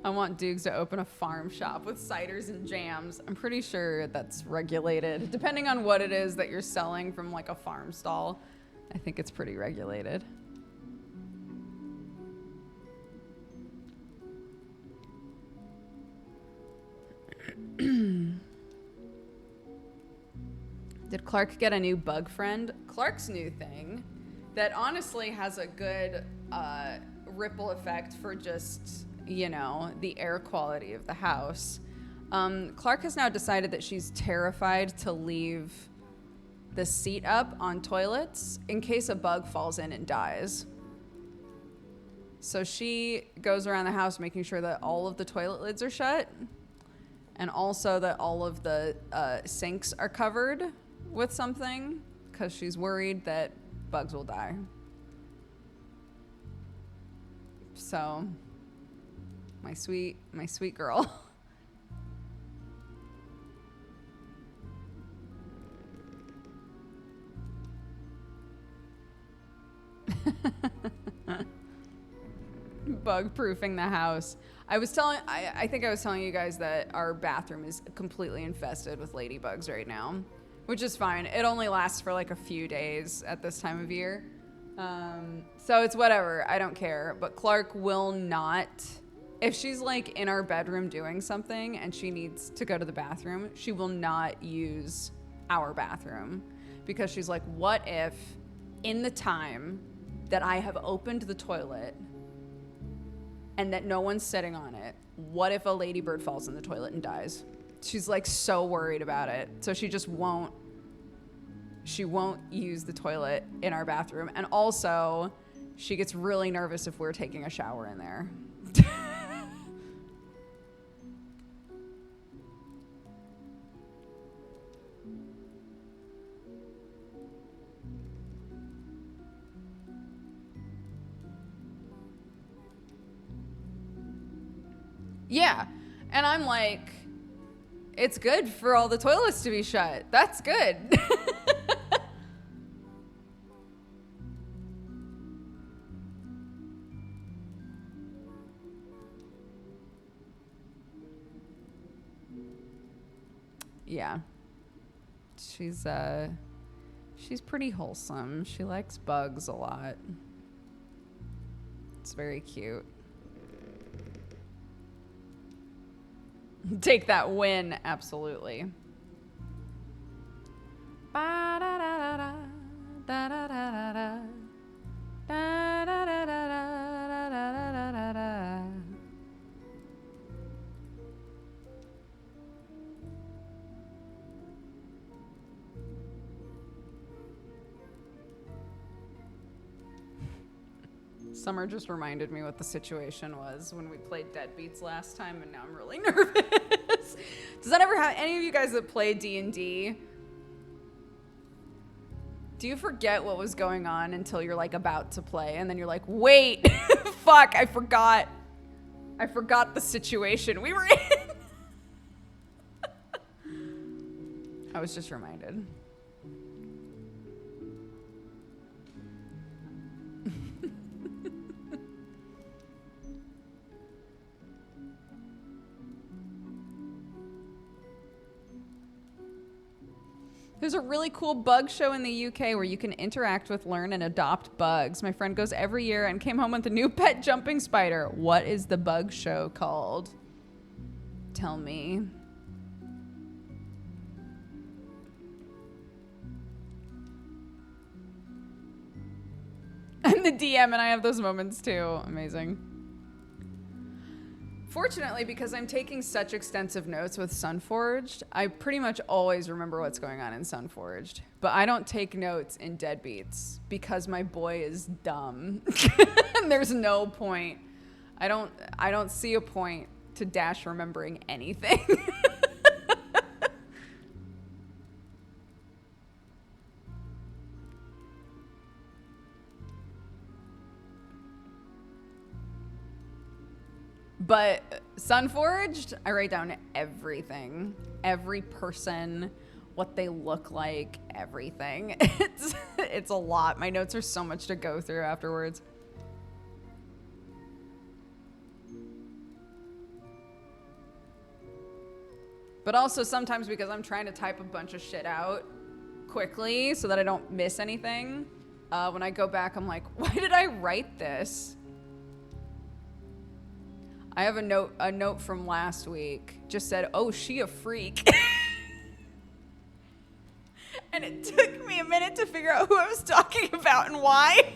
I want Dukes to open a farm shop with ciders and jams. I'm pretty sure that's regulated. Depending on what it is that you're selling from like a farm stall, I think it's pretty regulated. Did Clark get a new bug friend? Clark's new thing that honestly has a good ripple effect for just, you know, the air quality of the house. Clark has now decided that she's terrified to leave the seat up on toilets in case a bug falls in and dies. So she goes around the house making sure that all of the toilet lids are shut and also that all of the sinks are covered with something because she's worried that bugs will die. So my sweet girl. Bug proofing the house. I think I was telling you guys that our bathroom is completely infested with ladybugs right now, which is fine. It only lasts for like a few days at this time of year. So it's whatever. I don't care. But Clark will not, if she's like in our bedroom doing something and she needs to go to the bathroom, she will not use our bathroom because she's like, what if in the time that I have opened the toilet and that no one's sitting on it, what if a ladybird falls in the toilet and dies? She's like so worried about it. So she just won't use the toilet in our bathroom. And also she gets really nervous if we're taking a shower in there. Yeah. And I'm like, it's good for all the toilets to be shut. That's good. Yeah. She's pretty wholesome. She likes bugs a lot. It's very cute. Take that win, absolutely. Ba-da-da-da-da, da-da-da-da-da, da-da-da-da-da-da-da-da-da. Summer just reminded me what the situation was when we played Deadbeats last time, and now I'm really nervous. Does that ever happen? Any of you guys that play D&D, do you forget what was going on until you're like about to play, and then you're like, wait, fuck, I forgot the situation we were in. I was just reminded. There's a really cool bug show in the UK where you can interact with, learn, and adopt bugs. My friend goes every year and came home with a new pet jumping spider. What is the bug show called? Tell me. I'm the DM and I have those moments too. Amazing. Fortunately, because I'm taking such extensive notes with Sunforged, I pretty much always remember what's going on in Sunforged. But I don't take notes in Deadbeats because my boy is dumb. And there's no point. I don't see a point to Dash remembering anything. But Sunforged, I write down everything. Every person, what they look like, everything. It's a lot. My notes are so much to go through afterwards. But also sometimes because I'm trying to type a bunch of shit out quickly so that I don't miss anything. When I go back, I'm like, why did I write this? I have a note from last week. Just said, oh, she a freak. And it took me a minute to figure out who I was talking about and why.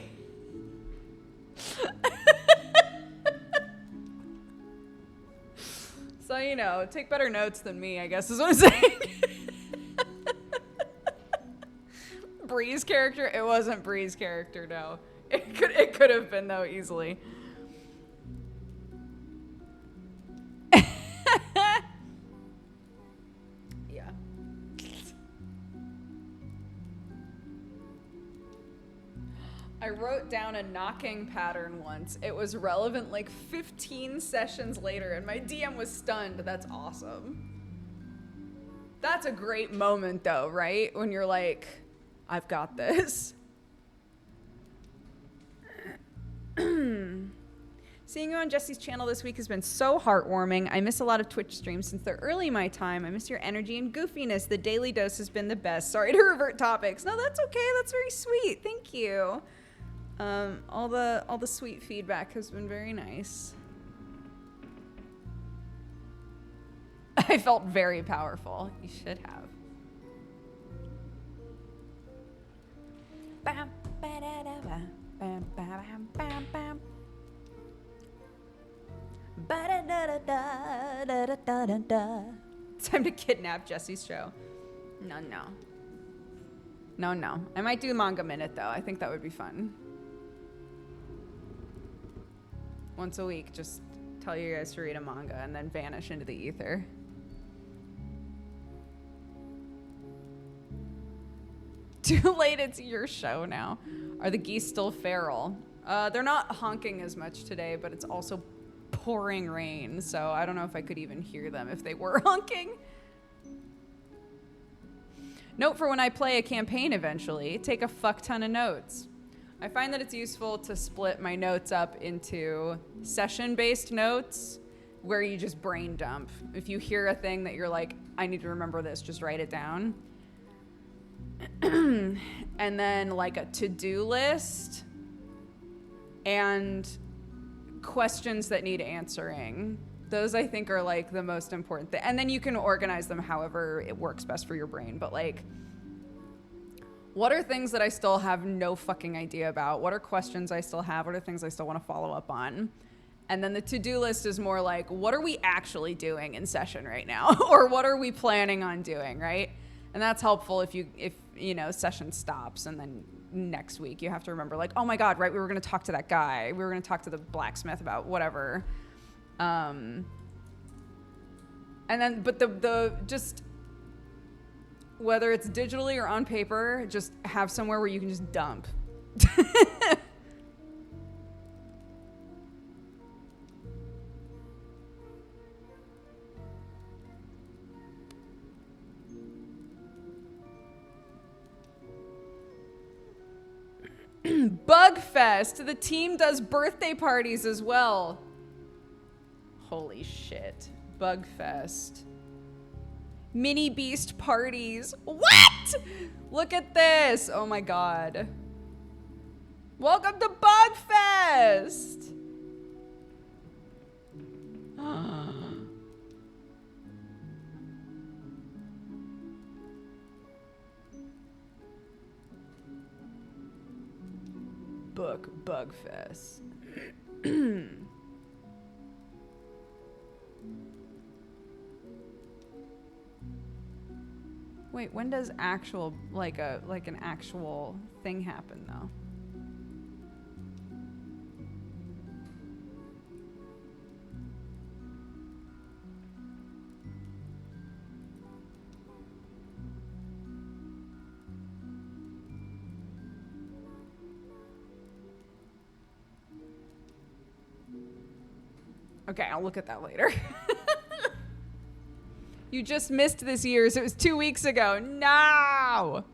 So, you know, take better notes than me, I guess is what I'm saying. Bree's character? It wasn't Bree's character, no. It could have been, though, easily. Yeah. I wrote down a knocking pattern once. It was relevant like 15 sessions later, and my DM was stunned. That's awesome. That's a great moment, though, right? When you're like, I've got this. Seeing you on Jesse's channel this week has been so heartwarming. I miss a lot of Twitch streams since they're early my time. I miss your energy and goofiness. The daily dose has been the best. Sorry to revert topics. No, that's okay. That's very sweet. Thank you. All the sweet feedback has been very nice. I felt very powerful. You should have. Bam, ba-da-da-ba, bam, bam, bam, bam. Ba-da-da-da-da-da-da-da-da. Time to kidnap Jesse's show. No. I might do Manga Minute, though. I think that would be fun. Once a week, just tell you guys to read a manga and then vanish into the ether. Too late, it's your show now. Are the geese still feral? They're not honking as much today, but it's also pouring rain, so I don't know if I could even hear them if they were honking. Note for when I play a campaign eventually, take a fuck ton of notes. I find that it's useful to split my notes up into session-based notes where you just brain dump. If you hear a thing that you're like, I need to remember this, just write it down. and then like a to-do list and questions that need answering. Those I think are like the most important thing. And then you can organize them however it works best for your brain. But like, what are things that I still have no fucking idea about? What are questions I still have? What are things I still want to follow up on? And then the to-do list is more like, what are we actually doing in session right now? Or what are we planning on doing, right? And that's helpful if you know, session stops and then next week you have to remember like, oh my God, right, we were going to talk to that guy. We were going to talk to the blacksmith about whatever. And then, but the just, whether it's digitally or on paper, just have somewhere where you can just dump. Bugfest. The team does birthday parties as well. Holy shit. Bugfest. Mini Beast parties. What? Look at this. Oh my God. Welcome to Bugfest. Book Bugfest. Wait, when does actual like an actual thing happen though? Okay, I'll look at that later. You just missed this year's. It was 2 weeks ago. No!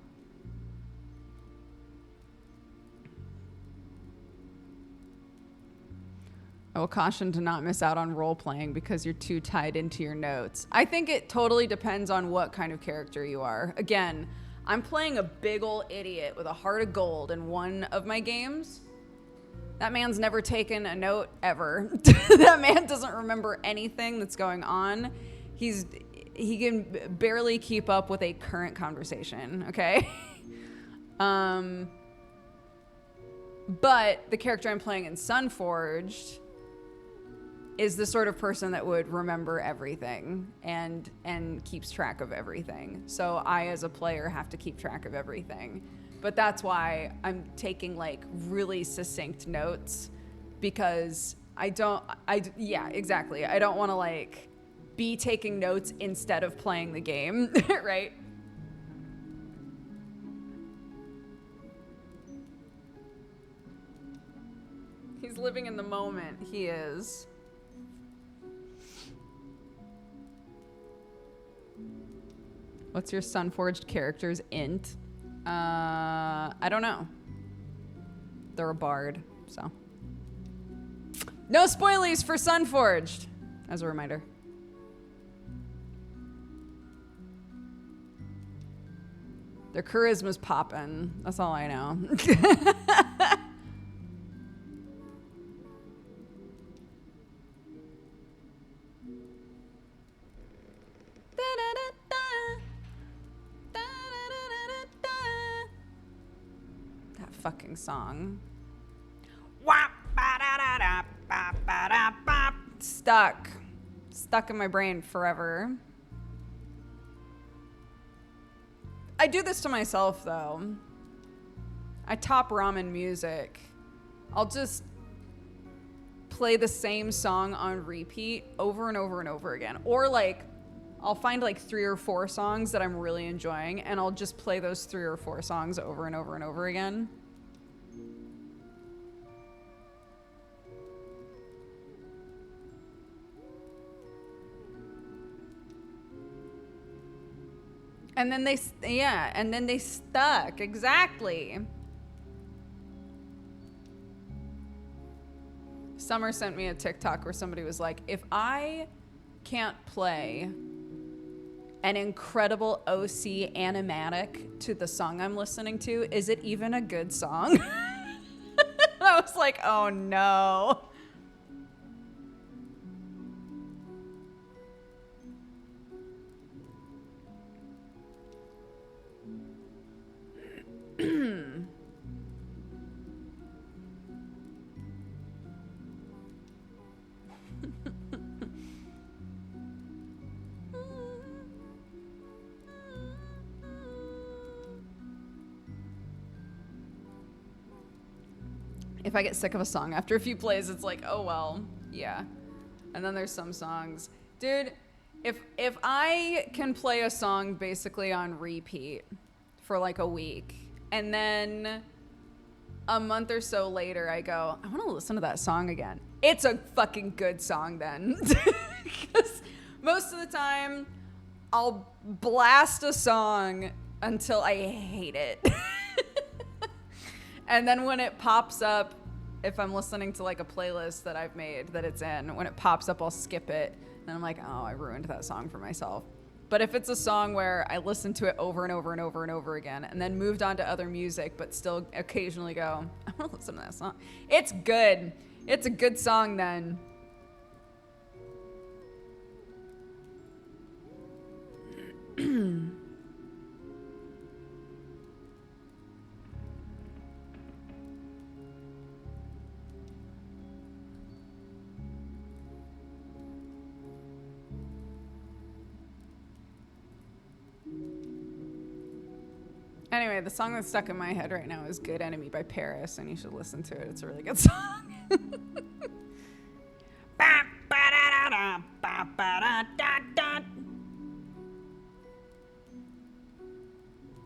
I will caution to not miss out on role playing because you're too tied into your notes. I think it totally depends on what kind of character you are. Again, I'm playing a big ol' idiot with a heart of gold in one of my games. That man's never taken a note ever. That man doesn't remember anything that's going on. He can barely keep up with a current conversation, okay? But the character I'm playing in Sunforged is the sort of person that would remember everything and keeps track of everything. So I, as a player, have to keep track of everything. But that's why I'm taking like really succinct notes, because yeah, exactly. I don't want to like be taking notes instead of playing the game, right? He's living in the moment. He is. What's your Sunforged character's int? I don't know. They're a bard, so. No spoilies for Sunforged, as a reminder. Their charisma's poppin'. That's all I know. That fucking song. Stuck in my brain forever. I do this to myself, though. I top ramen music. I'll just play the same song on repeat over and over and over again. Or like, I'll find like 3 or 4 songs that I'm really enjoying, and I'll just play those 3 or 4 songs over and over and over again. And then they stuck. Exactly. Summer sent me a TikTok where somebody was like, if I can't play an incredible OC animatic to the song I'm listening to. Is it even a good song? I was like, oh no. If I get sick of a song after a few plays, it's like, oh well, yeah. And then there's some songs. Dude, if I can play a song basically on repeat for like a week, and then a month or so later I go, I want to listen to that song again. It's a fucking good song then. Because most of the time, I'll blast a song until I hate it. And then when it pops up, if I'm listening to like a playlist that I've made that it's in, when it pops up, I'll skip it. And I'm like, oh, I ruined that song for myself. But if it's a song where I listen to it over and over and over and over again, and then moved on to other music, but still occasionally go, I want to listen to that song. It's good. It's a good song then. Anyway, the song that's stuck in my head right now is Good Enemy by Paris, and you should listen to it. It's a really good song.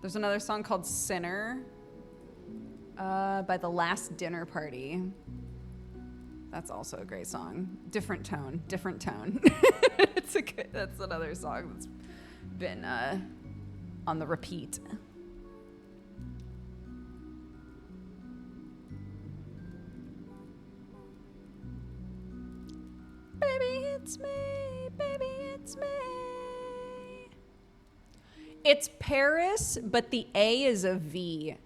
There's another song called Sinner by The Last Dinner Party. That's also a great song. Different tone. That's another song that's been on the repeat. Baby, it's me. It's Paris, but the A is a V.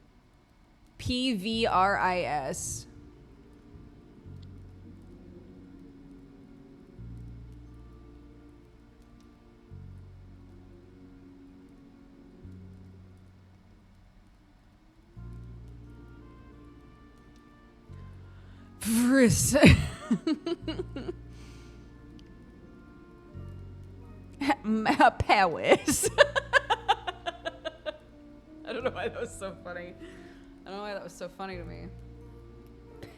Pvris. Paris. Paris. I don't know why that was so funny. I don't know why that was so funny to me.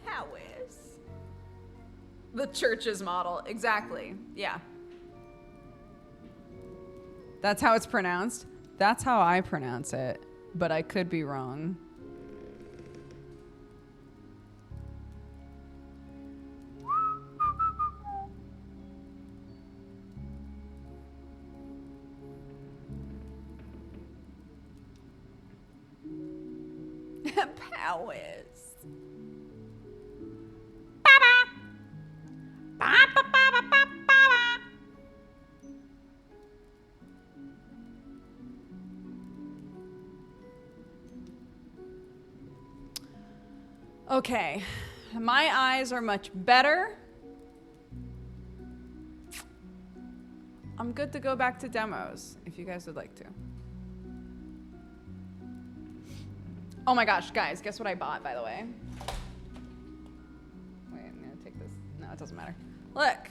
Paris. The church's model. Exactly. Yeah. That's how it's pronounced. That's how I pronounce it. But I could be wrong. Powers. Okay, my eyes are much better. I'm good to go back to demos if you guys would like to. Oh my gosh, guys, guess what I bought, by the way? Wait, I'm gonna take this. No, it doesn't matter. Look.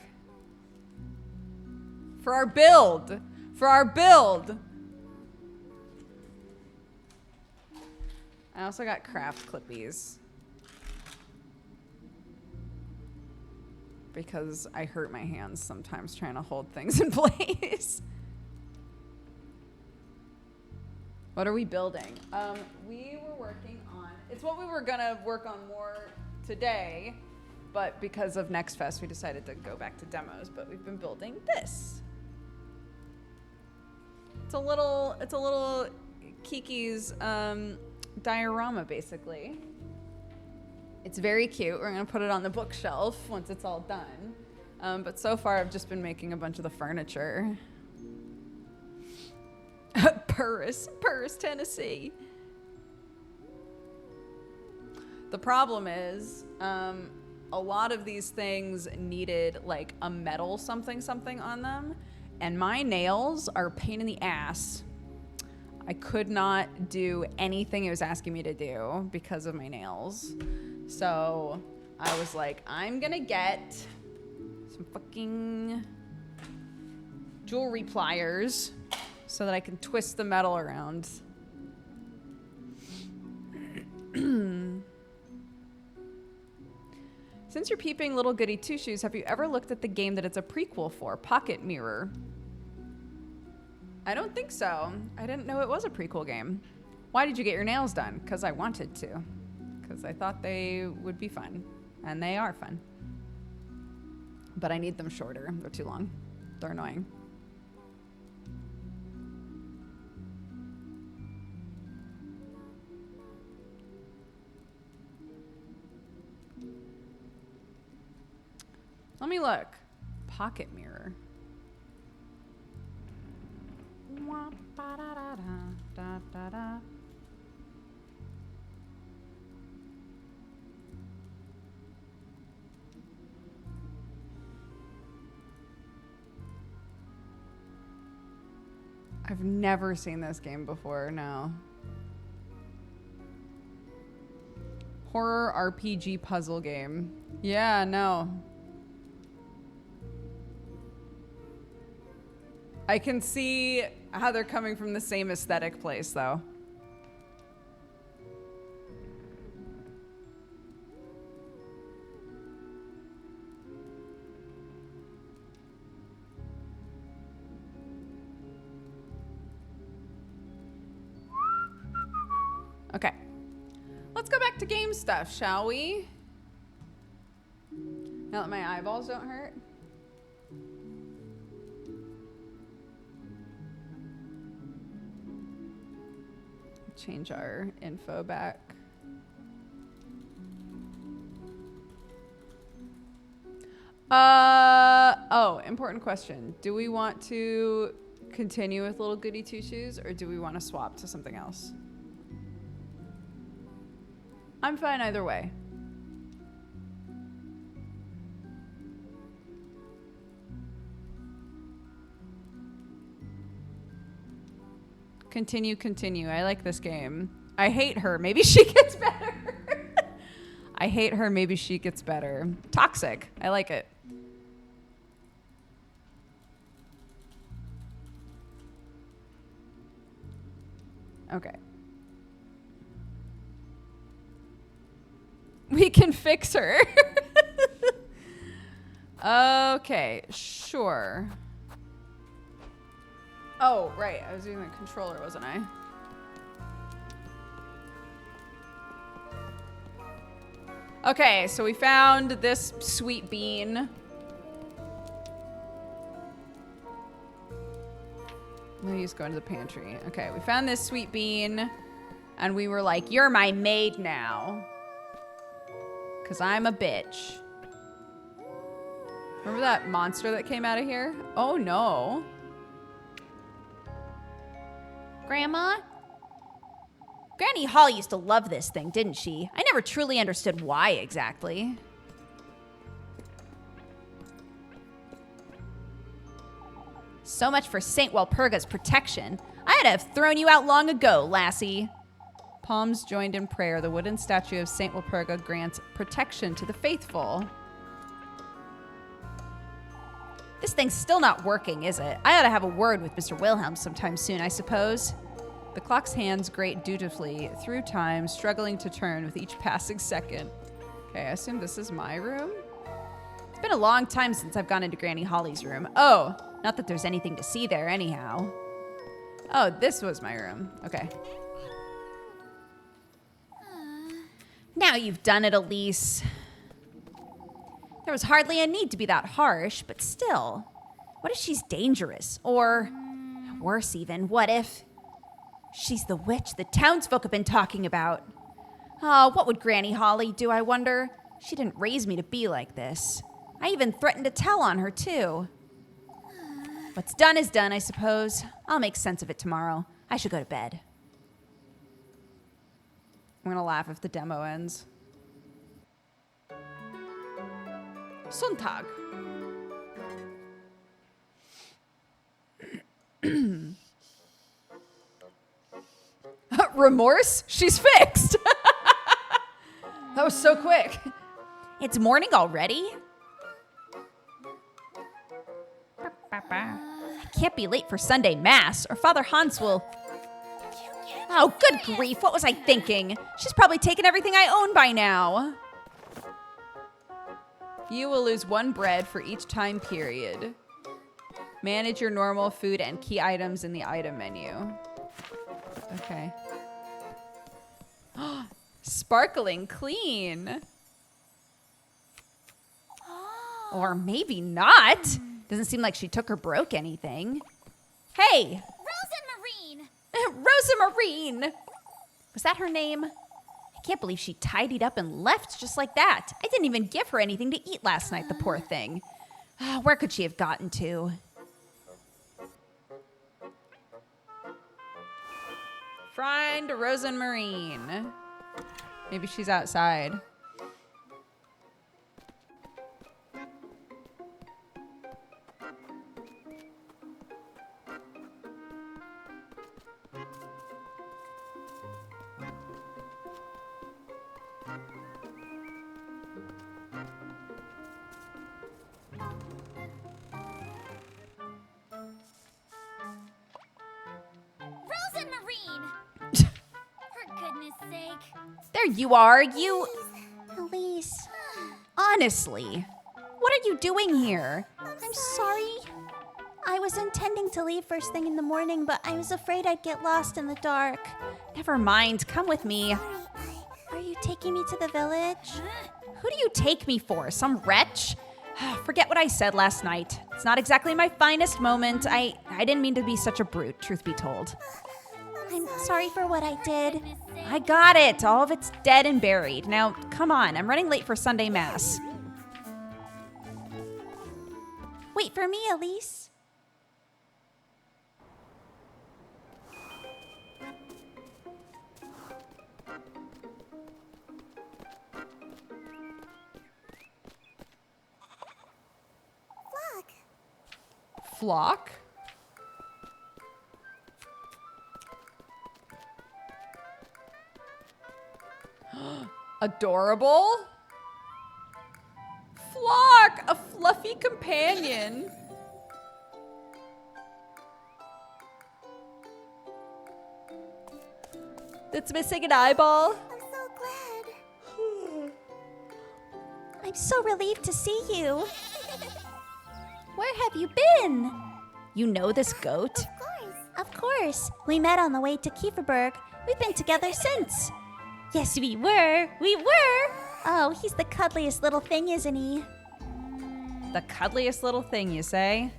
For our build. I also got craft clippies. Because I hurt my hands sometimes trying to hold things in place. What are we building? We were working on, it's what we were gonna work on more today, but because of Next Fest, we decided to go back to demos, but we've been building this. It's a little Kiki's diorama, basically. It's very cute. We're gonna put it on the bookshelf once it's all done. But so far I've just been making a bunch of the furniture. Purris, Tennessee. The problem is, a lot of these things needed like a metal something on them, and my nails are a pain in the ass. I could not do anything it was asking me to do because of my nails. So I was like, I'm gonna get some fucking jewelry pliers so that I can twist the metal around. Since you're peeping little goody two-shoes, have you ever looked at the game that it's a prequel for, Pocket Mirror? I don't think so. I didn't know it was a prequel game. Why did you get your nails done? Because I wanted to. Because I thought they would be fun. And they are fun. But I need them shorter. They're too long. They're annoying. Let me look. Pocket Mirror. I've never seen this game before, no. Horror RPG puzzle game. Yeah, no. I can see how they're coming from the same aesthetic place, though. Okay. Let's go back to game stuff, shall we? Now that my eyeballs don't hurt. Change our info back. Oh, important question. Do we want to continue with little goody two-shoes or do we want to swap to something else? I'm fine either way. Continue. I like this game. I hate her. Maybe she gets better. I hate her. Maybe she gets better. Toxic. I like it. Okay. We can fix her. Okay, sure. Oh, right. I was using the controller, wasn't I? Okay, so we found this sweet bean. No use going to the pantry. Okay, we found this sweet bean, and we were like, you're my maid now. Because I'm a bitch. Remember that monster that came out of here? Oh, no. Grandma? Granny Hall used to love this thing, didn't she? I never truly understood why exactly. So much for St. Walpurga's protection. I'd have thrown you out long ago, lassie. Palms joined in prayer, the wooden statue of St. Walpurga grants protection to the faithful. This thing's still not working, is it? I ought to have a word with Mr. Wilhelm sometime soon, I suppose. The clock's hands grate dutifully through time, struggling to turn with each passing second. Okay, I assume this is my room? It's been a long time since I've gone into Granny Holly's room. Oh, not that there's anything to see there anyhow. Oh, this was my room. Okay. Now you've done it, Elise. There was hardly a need to be that harsh, but still. What if she's dangerous? Or, worse even, what if she's the witch the townsfolk have been talking about? Oh, what would Granny Holly do, I wonder? She didn't raise me to be like this. I even threatened to tell on her, too. What's done is done, I suppose. I'll make sense of it tomorrow. I should go to bed. I'm gonna laugh if the demo ends. Sonntag. Remorse? She's fixed. That was so quick. It's morning already? I can't be late for Sunday Mass, or Father Hans will... Oh, good grief, what was I thinking? She's probably taken everything I own by now. You will lose 1 bread for each time period. Manage your normal food and key items in the item menu. Okay. Sparkling clean. Or maybe not. Doesn't seem like she took or broke anything. Hey! Rosa Marine! Rosa Marine! Was that her name? I can't believe she tidied up and left just like that. I didn't even give her anything to eat last night, the poor thing. Where could she have gotten to? Find Rosa Marine. Maybe she's outside. Rosa Marine! For goodness sake. There you are, you... Elise. Honestly, what are you doing here? I'm sorry. I was intending to leave first thing in the morning, but I was afraid I'd get lost in the dark. Never mind, come with me. Are you taking me to the village? Who do you take me for? Some wretch? Forget what I said last night. It's not exactly my finest moment. I didn't mean to be such a brute, truth be told. I'm sorry for what I did. I got it. All of it's dead and buried. Now, come on. I'm running late for Sunday Mass. Wait for me, Elise. Flock? Adorable? Flock, a fluffy companion. That's missing an eyeball. I'm so glad. I'm so relieved to see you. Where have you been? You know this goat? Of course. We met on the way to Kieferberg. We've been together since. Yes, we were. We were. Oh, he's the cuddliest little thing, isn't he? The cuddliest little thing, you say?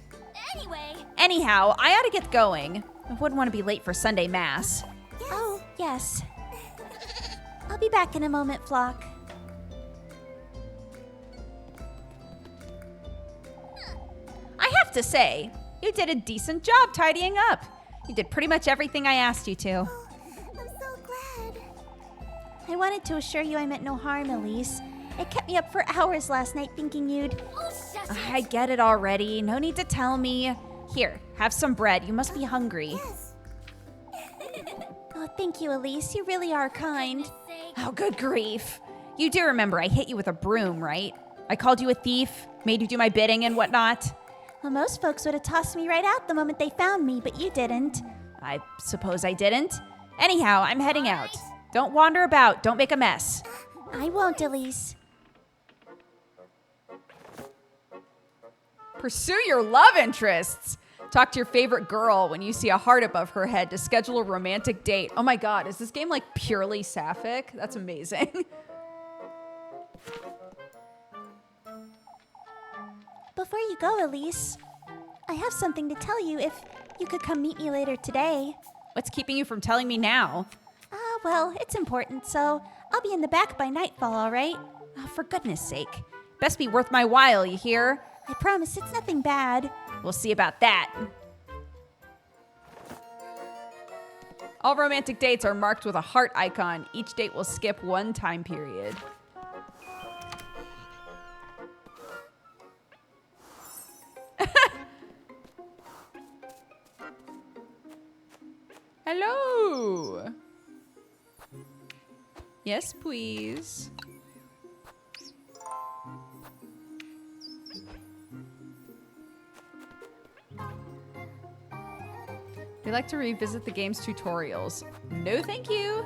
Anyway. Anyhow, I ought to get going. I wouldn't want to be late for Sunday Mass. Oh, yes. I'll be back in a moment, Flock. I have to say, you did a decent job tidying up. You did pretty much everything I asked you to. I'm so glad. I wanted to assure you I meant no harm, Elise. It kept me up for hours last night thinking you'd... I get it already. No need to tell me. Here, have some bread. You must be hungry. Oh, thank you, Elise. You really are kind. Oh, good grief. You do remember I hit you with a broom, right? I called you a thief, made you do my bidding and whatnot. Well, most folks would have tossed me right out the moment they found me, but you didn't. I suppose I didn't. Anyhow, I'm heading out. Don't wander about. Don't make a mess. I won't, Elise. Pursue your love interests. Talk to your favorite girl when you see a heart above her head to schedule a romantic date. Oh my god, is this game like purely sapphic? That's amazing. Before you go, Elise, I have something to tell you if you could come meet me later today. What's keeping you from telling me now? Well, it's important, so I'll be in the back by nightfall, all right? Oh, for goodness sake. Best be worth my while, you hear? I promise it's nothing bad. We'll see about that. All romantic dates are marked with a heart icon. Each date will skip one time period. Hello. Yes, please. We like to revisit the game's tutorials. No, thank you.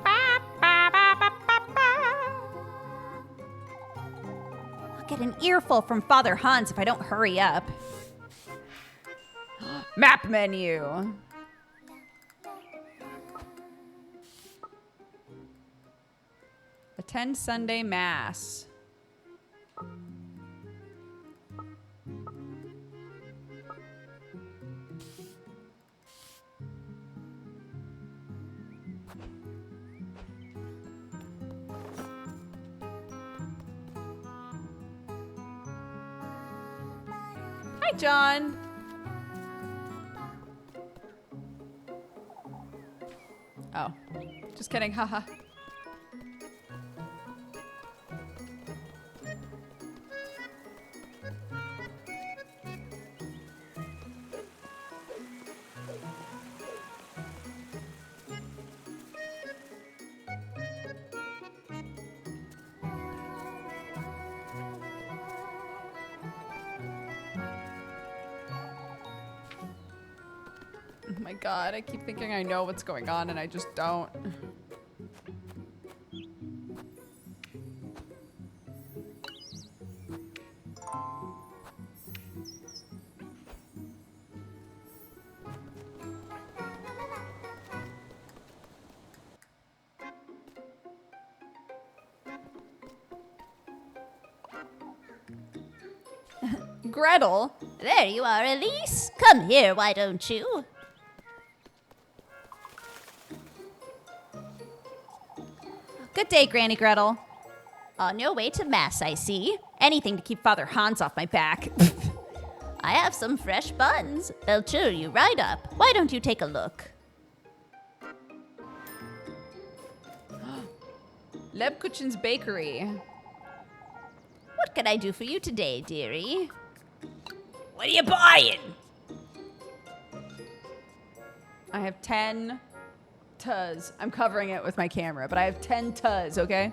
I'll get an earful from Father Hans if I don't hurry up. Map menu. Attend Sunday Mass. Hi, John. Oh, just kidding, haha. Oh my god, I keep thinking I know what's going on and I just don't. Gretel? There you are, Elise. Come here, why don't you? Good day, Granny Gretel. On your way to Mass, I see. Anything to keep Father Hans off my back. I have some fresh buns. They'll cheer you right up. Why don't you take a look? Lebkuchen's Bakery. What can I do for you today, dearie? What are you buying? I have 10 tuz. I'm covering it with my camera, but I have 10 tuz, okay?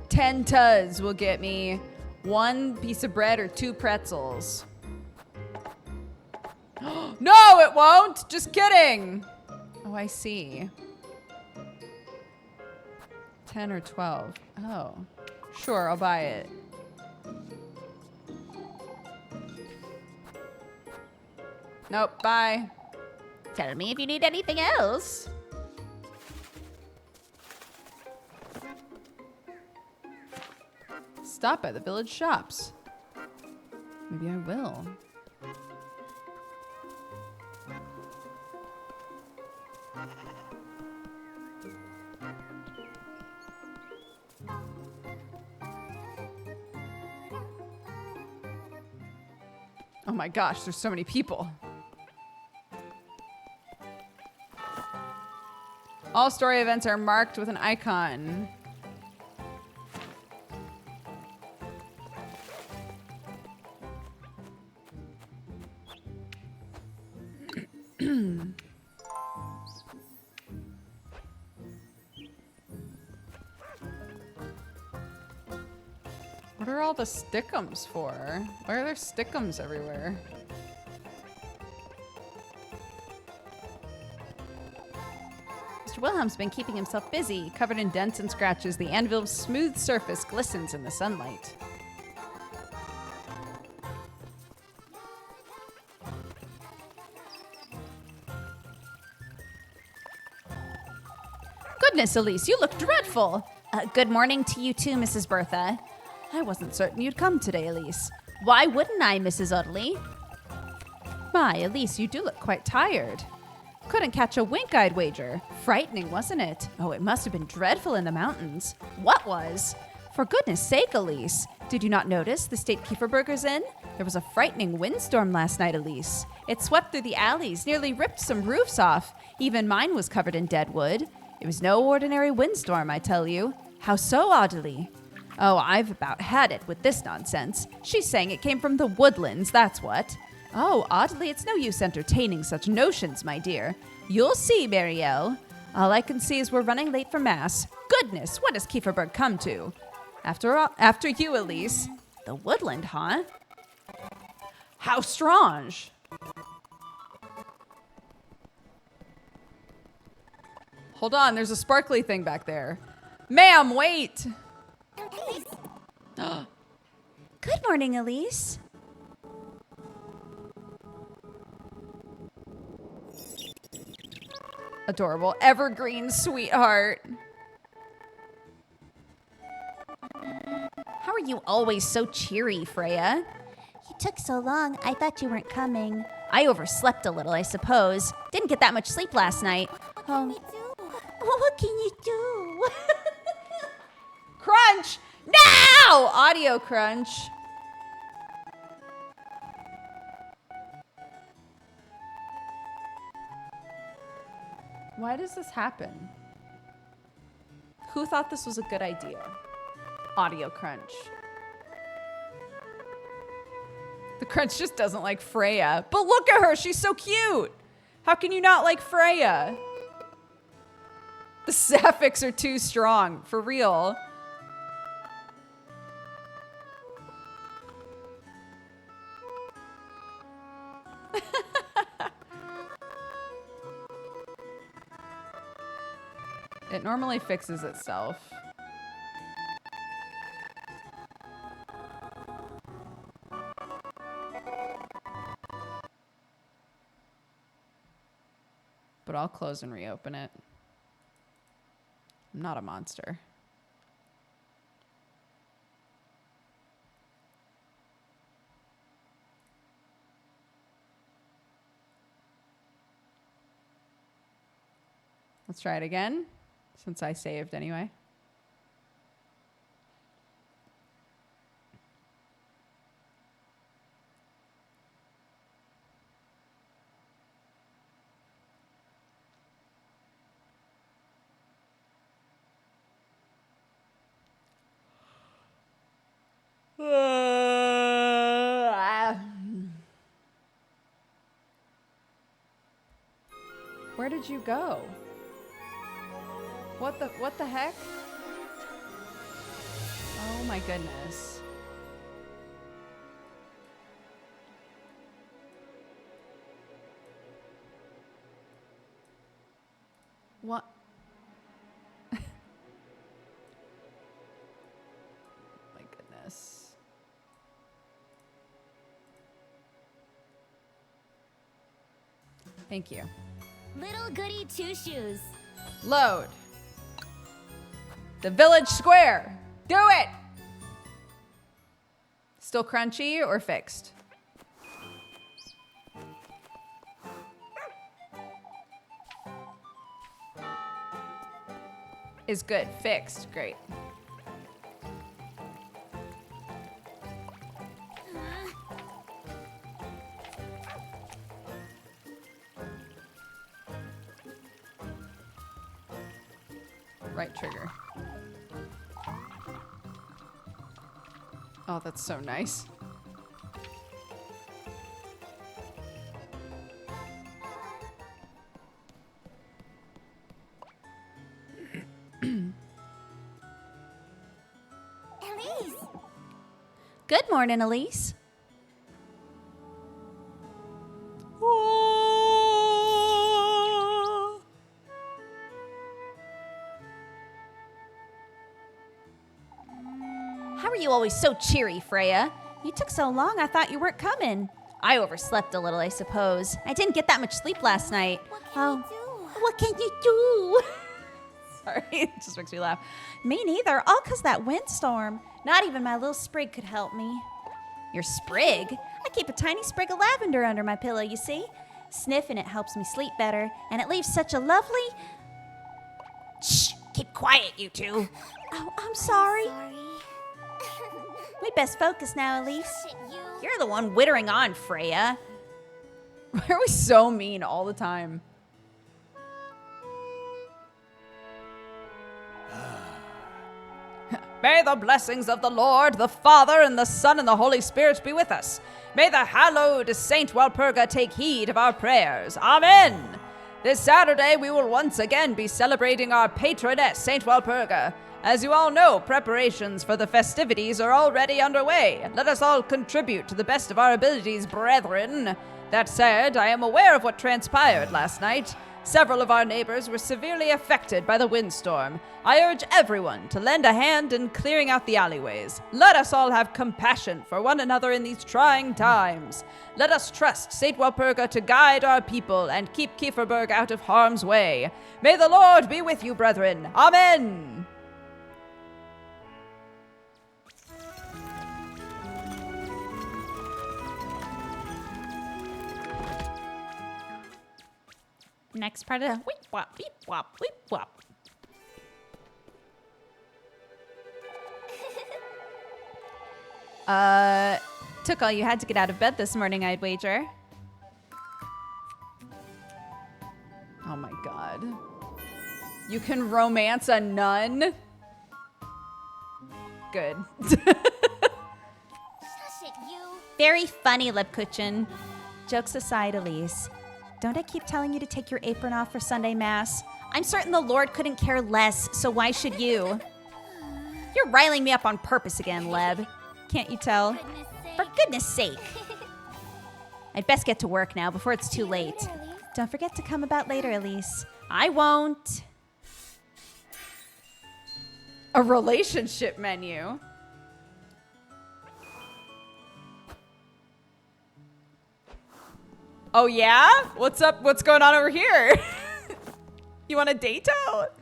10 tuz will get me 1 piece of bread or 2 pretzels. No, it won't! Just kidding! Oh, I see. 10 or 12. Oh. Sure, I'll buy it. Nope, bye. Tell me if you need anything else. Stop at the village shops. Maybe I will. Oh my gosh, there's so many people. All story events are marked with an icon. What are all the stickums for? Why are there stickums everywhere? Mr. Wilhelm's been keeping himself busy, covered in dents and scratches. The anvil's smooth surface glistens in the sunlight. Goodness, Elise, you look dreadful. Good morning to you too, Mrs. Bertha. I wasn't certain you'd come today, Elise. Why wouldn't I, Mrs. Audley? My, Elise, you do look quite tired. Couldn't catch a wink, I'd wager. Frightening, wasn't it? Oh, it must have been dreadful in the mountains. What was? For goodness sake, Elise. Did you not notice the state Kieferberger's in? There was a frightening windstorm last night, Elise. It swept through the alleys, nearly ripped some roofs off. Even mine was covered in dead wood. It was no ordinary windstorm, I tell you. How so, Audley? Oh, I've about had it with this nonsense. She's saying it came from the woodlands, that's what. Oh, Audley, it's no use entertaining such notions, my dear. You'll see, Marielle. All I can see is we're running late for Mass. Goodness, what has Kieferberg come to? After you, Elise. The woodland, huh? How strange. Hold on, there's a sparkly thing back there. Ma'am, wait. Good morning, Elise. Adorable. Evergreen sweetheart. How are you always so cheery, Freya? You took so long, I thought you weren't coming. I overslept a little, I suppose. Didn't get that much sleep last night. Oh, what can you do? Crunch! Now! Audio crunch. Why does this happen? Who thought this was a good idea? Audio crunch. The crunch just doesn't like Freya. But look at her, she's so cute. How can you not like Freya? The sapphics are too strong, for real. It normally fixes itself. But I'll close and reopen it. I'm not a monster. Let's try it again, since I saved anyway. Where did you go? What the heck? Oh my goodness. What? My goodness. Thank you. Little goody two shoes. Load. The village square. Do it! Still crunchy or fixed? Is good. Fixed. Great. Right trigger. Oh, that's so nice. Elise! Good morning, Elise. How are you always so cheery, Freya? You took so long, I thought you weren't coming. I overslept a little, I suppose. I didn't get that much sleep last night. What can you do? Sorry, it just makes me laugh. Me neither, all 'cause that windstorm. Not even my little sprig could help me. Your sprig? I keep a tiny sprig of lavender under my pillow, you see? Sniffing it helps me sleep better, and it leaves such a lovely... Shh! Keep quiet, you two. Oh, I'm sorry. We'd best focus now, Elise. You're the one wittering on, Freya. Why are we so mean all the time? May the blessings of the Lord, the Father, and the Son, and the Holy Spirit be with us. May the hallowed Saint Walpurga take heed of our prayers. Amen. This Saturday, we will once again be celebrating our patroness, Saint Walpurga. As you all know, preparations for the festivities are already underway. Let us all contribute to the best of our abilities, brethren. That said, I am aware of what transpired last night. Several of our neighbors were severely affected by the windstorm. I urge everyone to lend a hand in clearing out the alleyways. Let us all have compassion for one another in these trying times. Let us trust St. Walpurga to guide our people and keep Kieferberg out of harm's way. May the Lord be with you, brethren. Amen. Next part of weep wop, weep wop, weep wop. Took all you had to get out of bed this morning, I'd wager. Oh my god. You can romance a nun? Good. Very funny, Lebkuchen. Jokes aside, Elise. Don't I keep telling you to take your apron off for Sunday Mass? I'm certain the Lord couldn't care less, so why should you? You're riling me up on purpose again, Leb. Can't you tell? For goodness sake. I'd best get to work now before it's too late. Don't forget to come about later, Elise. I won't. A relationship menu. Oh yeah? What's up? What's going on over here? You want a date out?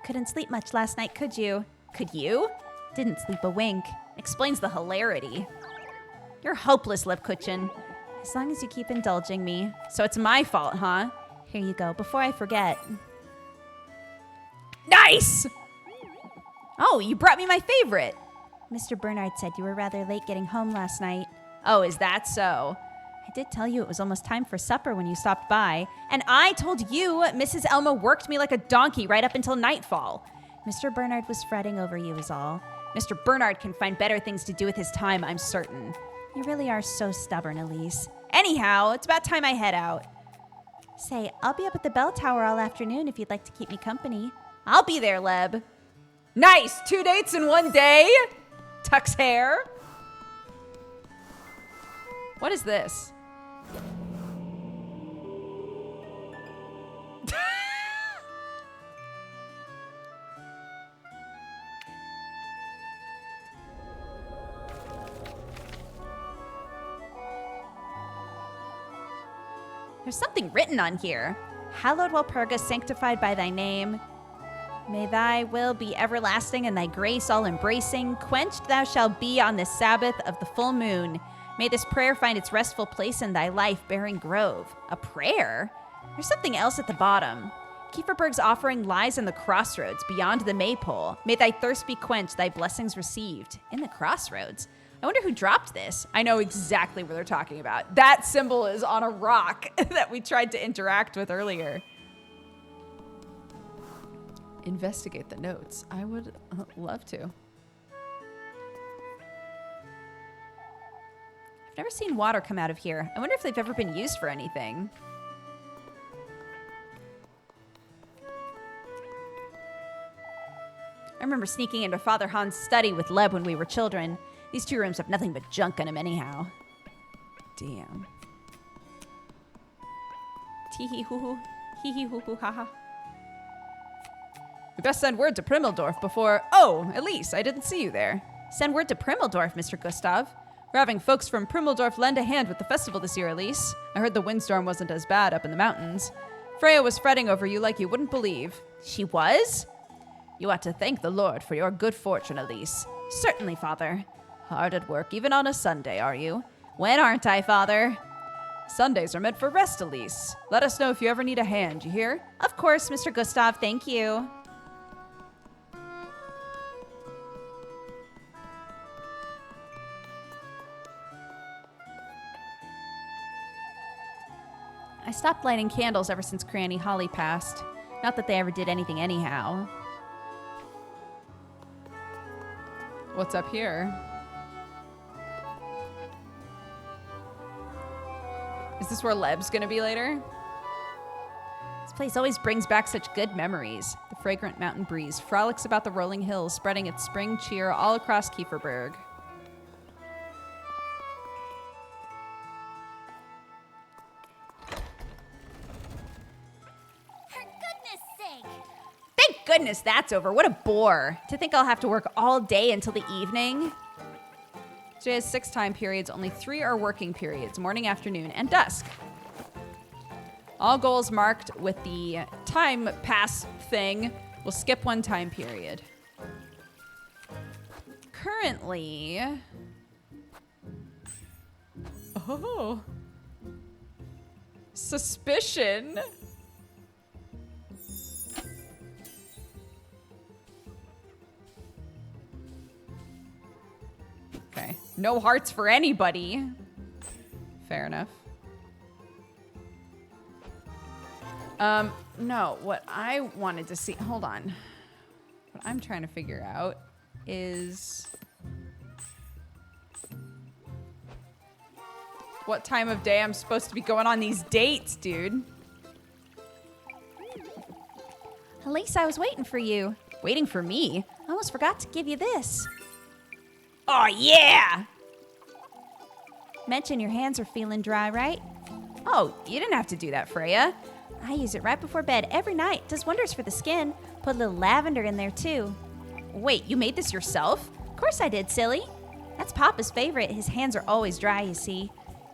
Couldn't sleep much last night, could you? Could you? Didn't sleep a wink. Explains the hilarity. You're hopeless, Lebkuchen. As long as you keep indulging me. So it's my fault, huh? Here you go, before I forget. Nice! Oh, you brought me my favorite. Mr. Bernard said you were rather late getting home last night. Oh, is that so? I did tell you it was almost time for supper when you stopped by. And I told you Mrs. Elma worked me like a donkey right up until nightfall. Mr. Bernard was fretting over you is all. Mr. Bernard can find better things to do with his time, I'm certain. You really are so stubborn, Elise. Anyhow, it's about time I head out. Say, I'll be up at the bell tower all afternoon if you'd like to keep me company. I'll be there, Leb. Nice! 2 dates in 1 day? Tuck's hair? What is this? There's something written on here. Hallowed Walpurga, sanctified by thy name. May thy will be everlasting and thy grace all embracing. Quenched thou shalt be on this Sabbath of the full moon. May this prayer find its restful place in thy life-bearing grove. A prayer? There's something else at the bottom. Kieferberg's offering lies in the crossroads beyond the maypole. May thy thirst be quenched, thy blessings received. In the crossroads? I wonder who dropped this. I know exactly what they're talking about. That symbol is on a rock that we tried to interact with earlier. Investigate the notes. I would love to. I've never seen water come out of here. I wonder if they've ever been used for anything. I remember sneaking into Father Han's study with Leb when we were children. These 2 rooms have nothing but junk in them anyhow. Damn. Tee-hee-hoo-hoo. Hee-hee-hoo-hoo, ha-ha. We best send word to Primmeldorf before... Oh, Elise, I didn't see you there. Send word to Primmeldorf, Mr. Gustav. We're having folks from Primmeldorf lend a hand with the festival this year, Elise. I heard the windstorm wasn't as bad up in the mountains. Freya was fretting over you like you wouldn't believe. She was? You ought to thank the Lord for your good fortune, Elise. Certainly, Father. Hard at work even on a Sunday, are you? When aren't I, Father? Sundays are meant for rest, Elise. Let us know if you ever need a hand, you hear? Of course, Mr. Gustav, thank you. I stopped lighting candles ever since Granny Holly passed. Not that they ever did anything anyhow. What's up here? Is this where Leb's gonna be later? This place always brings back such good memories. The fragrant mountain breeze frolics about the rolling hills, spreading its spring cheer all across Kieferberg. For goodness sake! Thank goodness that's over. What a bore. To think I'll have to work all day until the evening. Jay has 6 time periods, only 3 are working periods, morning, afternoon, and dusk. All goals marked with the time pass thing will skip 1 time period. Currently... Oh. Suspicion. Okay. No hearts for anybody. Fair enough. No, what I wanted to see, hold on. What I'm trying to figure out is what time of day I'm supposed to be going on these dates, dude. Elise, I was waiting for you. Waiting for me? I almost forgot to give you this. Oh, yeah! Mention your hands are feeling dry, right? Oh, you didn't have to do that, Freya. I use it right before bed every night. Does wonders for the skin. Put a little lavender in there, too. Wait, you made this yourself? Of course I did, silly. That's Papa's favorite. His hands are always dry, you see.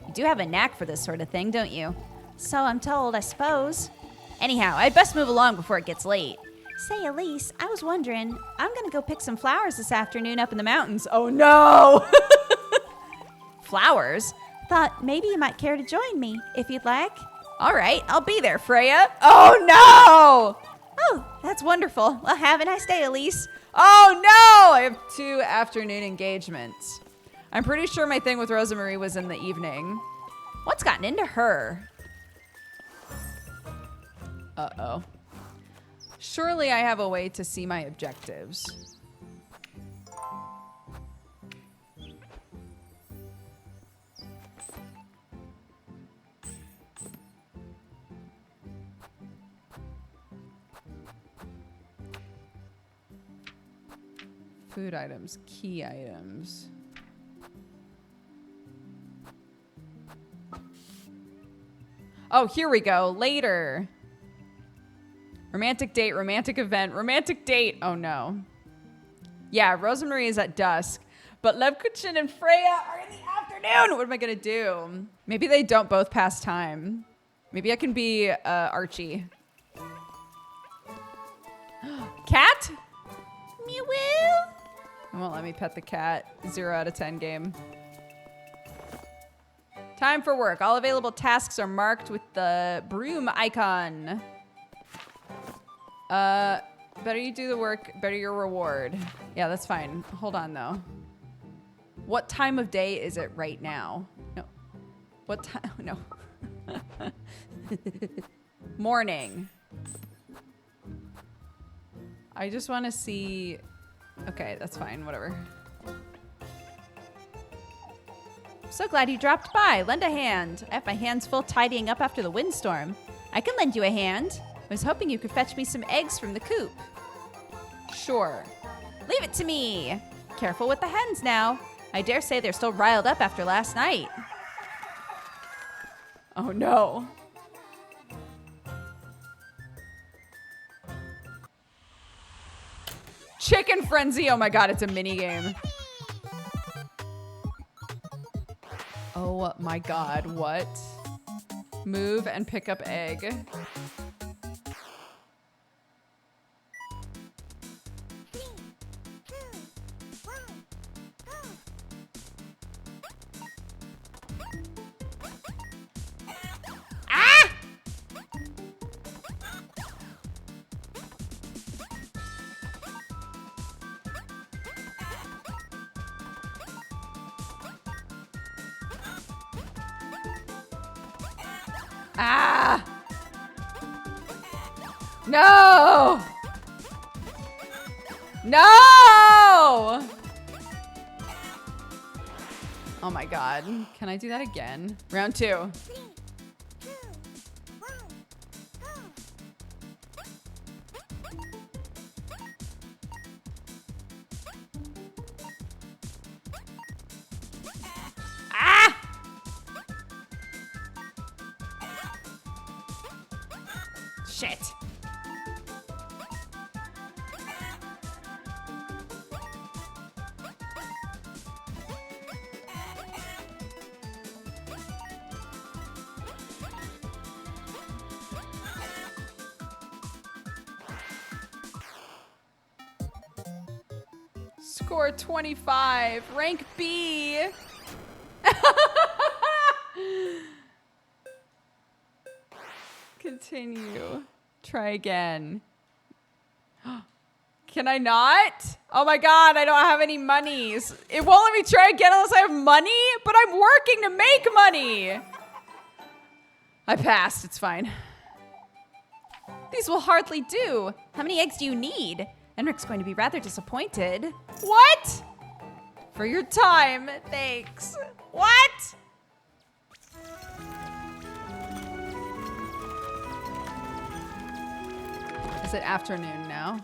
You do have a knack for this sort of thing, don't you? So I'm told, I suppose. Anyhow, I'd best move along before it gets late. Say, Elise, I was wondering, I'm gonna go pick some flowers this afternoon up in the mountains. Oh no! Flowers? Thought maybe you might care to join me, if you'd like. All right, I'll be there, Freya. Oh no! Oh, that's wonderful. Well, have a nice day, Elise. Oh no! I have 2 afternoon engagements. I'm pretty sure my thing with Rosa Marie was in the evening. What's gotten into her? Uh-oh. Surely I have a way to see my objectives. Food items, key items. Oh, here we go. Later. Romantic date, romantic event, romantic date. Oh no. Yeah, Rosa Marie is at dusk, but Levkuchen and Freya are in the afternoon. What am I gonna do? Maybe they don't both pass time. Maybe I can be Archie. Cat? Meow. It won't let me pet the cat. 0 out of 10 game. Time for work. All available tasks are marked with the broom icon. Better you do the work, better your reward. Yeah, that's fine. Hold on, though. What time of day is it right now? No. What time? No. Morning. I just want to see... Okay, that's fine. Whatever. So glad you dropped by. Lend a hand. I have my hands full tidying up after the windstorm. I can lend you a hand. I was hoping you could fetch me some eggs from the coop. Sure. Leave it to me. Careful with the hens now. I dare say they're still riled up after last night. Oh no. Chicken Frenzy. Oh my god, it's a mini game. Oh my god, what? Move and pick up egg. Ah! No! No! Oh my god. Can I do that again? Round 2. Ah! Shit. Score 25. Rank B. Continue. Try again. Can I not? Oh my god, I don't have any monies. It won't let me try again unless I have money, but I'm working to make money. I passed, it's fine. These will hardly do. How many eggs do you need? Enric's going to be rather disappointed. What? For your time, thanks. What? Is it afternoon now?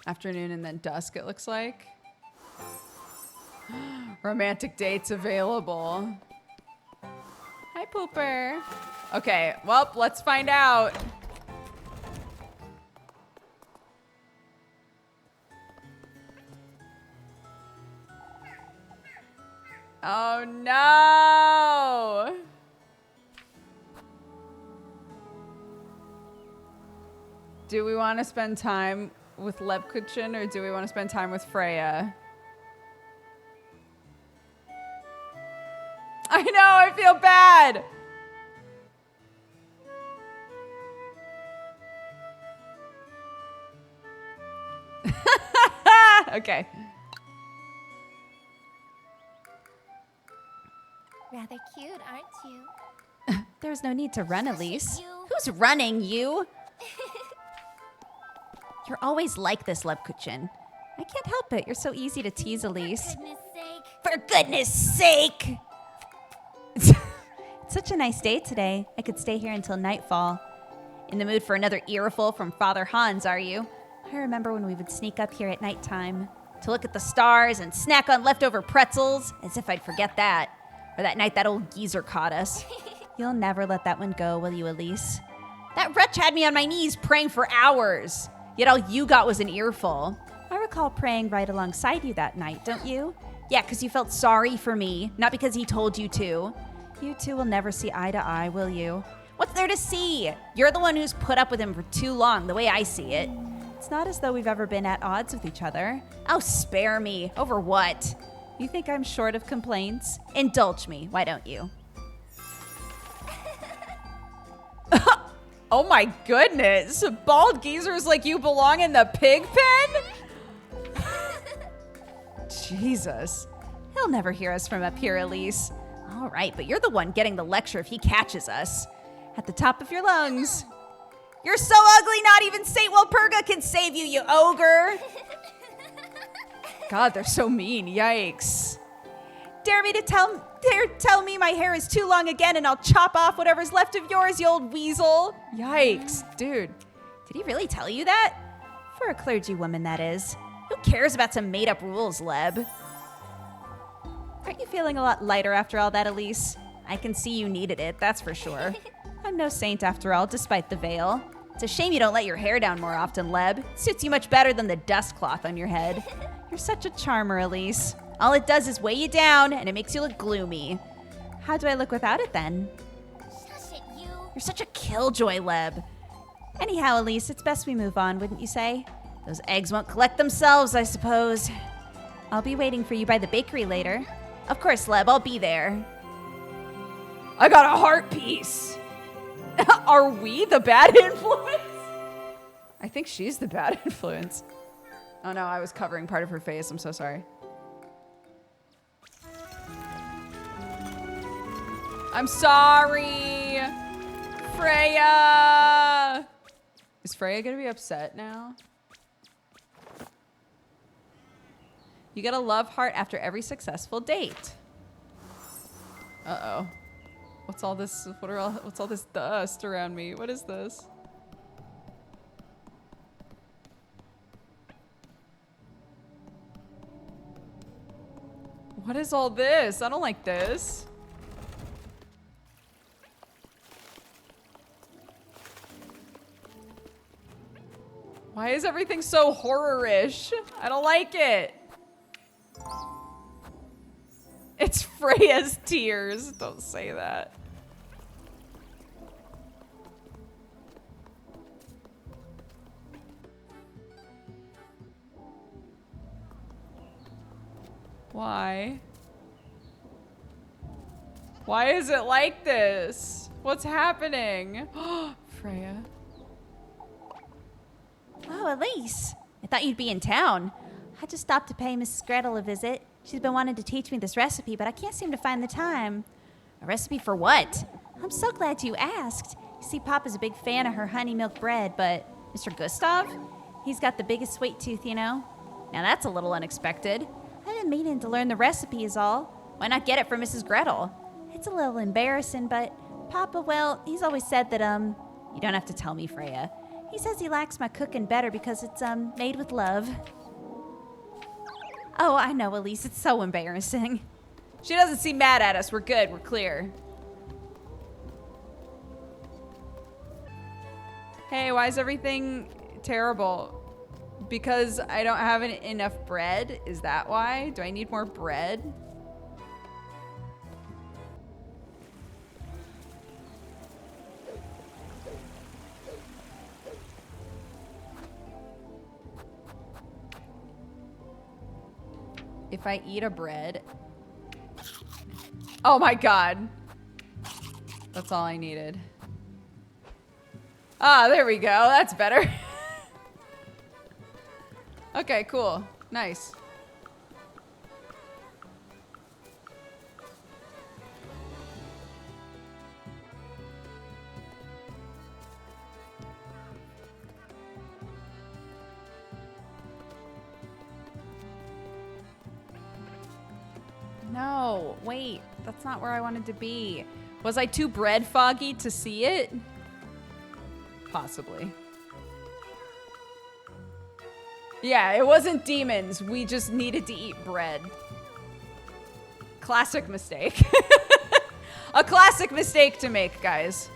Afternoon and then dusk, it looks like. Romantic dates available. Hi, Pooper. Okay, well, let's find out. Oh no! Do we want to spend time with Lebkuchen or do we want to spend time with Freya? I know, I feel bad! Okay. Rather cute, aren't you? There's no need to run, Elise. You. Who's running, you? You're always like this, Lebkuchen. I can't help it. You're so easy to tease, Elise. Goodness sake. For goodness sake! It's such a nice day today. I could stay here until nightfall. In the mood for another earful from Father Hans, are you? I remember when we would sneak up here at nighttime to look at the stars and snack on leftover pretzels, as if I'd forget that. Or that night that old geezer caught us. You'll never let that one go, will you, Elise? That wretch had me on my knees praying for hours. Yet all you got was an earful. I recall praying right alongside you that night, don't you? Yeah, because you felt sorry for me, not because he told you to. You two will never see eye to eye, will you? What's there to see? You're the one who's put up with him for too long, the way I see it. It's not as though we've ever been at odds with each other. Oh, spare me. Over what? You think I'm short of complaints? Indulge me, why don't you? Oh my goodness. Bald geezers like you belong in the pig pen? Jesus. He'll never hear us from up here, Elise. All right, but you're the one getting the lecture if he catches us. At the top of your lungs. You're so ugly, not even Saint Walpurga can save you, you ogre. God, they're so mean. Yikes. Dare tell me my hair is too long again and I'll chop off whatever's left of yours, you old weasel. Yikes, dude. Did he really tell you that? For a clergywoman, that is. Who cares about some made-up rules, Leb? Aren't you feeling a lot lighter after all that, Elise? I can see you needed it, that's for sure. I'm no saint after all, despite the veil. It's a shame you don't let your hair down more often, Leb. It suits you much better than the dust cloth on your head. You're such a charmer, Elise. All it does is weigh you down, and it makes you look gloomy. How do I look without it, then? Shush it, you. You're such a killjoy, Leb. Anyhow, Elise, it's best we move on, wouldn't you say? Those eggs won't collect themselves, I suppose. I'll be waiting for you by the bakery later. Of course, Leb, I'll be there. I got a heart piece. Are we the bad influence? I think she's the bad influence. Oh no, I was covering part of her face. I'm so sorry. I'm sorry. Freya. Is Freya gonna be upset now? You get a love heart after every successful date. Uh-oh. What's all this? What's all this dust around me? What is this? What is all this? I don't like this. Why is everything so horror-ish? I don't like it. It's Freya's tears. Don't say that. Why? Why is it like this? What's happening? Freya. Oh, Elise. I thought you'd be in town. I just stopped to pay Mrs. Gretel a visit. She's been wanting to teach me this recipe, but I can't seem to find the time. A recipe for what? I'm so glad you asked. You see, Papa's a big fan of her honey milk bread, but Mr. Gustav? He's got the biggest sweet tooth, you know? Now that's a little unexpected. I've been meaning to learn the recipe is all. Why not get it from Mrs. Gretel? It's a little embarrassing, but Papa, well, he's always said that, you don't have to tell me, Freya. He says he likes my cooking better because it's, made with love. Oh, I know, Elise. It's so embarrassing. She doesn't seem mad at us. We're good. We're clear. Hey, why is everything terrible? Because I don't have enough bread? Is that why? Do I need more bread? If I eat a bread... Oh my god. That's all I needed. Ah, there we go. That's better. Okay, cool. Nice. No, wait. That's not where I wanted to be. Was I too bread foggy to see it? Possibly. Yeah, it wasn't demons. We just needed to eat bread. Classic mistake. A classic mistake to make, guys.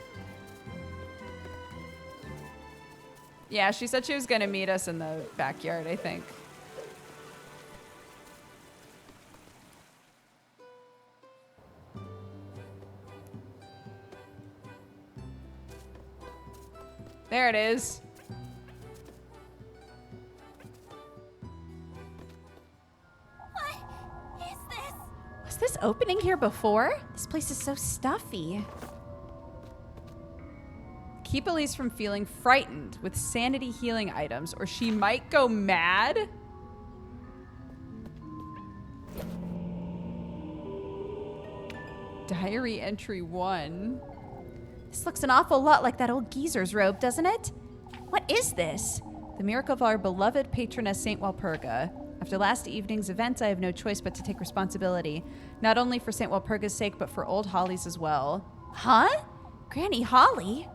Yeah, she said she was gonna meet us in the backyard, I think. There it is. What is this? Was this opening here before? This place is so stuffy. Keep Elise from feeling frightened with sanity healing items, or she might go mad. Diary entry 1. This looks an awful lot like that old geezer's robe, doesn't it? What is this? The miracle of our beloved patroness, St. Walpurga. After last evening's events, I have no choice but to take responsibility, not only for St. Walpurga's sake, but for old Holly's as well. Huh? Granny Holly?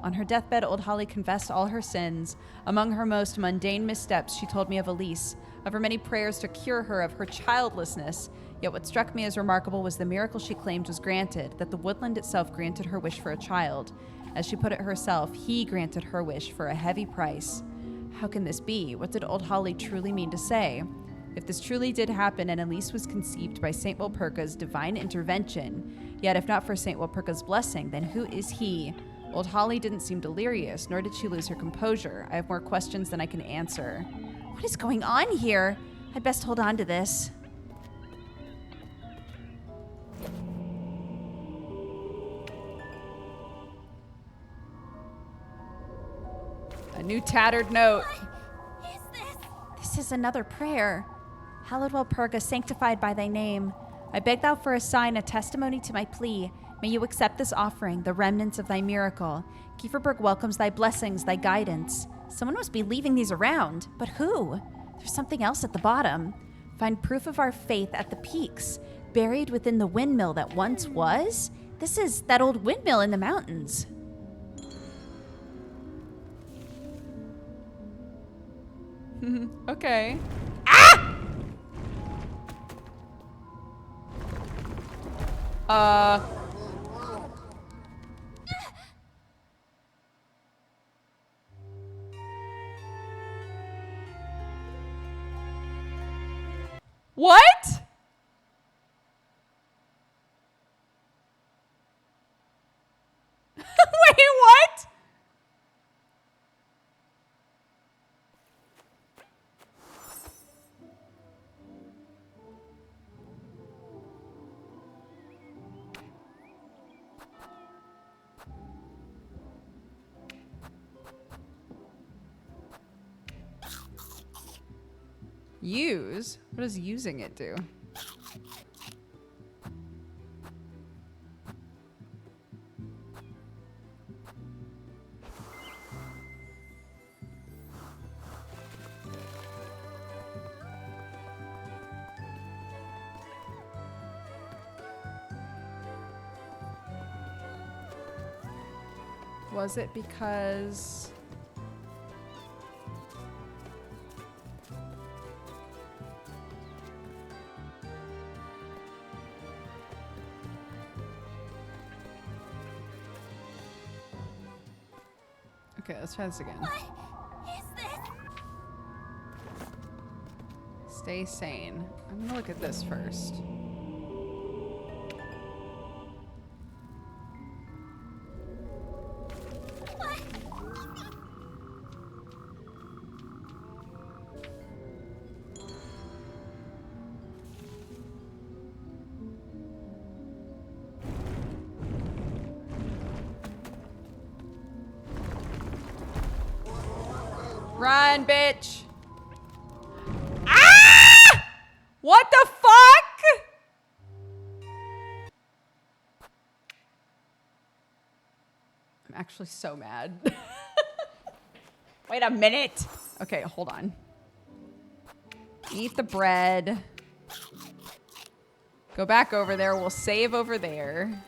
On her deathbed, old Holly confessed all her sins. Among her most mundane missteps, she told me of Elise, of her many prayers to cure her of her childlessness. Yet what struck me as remarkable was the miracle she claimed was granted, that the woodland itself granted her wish for a child. As she put it herself, he granted her wish for a heavy price. How can this be? What did old Holly truly mean to say? If this truly did happen and Elise was conceived by St. Walpurga's divine intervention, yet if not for St. Walpurga's blessing, then who is he? Old Holly didn't seem delirious, nor did she lose her composure. I have more questions than I can answer. What is going on here? I'd best hold on to this. A new tattered note. What is this? This is another prayer. Hallowed Walpurga, sanctified by thy name. I beg thou for a sign, a testimony to my plea. May you accept this offering, the remnants of thy miracle. Kieferberg welcomes thy blessings, thy guidance. Someone must be leaving these around, but who? There's something else at the bottom. Find proof of our faith at the peaks, buried within the windmill that once was? This is that old windmill in the mountains. Okay. What? Wait, what? Use? What does using it do? Was it because... Okay, let's try this again. Stay sane. I'm gonna look at this first. Run, bitch! Ah! What the fuck? I'm actually so mad. Wait a minute. Okay, hold on. Eat the bread. Go back over there. We'll save over there.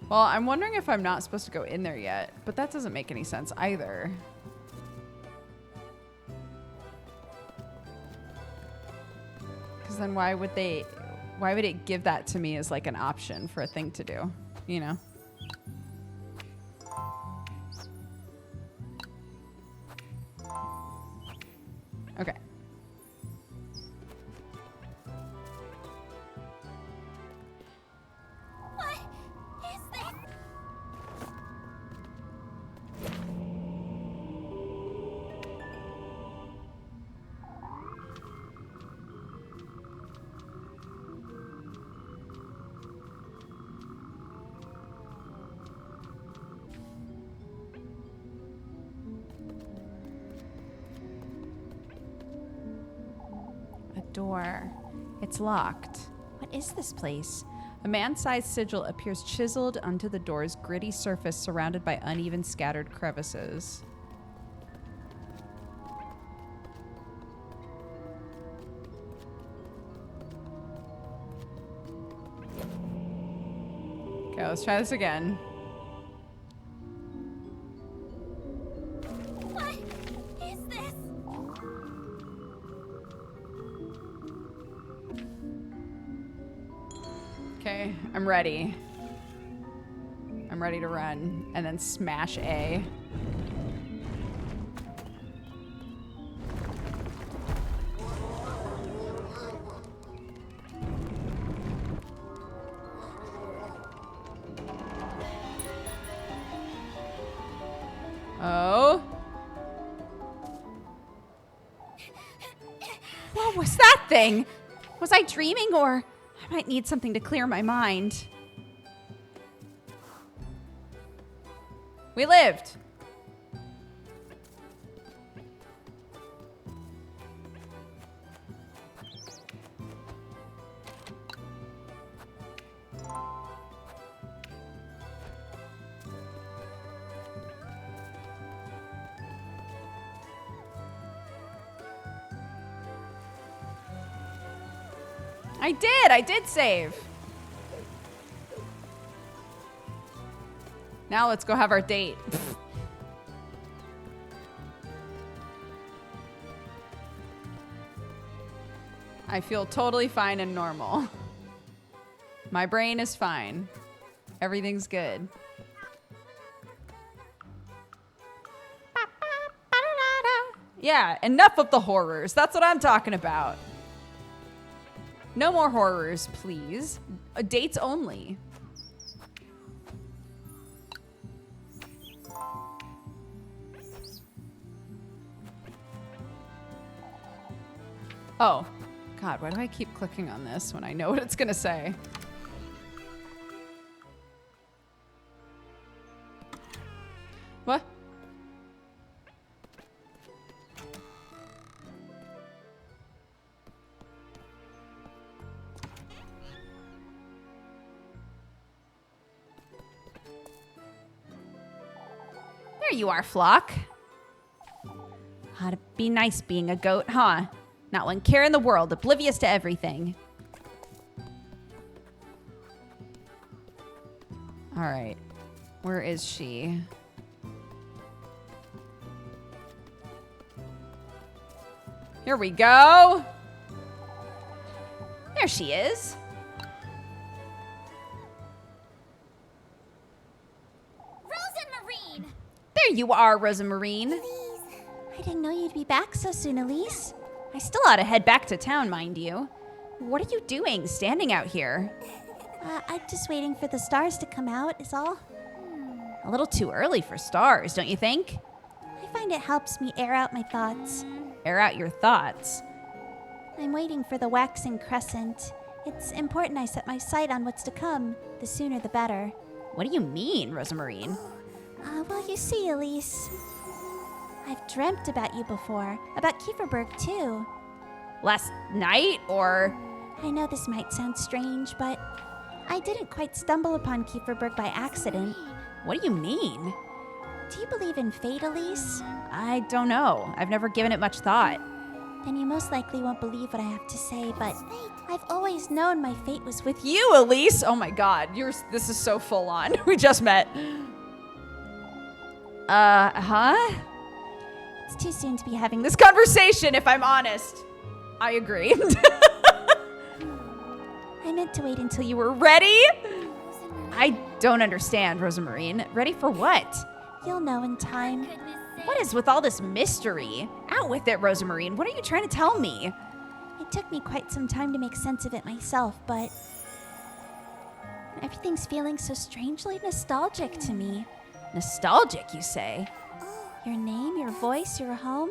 Well, I'm wondering if I'm not supposed to go in there yet, but that doesn't make any sense either. Because then why would it give that to me as like an option for a thing to do, you know? Okay. Door. It's locked. What is this place? A man-sized sigil appears chiseled onto the door's gritty surface surrounded by uneven scattered crevices. Okay, let's try this again. Okay, I'm ready. I'm ready to run and then smash A. Oh. What was that thing? Was I dreaming, or I might need something to clear my mind? We lived. I did save. Now let's go have our date. I feel totally fine and normal. My brain is fine. Everything's good. Yeah, enough of the horrors. That's what I'm talking about. No more horrors, please. Dates only. Oh, God, why do I keep clicking on this when I know what it's gonna say? What? There you are, Flock. Ought to be nice being a goat, huh? Not one care in the world, oblivious to everything. All right. Where is she? Here we go. There she is. Rosamarine! There you are, Rosamarine. I didn't know you'd be back so soon, Elise. I still ought to head back to town, mind you. What are you doing standing out here? I'm just waiting for the stars to come out, is all. A little too early for stars, don't you think? I find it helps me air out my thoughts. Air out your thoughts. I'm waiting for the waxing crescent. It's important I set my sight on what's to come. The sooner the better. What do you mean, Rosamarine? Well, you see, Elise. I've dreamt about you before. About Kieferberg, too. Last night, or? I know this might sound strange, but I didn't quite stumble upon Kieferberg by accident. What do you mean? Do you believe in fate, Elise? I don't know. I've never given it much thought. Then you most likely won't believe what I have to say, but I've always known my fate was with you. You, Elise? Oh my God, this is so full on. We just met. Huh? It's too soon to be having This conversation, if I'm honest. I agree. I meant to wait until you You were ready? I don't understand, Rosamarine. Ready for what? You'll know in time. What is with all this mystery? Out with it, Rosamarine. What are you trying to tell me? It took me quite some time to make sense of it myself, but everything's feeling so strangely nostalgic to me. Nostalgic, you say? Your name, your voice, your home,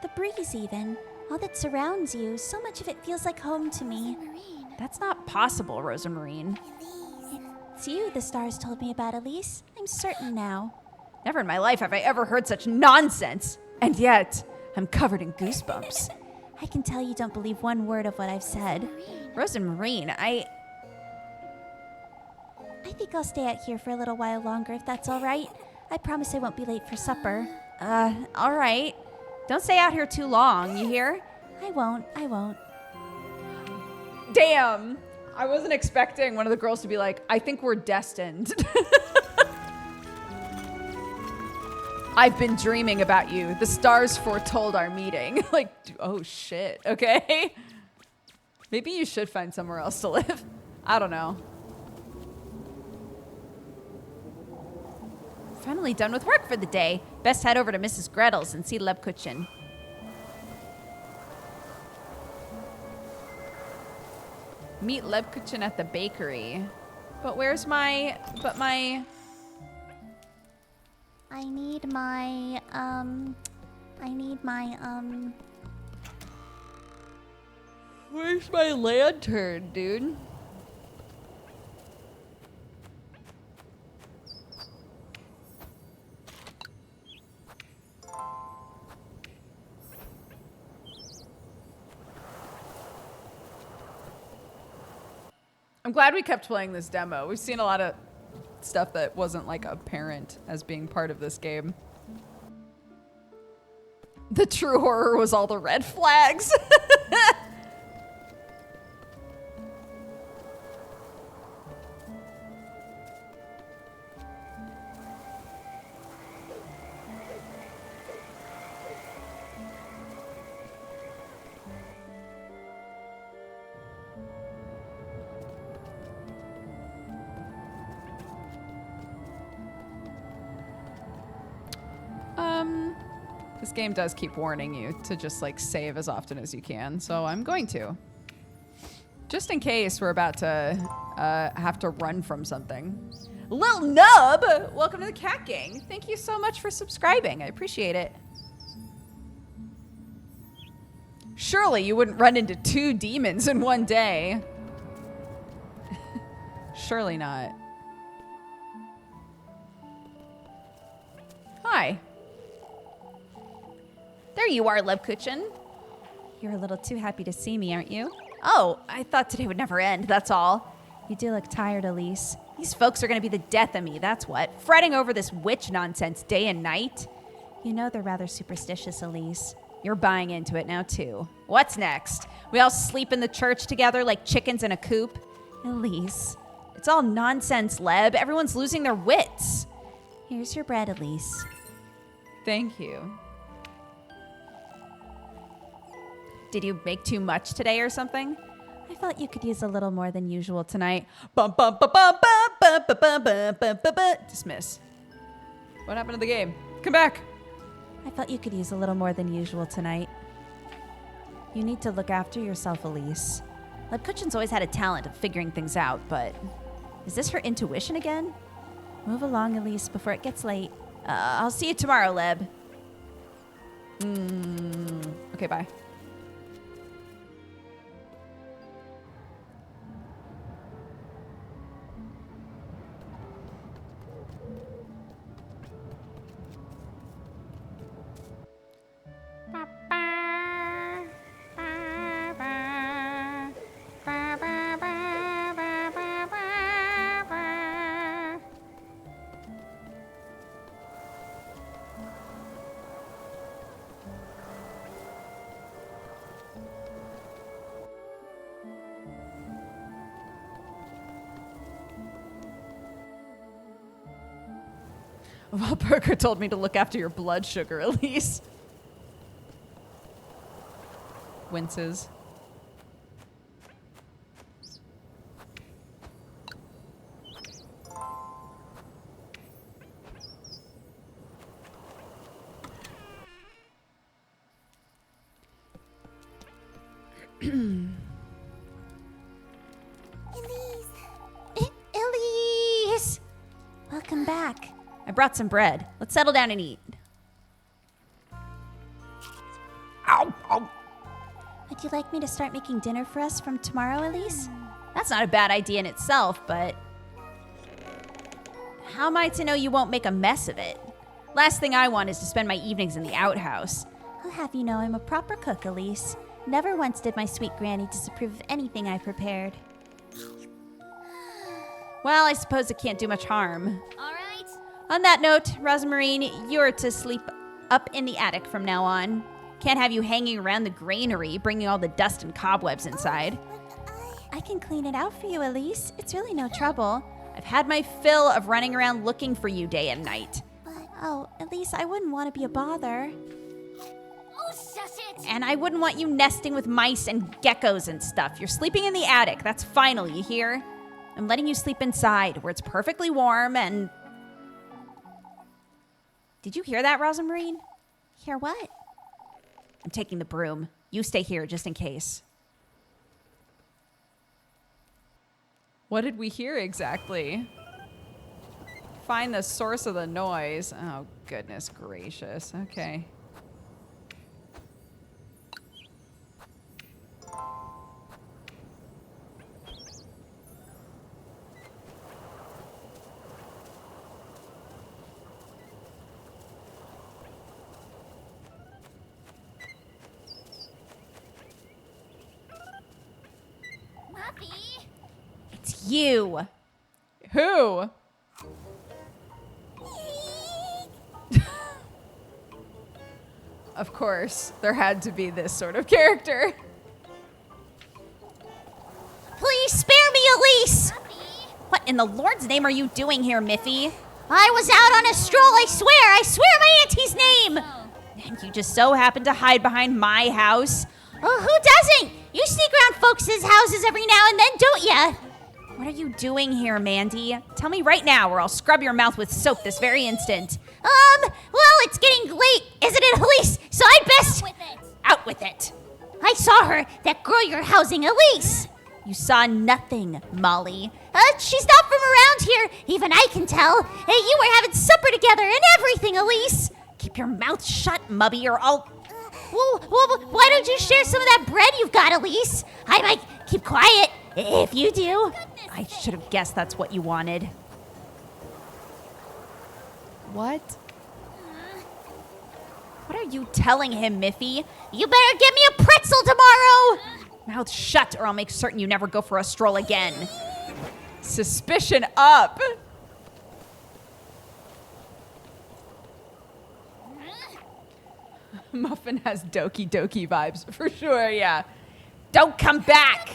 the breeze even, all that surrounds you, so much of it feels like home to me. That's not possible, Rosamarine. It's you the stars told me about, Elise. I'm certain now. Never in my life have I ever heard such nonsense. And yet, I'm covered in goosebumps. I can tell you don't believe one word of what I've said. Rosamarine, I think I'll stay out here for a little while longer if that's all right. I promise I won't be late for supper. All right. Don't stay out here too long, you hear? I won't. Damn. I wasn't expecting one of the girls to be like, I think we're destined. I've been dreaming about you. The stars foretold our meeting. Like, oh shit, okay? Maybe you should find somewhere else to live. I don't know. Finally done with work for the day. Best head over to Mrs. Gretel's and see Lebkuchen. Meet Lebkuchen at the bakery. But where's my... I need my, Where's my lantern, dude? I'm glad we kept playing this demo. We've seen a lot of stuff that wasn't like apparent as being part of this game. The true horror was all the red flags. This game does keep warning you to just like save as often as you can, so I'm going to. Just in case we're about to have to run from something. Lil Nub, welcome to the Cat Gang. Thank you so much for subscribing. I appreciate it. Surely you wouldn't run into 2 demons in one day. Surely not. Hi. There you are, Lebkuchen. You're a little too happy to see me, aren't you? Oh, I thought today would never end, that's all. You do look tired, Elise. These folks are gonna be the death of me, that's what. Fretting over this witch nonsense day and night. You know they're rather superstitious, Elise. You're buying into it now, too. What's next? We all sleep in the church together like chickens in a coop? Elise, it's all nonsense, Leb. Everyone's losing their wits. Here's your bread, Elise. Thank you. Did you make too much today or something? I felt you could use a little more than usual tonight. Dismiss. What happened to the game? Come back. I felt you could use a little more than usual tonight. You need to look after yourself, Elise. Lebkuchen's always had a talent of figuring things out, but is this her intuition again? Move along, Elise, before it gets late. I'll see you tomorrow, Leb. Okay, bye. Well, Parker told me to look after your blood sugar, Elise. Winces. Elise! Welcome back. I brought some bread. Let's settle down and eat. Ow, ow. Would you like me to start making dinner for us from tomorrow, Elise? That's not a bad idea in itself, but how am I to know you won't make a mess of it? Last thing I want is to spend my evenings in the outhouse. I'll have you know I'm a proper cook, Elise. Never once did my sweet granny disapprove of anything I prepared. Well, I suppose it can't do much harm. All right. On that note, Rosmarine, you're to sleep up in the attic from now on. Can't have you hanging around the granary, bringing all the dust and cobwebs inside. I can clean it out for you, Elise. It's really no trouble. I've had my fill of running around looking for you day and night. Oh, Elise, I wouldn't want to be a bother. And I wouldn't want you nesting with mice and geckos and stuff. You're sleeping in the attic. That's final, you hear? I'm letting you sleep inside, where it's perfectly warm and... Did you hear that, Rosmarine? Hear what? I'm taking the broom. You stay here just in case. What did we hear exactly? Find the source of the noise. Oh, goodness gracious. Okay. It's you. Who? Of course, there had to be this sort of character. Please spare me, Elise! What in the Lord's name are you doing here, Miffy? I was out on a stroll, I swear my auntie's name! And you just so happened to hide behind my house? Oh, who doesn't? You sneak around folks' houses every now and then, don't ya? What are you doing here, Mandy? Tell me right now or I'll scrub your mouth with soap this very instant. Well, it's getting late, isn't it, Elise? So I'd best... Out with it. I saw her, that girl you're housing, Elise. You saw nothing, Molly. She's not from around here. Even I can tell. You were having supper together and everything, Elise. Keep your mouth shut, Mubby, or I'll... Well, why don't you share some of that bread you've got, Elise? I might keep quiet if you do. I should have guessed that's what you wanted. What? What are you telling him, Miffy? You better give me a pretzel tomorrow. Mouth shut, or I'll make certain you never go for a stroll again. Suspicion up. Muffin has Doki Doki vibes for sure, yeah. Don't come back!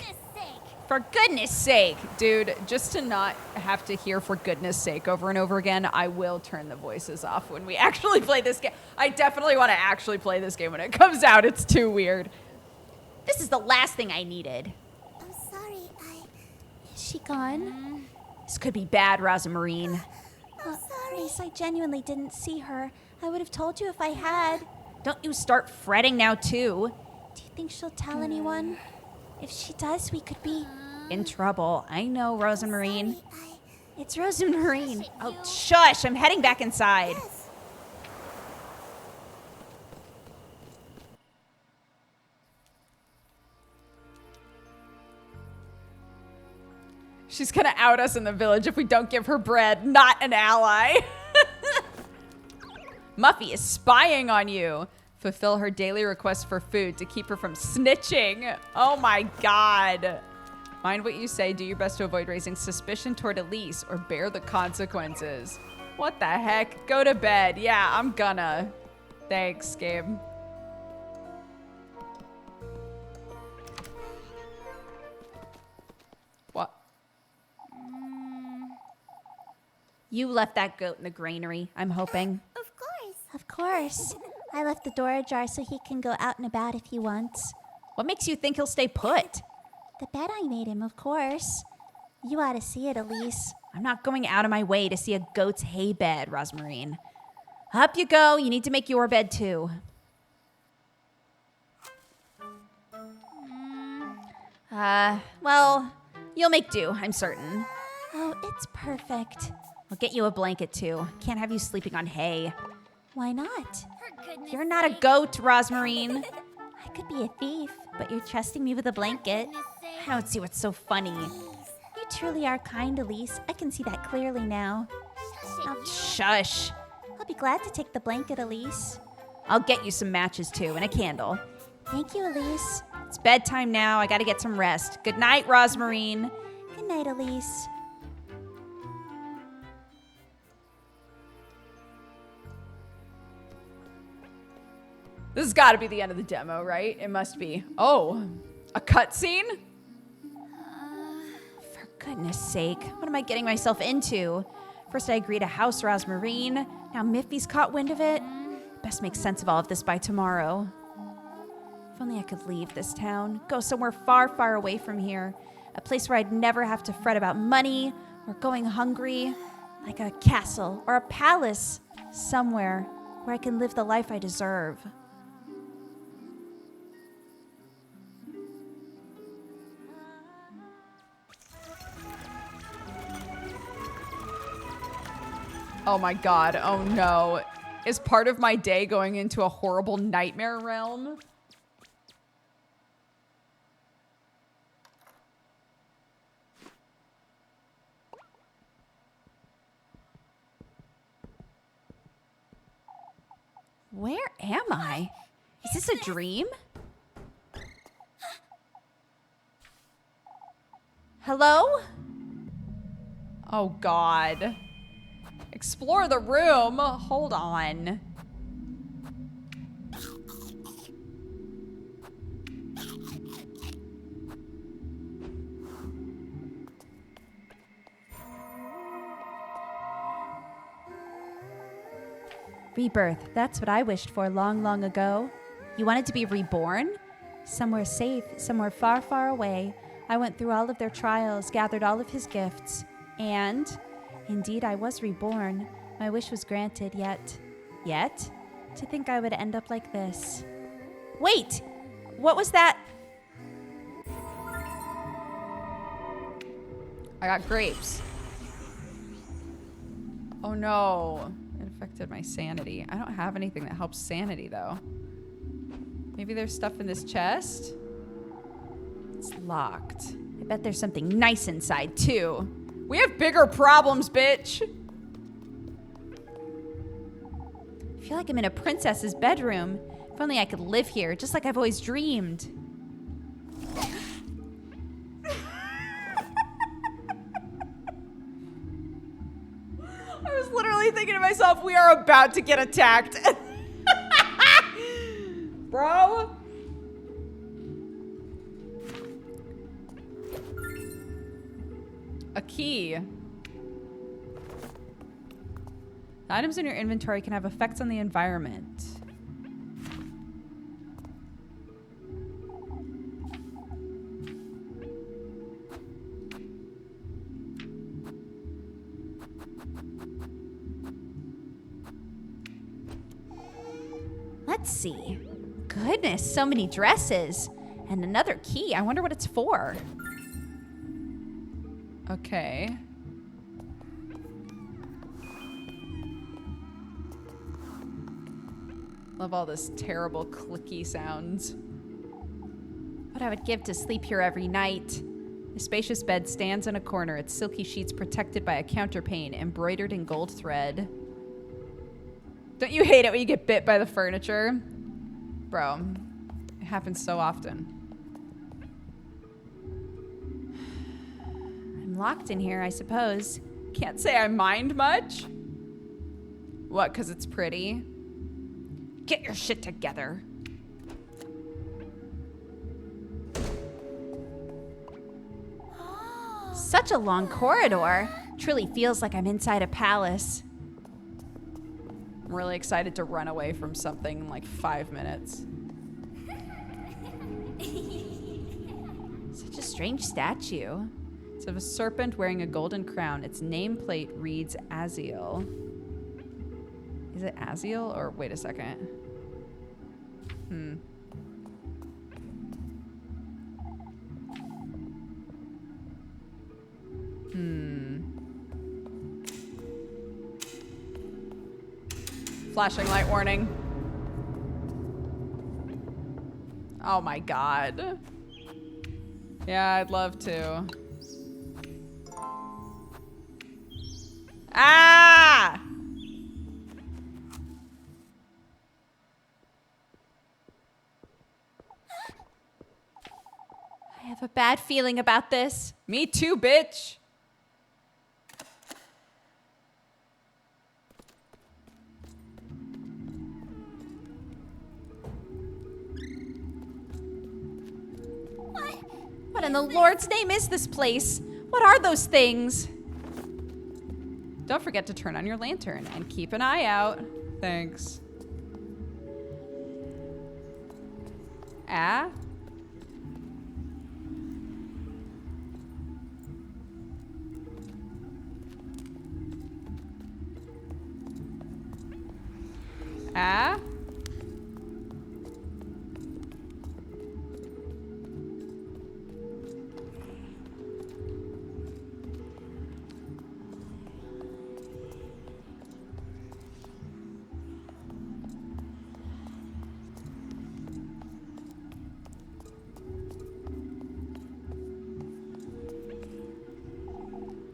For goodness sake! Dude, just to not have to hear for goodness sake over and over again, I will turn the voices off when we actually play this game. I definitely want to actually play this game when it comes out. It's too weird. This is the last thing I needed. I'm sorry, Is she gone? This could be bad, Rosamarine. I'm sorry. Elise, I genuinely didn't see her. I would have told you if I had. Don't you start fretting now, too. Do you think she'll tell anyone? If she does, we could be... In trouble. I know, Rosamarine. It's Rosamarine. Oh, shush! I'm heading back inside. She's gonna out us in the village if we don't give her bread. Not an ally. Muffy is spying on you. Fulfill her daily request for food to keep her from snitching. Oh my god. Mind what you say. Do your best to avoid raising suspicion toward Elise or bear the consequences. What the heck? Go to bed. Yeah, I'm gonna. Thanks, Gabe. What? You left that goat in the granary, I'm hoping. Of course. Of course. I left the door ajar so he can go out and about if he wants. What makes you think he'll stay put? The bed I made him, of course. You ought to see it, Elise. I'm not going out of my way to see a goat's hay bed, Rosamarine. Up you go. You need to make your bed, too. Well, you'll make do, I'm certain. Oh, it's perfect. I'll get you a blanket, too. Can't have you sleeping on hay. Why not? You're not a goat, Rosamarine. I could be a thief, but you're trusting me with a blanket. I don't see what's so funny. You truly are kind, Elise. I can see that clearly now. Shush. I'll be glad to take the blanket, Elise. I'll get you some matches, too, and a candle. Thank you, Elise. It's bedtime now. I gotta get some rest. Good night, Rosamarine. Good night, Elise. This has got to be the end of the demo, right? It must be. Oh, a cutscene? For goodness sake, what am I getting myself into? First I agree to house Rosamarine. Now Miffy's caught wind of it. Best make sense of all of this by tomorrow. If only I could leave this town. Go somewhere far, far away from here. A place where I'd never have to fret about money or going hungry. Like a castle or a palace. Somewhere where I can live the life I deserve. Oh my god, oh no. Is part of my day going into a horrible nightmare realm? Where am I? Is this a dream? Hello? Oh god. Explore the room. Hold on. Rebirth, that's what I wished for long, long ago. You wanted to be reborn? Somewhere safe, somewhere far, far away. I went through all of their trials, gathered all of his gifts, and indeed I was reborn. My wish was granted, yet. Yet? To think I would end up like this. Wait! What was that? I got grapes. Oh no. It affected my sanity. I don't have anything that helps sanity though. Maybe there's stuff in this chest? It's locked. I bet there's something nice inside, too. We have bigger problems, bitch. I feel like I'm in a princess's bedroom. If only I could live here, just like I've always dreamed. I was literally thinking to myself, we are about to get attacked. Bro. A key. The items in your inventory can have effects on the environment. Let's see. Goodness, so many dresses. And another key. I wonder what it's for. Okay. Love all this terrible clicky sounds. What I would give to sleep here every night. A spacious bed stands in a corner, its silky sheets protected by a counterpane embroidered in gold thread. Don't you hate it when you get bit by the furniture? Bro, it happens so often. I'm locked in here, I suppose. Can't say I mind much. What, 'cause it's pretty? Get your shit together. Such a long corridor. Truly feels like I'm inside a palace. I'm really excited to run away from something in like 5 minutes. Such a strange statue. It's of a serpent wearing a golden crown. Its nameplate reads Aziel. Is it Aziel or wait a second? Flashing light warning. Oh my god. Yeah, I'd love to. Ah! I have a bad feeling about this. Me too, bitch. What in the Lord's name is this place? What are those things? Don't forget to turn on your lantern and keep an eye out. Thanks. Ah? Ah?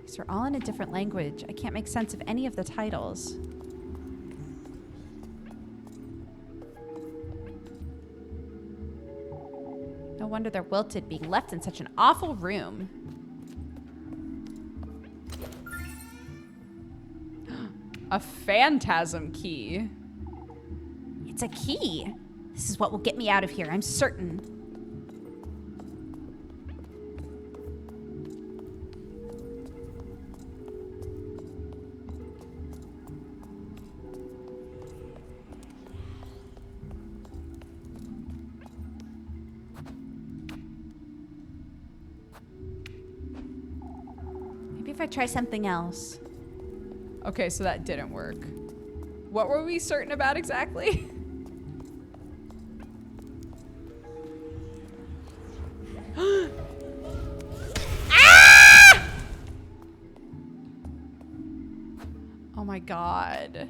These are all in a different language. I can't make sense of any of the titles. No wonder they're wilted, being left in such an awful room. A phantasm key. It's a key. This is what will get me out of here, I'm certain. Maybe if I try something else. Okay, so that didn't work. What were we certain about exactly? Ah! Oh my god.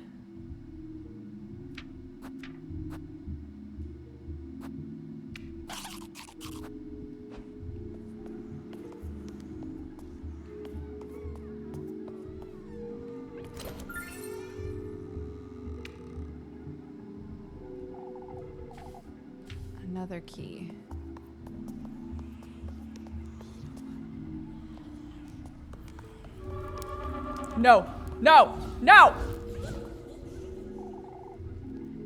Another key. No, no, no!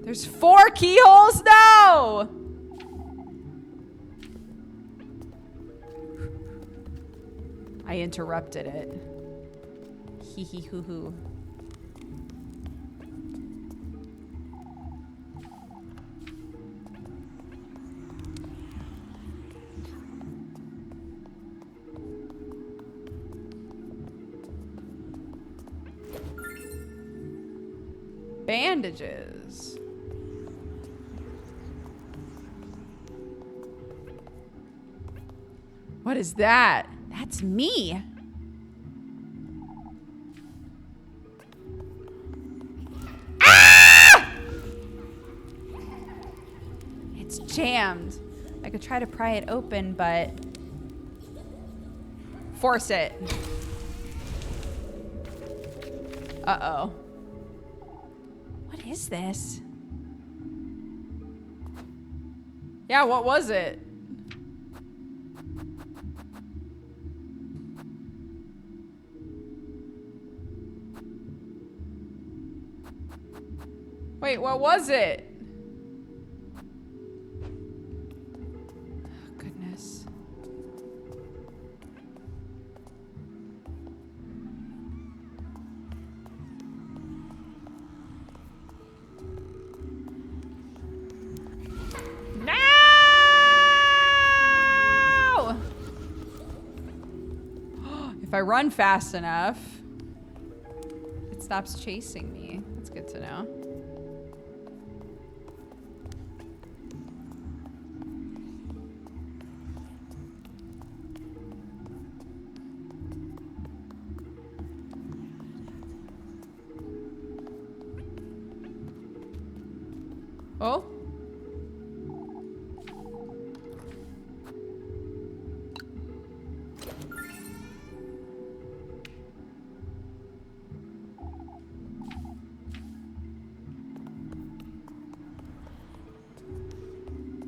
There's 4 keyholes? No! I interrupted it. Hee hee hoo hoo. Bandages. What is that? That's me. Ah! It's jammed. I could try to pry it open, but force it. Uh-oh. What is this? Yeah, what was it? Wait, what was it? Oh, goodness. No! If I run fast enough, it stops chasing me. That's good to know. Oh?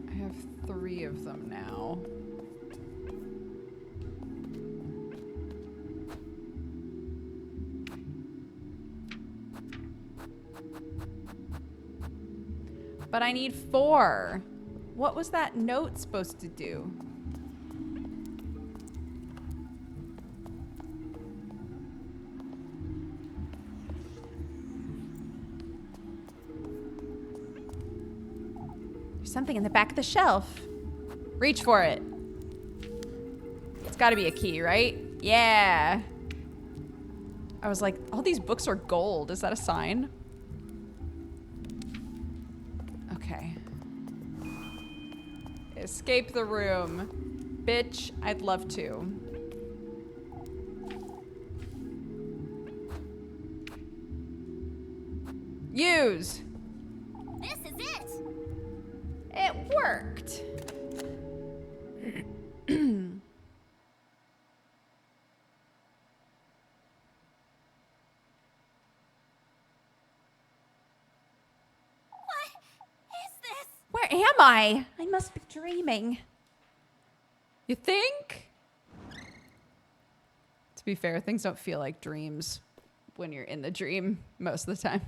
I have 3 of them now. But I need 4. What was that note supposed to do? There's something in the back of the shelf. Reach for it. It's gotta be a key, right? Yeah. I was like, all these books are gold. Is that a sign? Okay. Escape the room. Bitch, I'd love to. Use. This is it. It worked. What is this? Where am I? I must be dreaming. You think? To be fair, things don't feel like dreams when you're in the dream most of the time.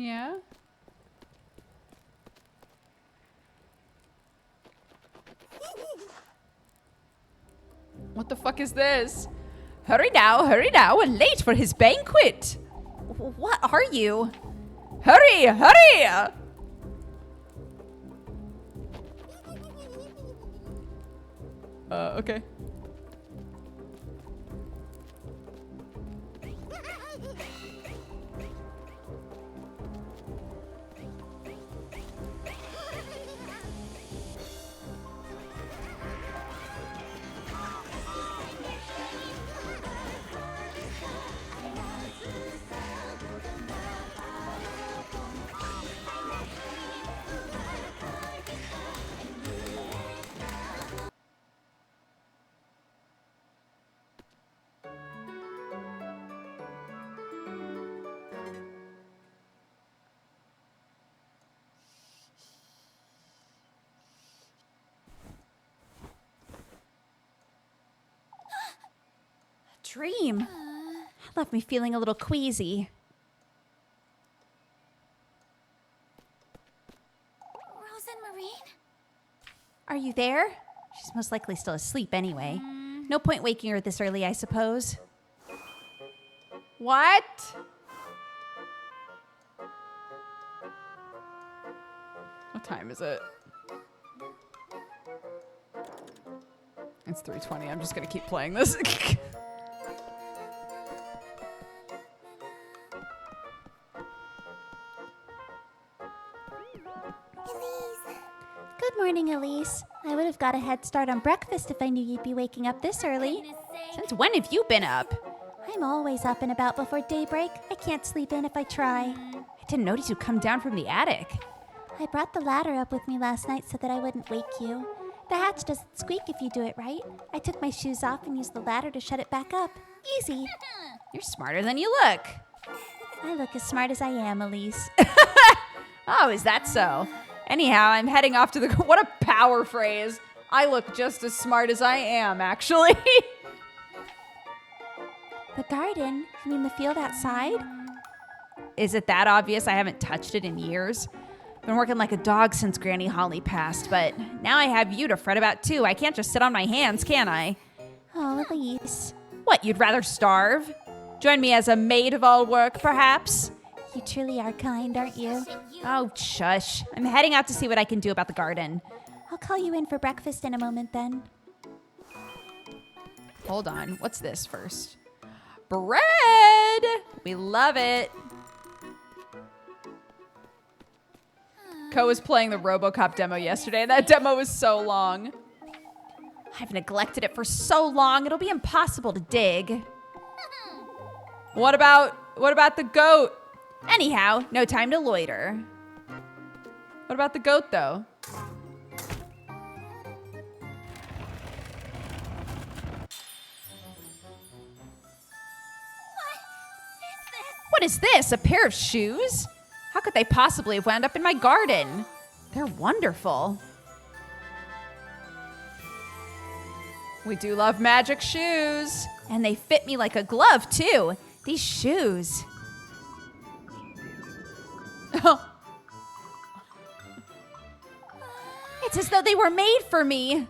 Yeah? What the fuck is this? Hurry now, we're late for his banquet. What are you? Hurry, hurry! Okay. Dream. Left me feeling a little queasy. Rose and Marine? Are you there? She's most likely still asleep anyway. No point waking her this early, I suppose. What? What time is it? It's 3:20. I'm just gonna keep playing this. Good morning, Elise. I would have got a head start on breakfast if I knew you'd be waking up this early. Since when have you been up? I'm always up and about before daybreak. I can't sleep in if I try. I didn't notice you come down from the attic. I brought the ladder up with me last night so that I wouldn't wake you. The hatch doesn't squeak if you do it right. I took my shoes off and used the ladder to shut it back up. Easy. You're smarter than you look. I look as smart as I am, Elise. Oh, is that so? Anyhow, I'm heading off to the. What a power phrase. I look just as smart as I am, actually. The garden? You mean the field outside? Is it that obvious I haven't touched it in years? Been working like a dog since Granny Holly passed, but now I have you to fret about too. I can't just sit on my hands, can I? Oh, Elise. What, you'd rather starve? Join me as a maid of all work, perhaps? You truly are kind, aren't you? Oh, shush. I'm heading out to see what I can do about the garden. I'll call you in for breakfast in a moment then. Hold on. What's this first? Bread! We love it. Ko was playing the RoboCop demo yesterday, and that demo was so long. I've neglected it for so long, it'll be impossible to dig. What about the goat? Anyhow, no time to loiter. What about the goat, though? What is this? A pair of shoes? How could they possibly have wound up in my garden? They're wonderful. We do love magic shoes. And they fit me like a glove, too. These shoes. It's as though they were made for me.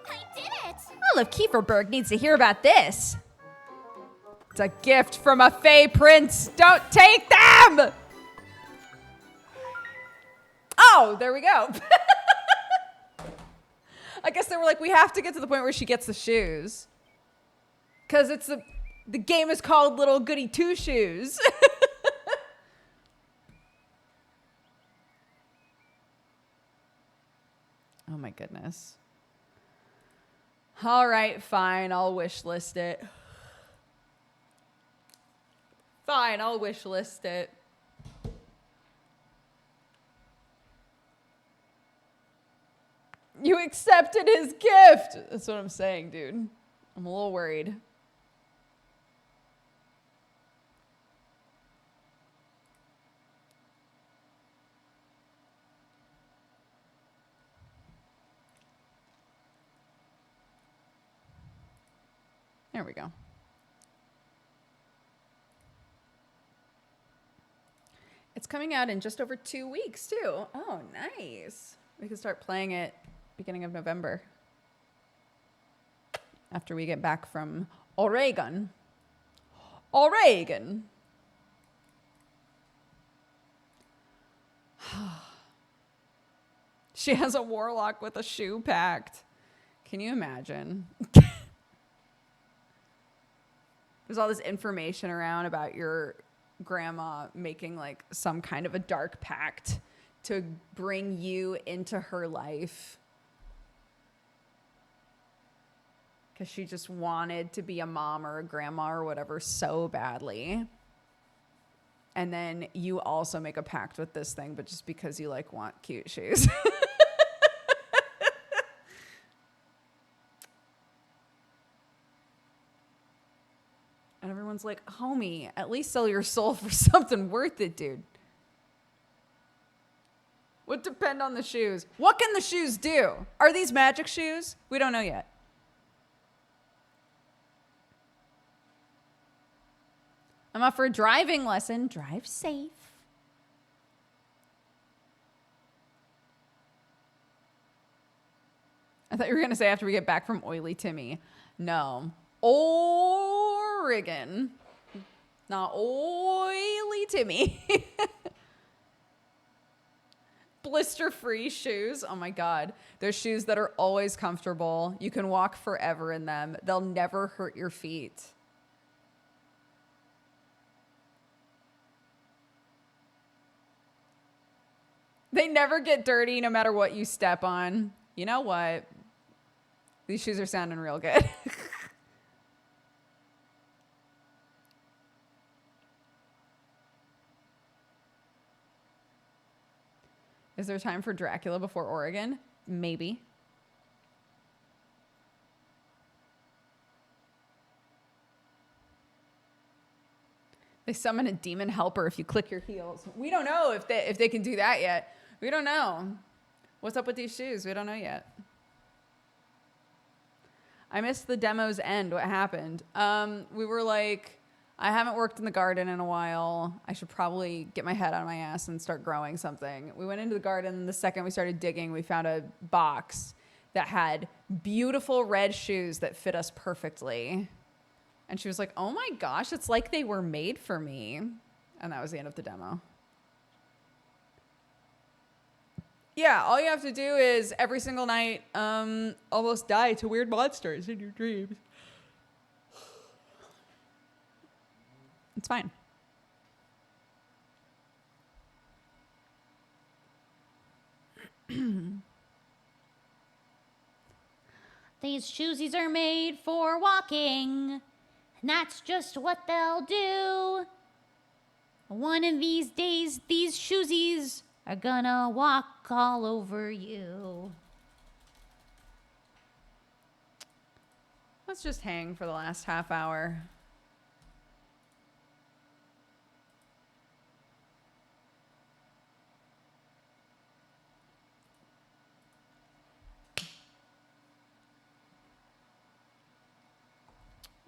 I did it! Olive Kieferberg needs to hear about this. It's a gift from a Fey prince. Don't take them! Oh, there we go. I guess they were like, we have to get to the point where she gets the shoes. Because it's the game is called Little Goody Two Shoes. Oh my goodness. All right, fine. I'll wish list it. Fine, I'll wish list it. You accepted his gift. That's what I'm saying, dude. I'm a little worried. There we go. It's coming out in just over 2 weeks, too. Oh, nice. We can start playing it beginning of November. After we get back from Oregon. Oregon. She has a warlock with a shoe pact. Can you imagine? There's all this information around about your grandma making like some kind of a dark pact to bring you into her life. Because she just wanted to be a mom or a grandma or whatever so badly. And then you also make a pact with this thing, but just because you like want cute shoes. And everyone's like, homie, at least sell your soul for something worth it, dude. Would depend on the shoes. What can the shoes do? Are these magic shoes? We don't know yet. I'm up for a driving lesson. Drive safe. I thought you were going to say after we get back from Oily Timmy. No. Oregon. Not Oily Timmy. Blister-free shoes. Oh my God. They're shoes that are always comfortable. You can walk forever in them. They'll never hurt your feet. They never get dirty no matter what you step on. You know what? These shoes are sounding real good. Is there time for Dracula before Oregon? Maybe. They summon a demon helper if you click your heels. We don't know if they can do that yet. We don't know. What's up with these shoes? We don't know yet. I missed the demo's end. What happened? We were like, I haven't worked in the garden in a while. I should probably get my head out of my ass and start growing something. We went into the garden, and the second we started digging, we found a box that had beautiful red shoes that fit us perfectly. And she was like, oh my gosh, it's like they were made for me. And that was the end of the demo. Yeah, all you have to do is every single night almost die to weird monsters in your dreams. It's fine. These shoesies are made for walking, and that's just what they'll do. One of these days, these shoesies are gonna walk all over you. Let's just hang for the last half hour.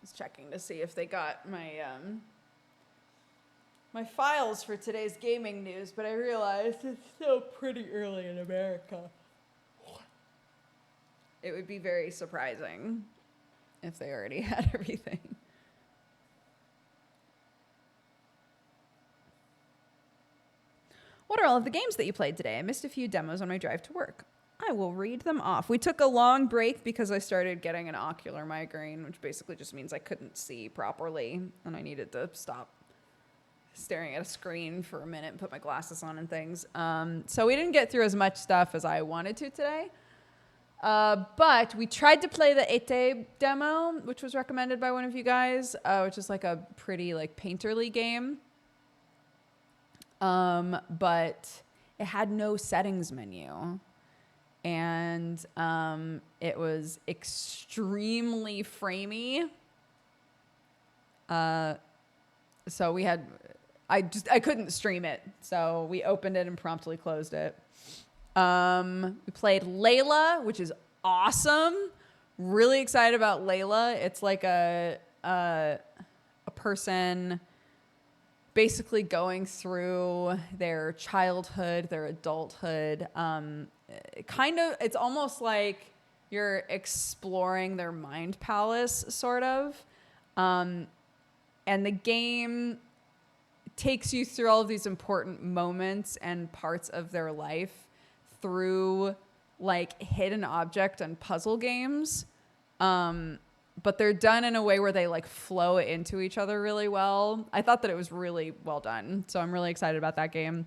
Just checking to see if they got my my files for today's gaming news, but I realized it's still pretty early in America. It would be very surprising if they already had everything. What are all of the games that you played today? I missed a few demos on my drive to work. I will read them off. We took a long break because I started getting an ocular migraine, which basically just means I couldn't see properly, and I needed to stop staring at a screen for a minute and put my glasses on and things. So we didn't get through as much stuff as I wanted to today. But we tried to play the Ete demo, which was recommended by one of you guys, which is like a pretty like painterly game. But it had no settings menu. And it was extremely framey. So we had... I couldn't stream it, so we opened it and promptly closed it. We played Layla, which is awesome. Really excited about Layla. It's like a person basically going through their childhood, their adulthood. It's almost like you're exploring their mind palace, sort of. And the game takes you through all of these important moments and parts of their life through like hidden object and puzzle games. But they're done in a way where they like flow into each other really well. I thought that it was really well done. So I'm really excited about that game.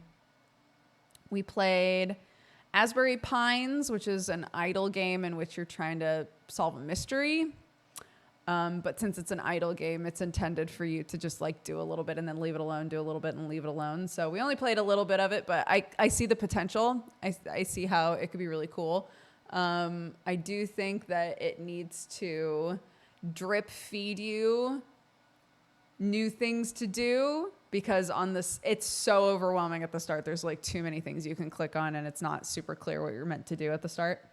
We played Asbury Pines, which is an idle game in which you're trying to solve a mystery. But since it's an idle game, it's intended for you to just like do a little bit and then leave it alone, do a little bit and leave it alone. So we only played a little bit of it, but I see the potential. I see how it could be really cool. I do think that it needs to drip feed you new things to do, because on this, it's so overwhelming at the start. There's like too many things you can click on and it's not super clear what you're meant to do at the start.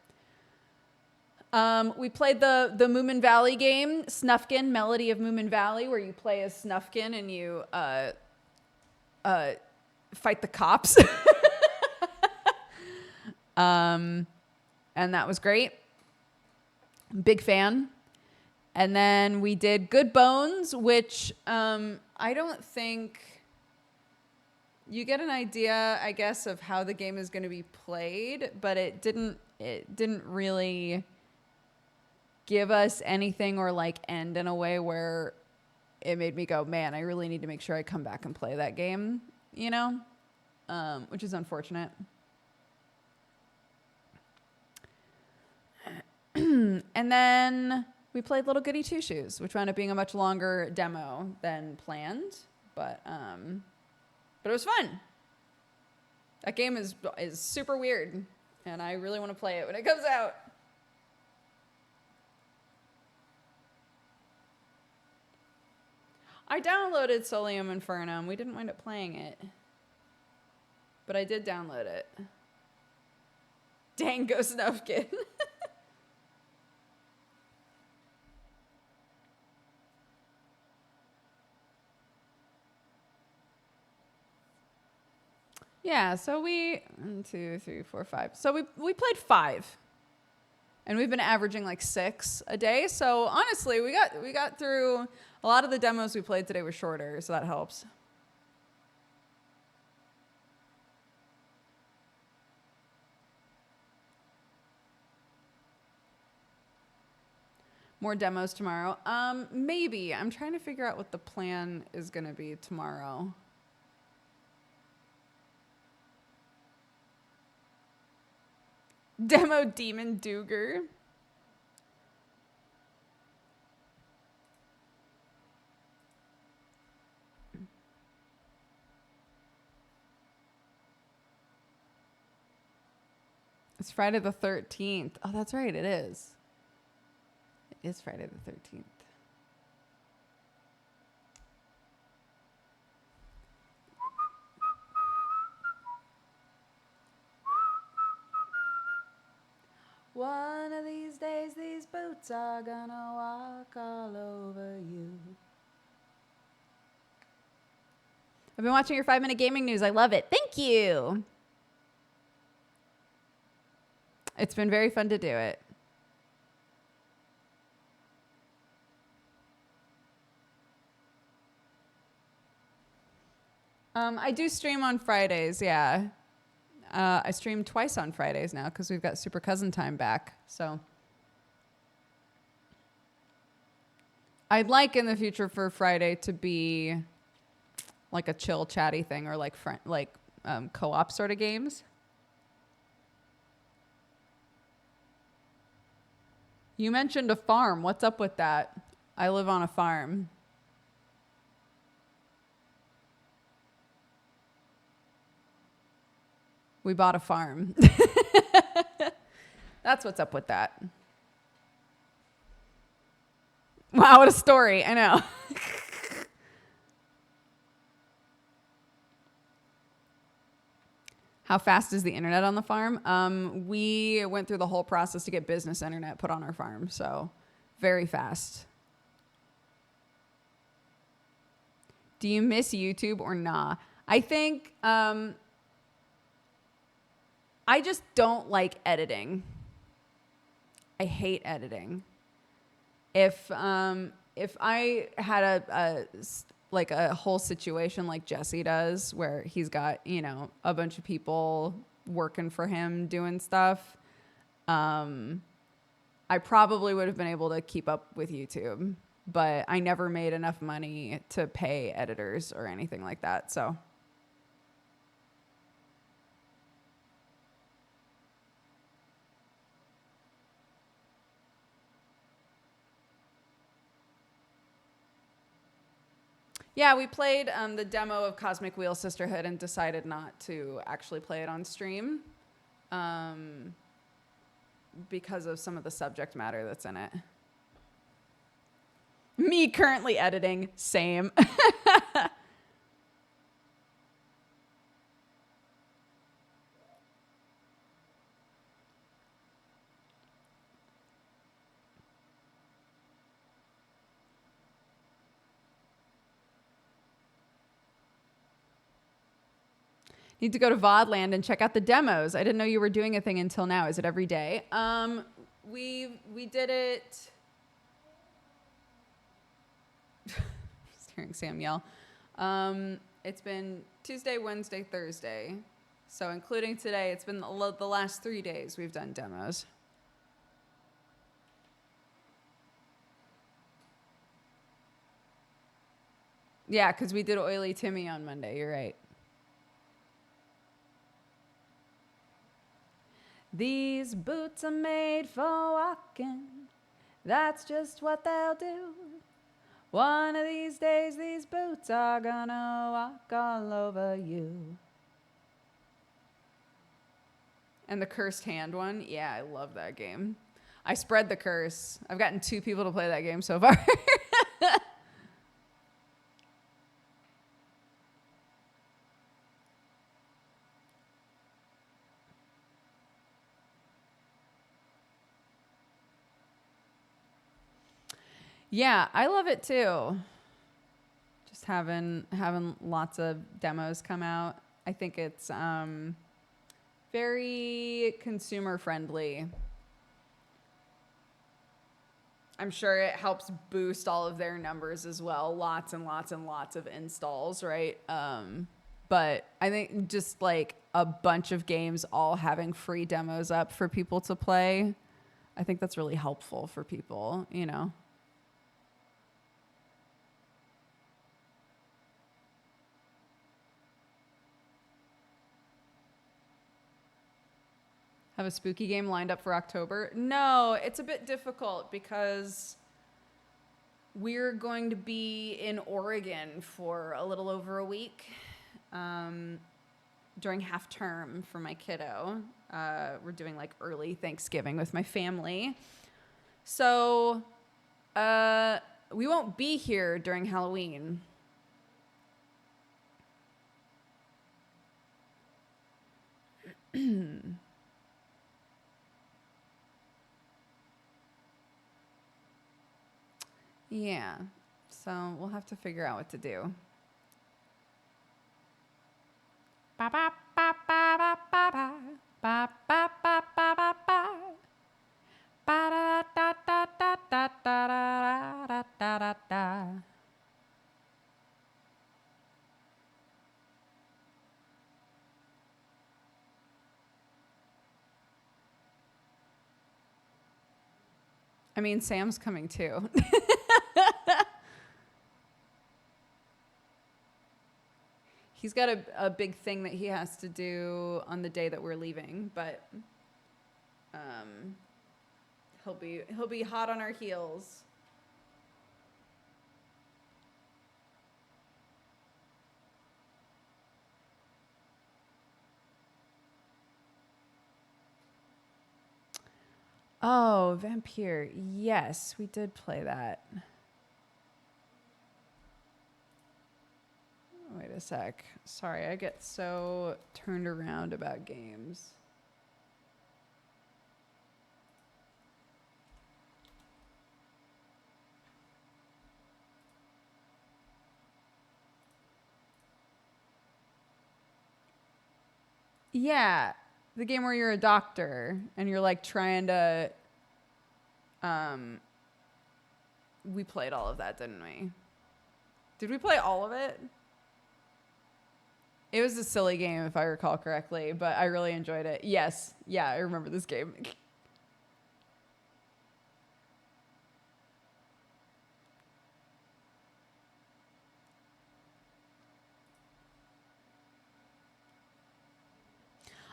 We played the Moomin Valley game, Snufkin, Melody of Moomin Valley, where you play as Snufkin and you fight the cops. And that was great. Big fan. And then we did Good Bones, which I don't think you get an idea, I guess, of how the game is going to be played, but it didn't really give us anything or like end in a way where it made me go, man, I really need to make sure I come back and play that game, you know, which is unfortunate. And then we played Little Goody Two Shoes, which wound up being a much longer demo than planned, but it was fun. That game is super weird, and I really want to play it when it comes out. I downloaded Solium Infernum. We didn't wind up playing it, but I did download it. Dang, go Snufkin. Yeah, so 1, 2, 3, 4, 5. So we played 5. And we've been averaging like 6 a day. So honestly, we got through a lot of the demos we played today were shorter, so that helps. More demos tomorrow. Maybe. I'm trying to figure out what the plan is going to be tomorrow. Demo Demon Duger. It's Friday the 13th. Oh, that's right, it is. It is Friday the 13th. One of these days, these boots are gonna walk all over you. I've been watching your 5-minute gaming news. I love it. Thank you. It's been very fun to do it. I do stream on Fridays, yeah. I stream twice on Fridays now because we've got Super Cousin Time back. So I'd like in the future for Friday to be like a chill, chatty thing, or like co-op sort of games. You mentioned a farm. What's up with that? I live on a farm. We bought a farm. That's what's up with that. Wow, what a story. I know. How fast is the internet on the farm? We went through the whole process to get business internet put on our farm, so very fast. Do you miss YouTube or nah? I think I just don't like editing. I hate editing. If I had a whole situation like Jesse does, where he's got, you know, a bunch of people working for him doing stuff, I probably would have been able to keep up with YouTube, but I never made enough money to pay editors or anything like that. So yeah, we played the demo of Cosmic Wheel Sisterhood and decided not to actually play it on stream because of some of the subject matter that's in it. Me currently editing, same. Need to go to VODland and check out the demos. I didn't know you were doing a thing until now. Is it every day? We did it. Just hearing Sam yell. It's been Tuesday, Wednesday, Thursday. So including today, it's been the last 3 days we've done demos. Yeah, because we did Oily Timmy on Monday. You're right. These boots are made for walking. That's just what they'll do. One of these days, these boots are gonna walk all over you. And the cursed hand one, yeah, I love that game. I spread the curse. I've gotten 2 people to play that game so far. Yeah, I love it too. Just having lots of demos come out. I think it's very consumer friendly. I'm sure it helps boost all of their numbers as well. Lots and lots and lots of installs, right? But I think just like a bunch of games all having free demos up for people to play, I think that's really helpful for people, you know? Have a spooky game lined up for October? No, it's a bit difficult because we're going to be in Oregon for a little over a week during half term for my kiddo. We're doing like early Thanksgiving with my family. So we won't be here during Halloween. Yeah, so we'll have to figure out what to do. Ba ba ba ba ba ba ba ba ba ba ba ba ba da da da da da da da da da da. I mean, Sam's coming too. He's got a big thing that he has to do on the day that we're leaving, but he'll be hot on our heels. Oh, Vampire. Yes, we did play that. Wait a a sec. Sorry, I get so turned around about games. Yeah, the game where you're a doctor and you're like trying to we played all of that, didn't we? Did we play all of it? It was a silly game if I recall correctly, but I really enjoyed it. Yes. Yeah, I remember this game.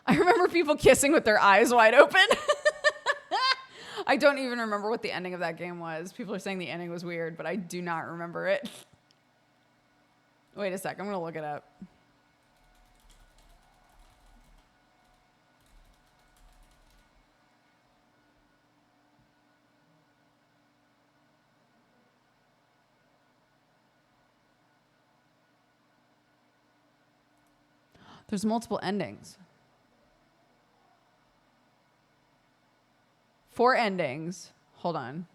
I remember people kissing with their eyes wide open. I don't even remember what the ending of that game was. People are saying the ending was weird, but I do not remember it. Wait a sec. I'm going to look it up. There's multiple endings. 4 endings. Hold on.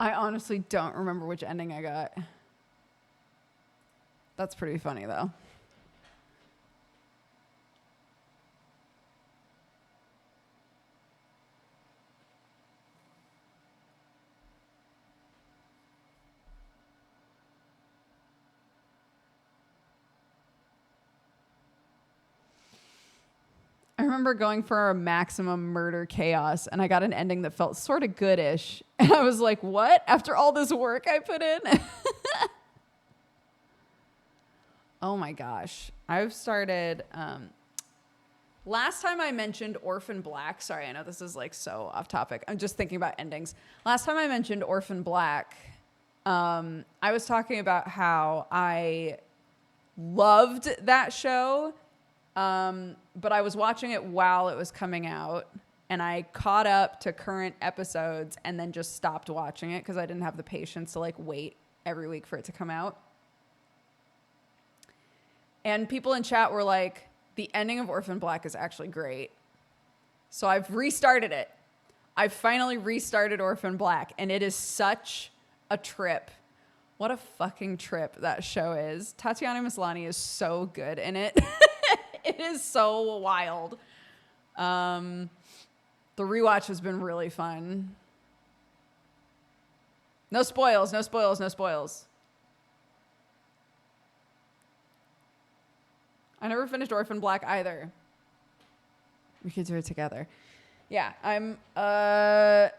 I honestly don't remember which ending I got. That's pretty funny, though. I remember going for a maximum murder chaos, and I got an ending that felt sort of goodish. And I was like, what? After all this work I put in? Oh my gosh. I've started... last time I mentioned Orphan Black... Sorry, I know this is like so off topic. I'm just thinking about endings. Last time I mentioned Orphan Black, I was talking about how I loved that show... but I was watching it while it was coming out, and I caught up to current episodes and then just stopped watching it because I didn't have the patience to like wait every week for it to come out. And people in chat were like, the ending of Orphan Black is actually great. So I've restarted it. I've finally restarted Orphan Black, and it is such a trip. What a fucking trip that show is. Tatiana Maslany is so good in it. It is so wild. The rewatch has been really fun. No spoils, no spoils, no spoils. I never finished Orphan Black either. We could do it together. Yeah, I'm right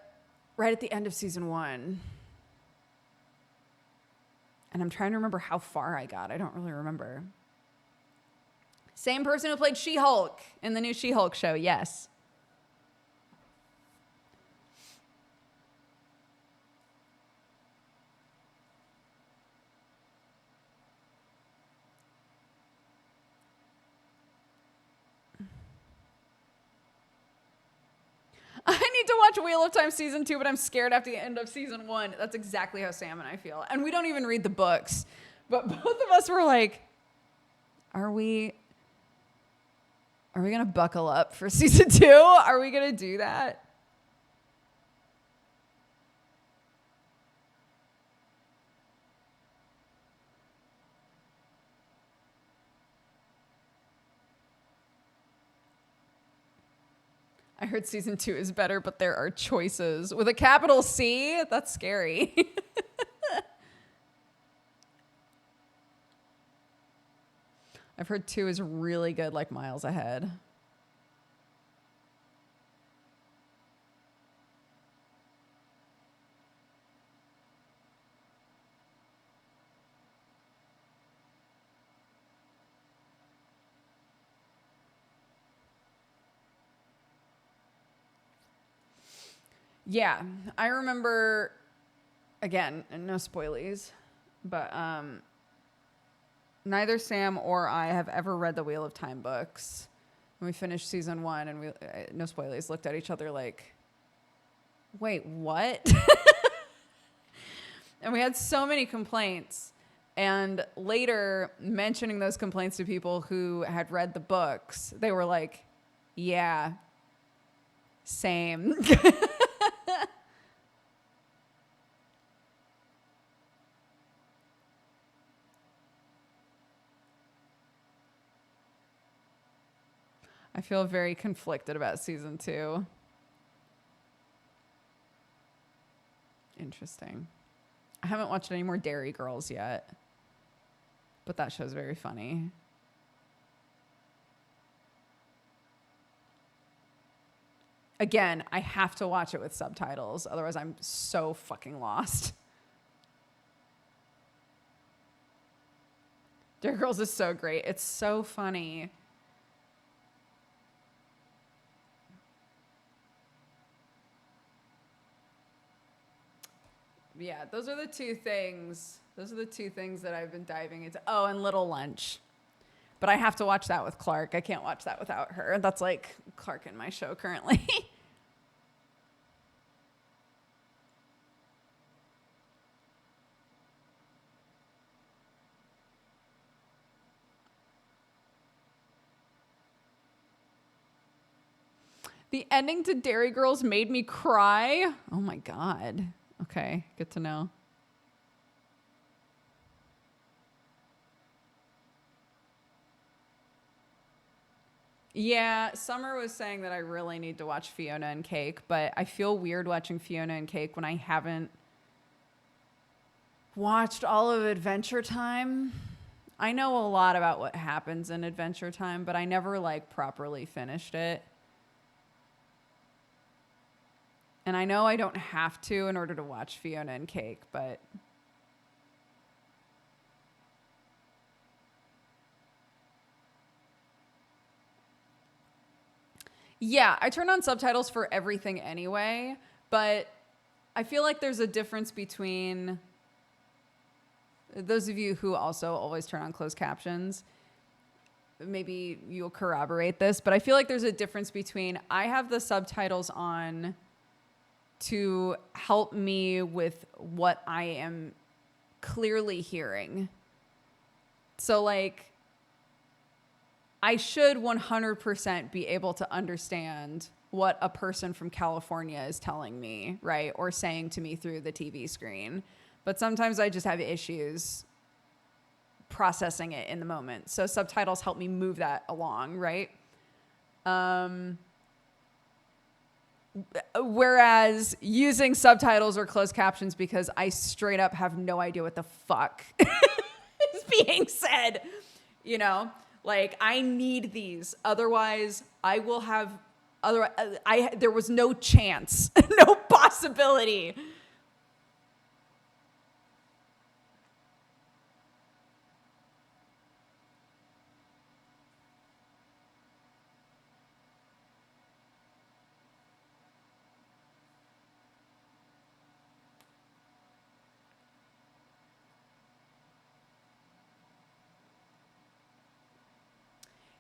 at the end of season 1. And I'm trying to remember how far I got. I don't really remember. Same person who played She-Hulk in the new She-Hulk show, yes. I need to watch Wheel of Time season 2, but I'm scared after the end of season 1. That's exactly how Sam and I feel. And we don't even read the books. But both of us were like, are we going to buckle up for season 2? Are we going to do that? I heard season 2 is better, but there are choices. With a capital C? That's scary. I've heard 2 is really good, like miles ahead. Yeah, I remember, again, no spoilies, but neither Sam or I have ever read the Wheel of Time books. And we finished season 1 and we, no spoilies, looked at each other like, wait, what? And we had so many complaints. And later, mentioning those complaints to people who had read the books, they were like, yeah, same. I feel very conflicted about season 2. Interesting. I haven't watched any more Dairy Girls yet, but that show's very funny. Again, I have to watch it with subtitles, otherwise I'm so fucking lost. Dairy Girls is so great. It's so funny. Yeah, those are the two things. Those are the two things that I've been diving into. Oh, and Little Lunch. But I have to watch that with Clark. I can't watch that without her. That's like Clark in my show currently. The ending to Dairy Girls made me cry. Oh my God. Okay, good to know. Yeah, Summer was saying that I really need to watch Fiona and Cake, but I feel weird watching Fiona and Cake when I haven't watched all of Adventure Time. I know a lot about what happens in Adventure Time, but I never like properly finished it. And I know I don't have to in order to watch Fiona and Cake, but yeah, I turn on subtitles for everything anyway, but I feel like there's a difference between those of you who also always turn on closed captions. Maybe you'll corroborate this, but I feel like there's a difference between I have the subtitles on to help me with what I am clearly hearing. So like, I should 100% be able to understand what a person from California is telling me, right? Or saying to me through the TV screen. But sometimes I just have issues processing it in the moment. So subtitles help me move that along, right? Whereas using subtitles or closed captions because I straight up have no idea what the fuck is being said, you know? Like, I need these. Otherwise, I will have... there was no chance, no possibility.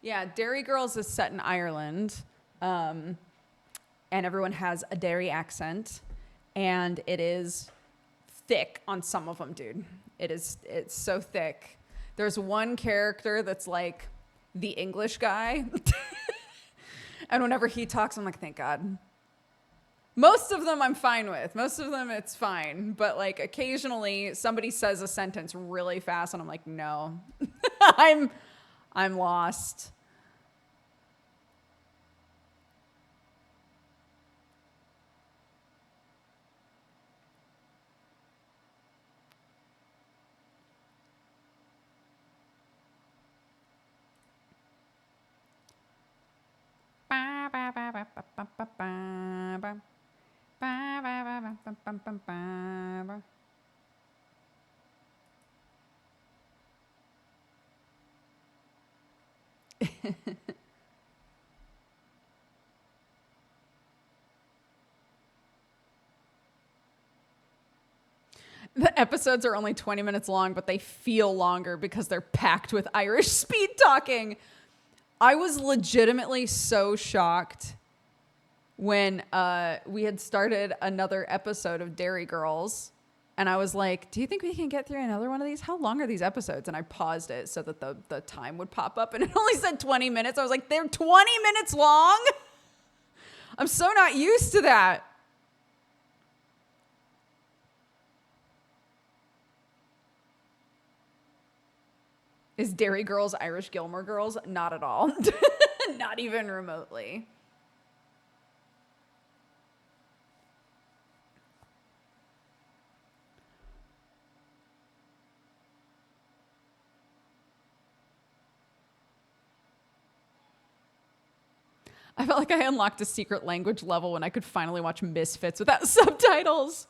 Yeah, Dairy Girls is set in Ireland, and everyone has a Derry accent, and it is thick on some of them, dude. It's so thick. There's one character that's like the English guy, and whenever he talks, I'm like, thank God. Most of them I'm fine with. Most of them it's fine, but like occasionally somebody says a sentence really fast, and I'm like, no, I'm lost. The episodes are only 20 minutes long, but they feel longer because they're packed with Irish speed talking. I was legitimately so shocked when we had started another episode of Dairy Girls. And I was like, do you think we can get through another one of these? How long are these episodes? And I paused it so that the time would pop up. And it only said 20 minutes. I was like, they're 20 minutes long? I'm so not used to that. Is Dairy Girls Irish Gilmore Girls? Not at all. Not even remotely. I felt like I unlocked a secret language level when I could finally watch Misfits without subtitles.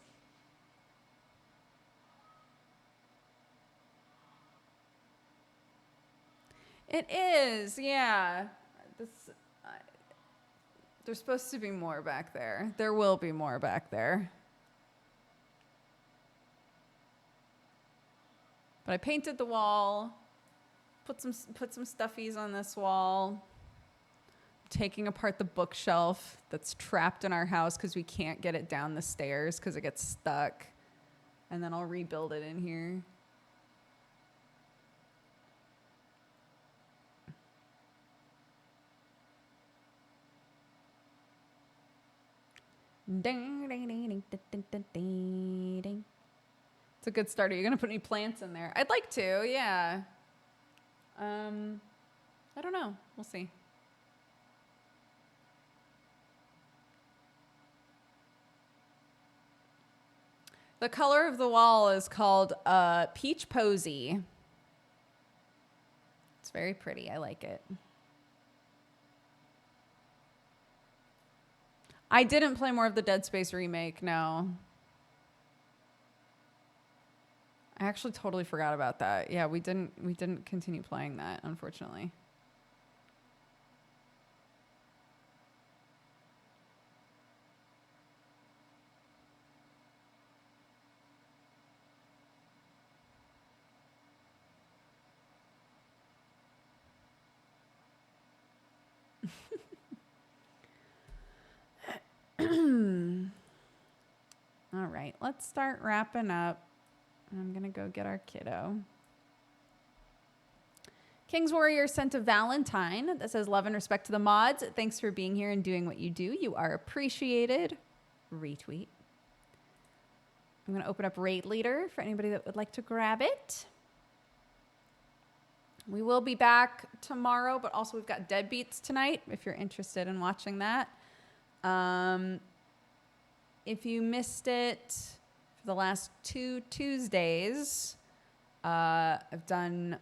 It is, yeah. There's supposed to be more back there. There will be more back there. But I painted the wall, put some stuffies on this wall, taking apart the bookshelf that's trapped in our house because we can't get it down the stairs because it gets stuck. And then I'll rebuild it in here. It's a good start. Are you going to put any plants in there? I'd like to, yeah. I don't know. We'll see. The color of the wall is called Peach Posy. It's very pretty. I like it. I didn't play more of the Dead Space remake, no. I actually totally forgot about that. Yeah, we didn't continue playing that, unfortunately. All right, let's start wrapping up. I'm going to go get our kiddo. King's Warrior sent a Valentine that says, love and respect to the mods. Thanks for being here and doing what you do. You are appreciated. Retweet. I'm going to open up Raid Leader for anybody that would like to grab it. We will be back tomorrow, but also we've got Deadbeats tonight if you're interested in watching that. If you missed it for the last 2 Tuesdays, I've done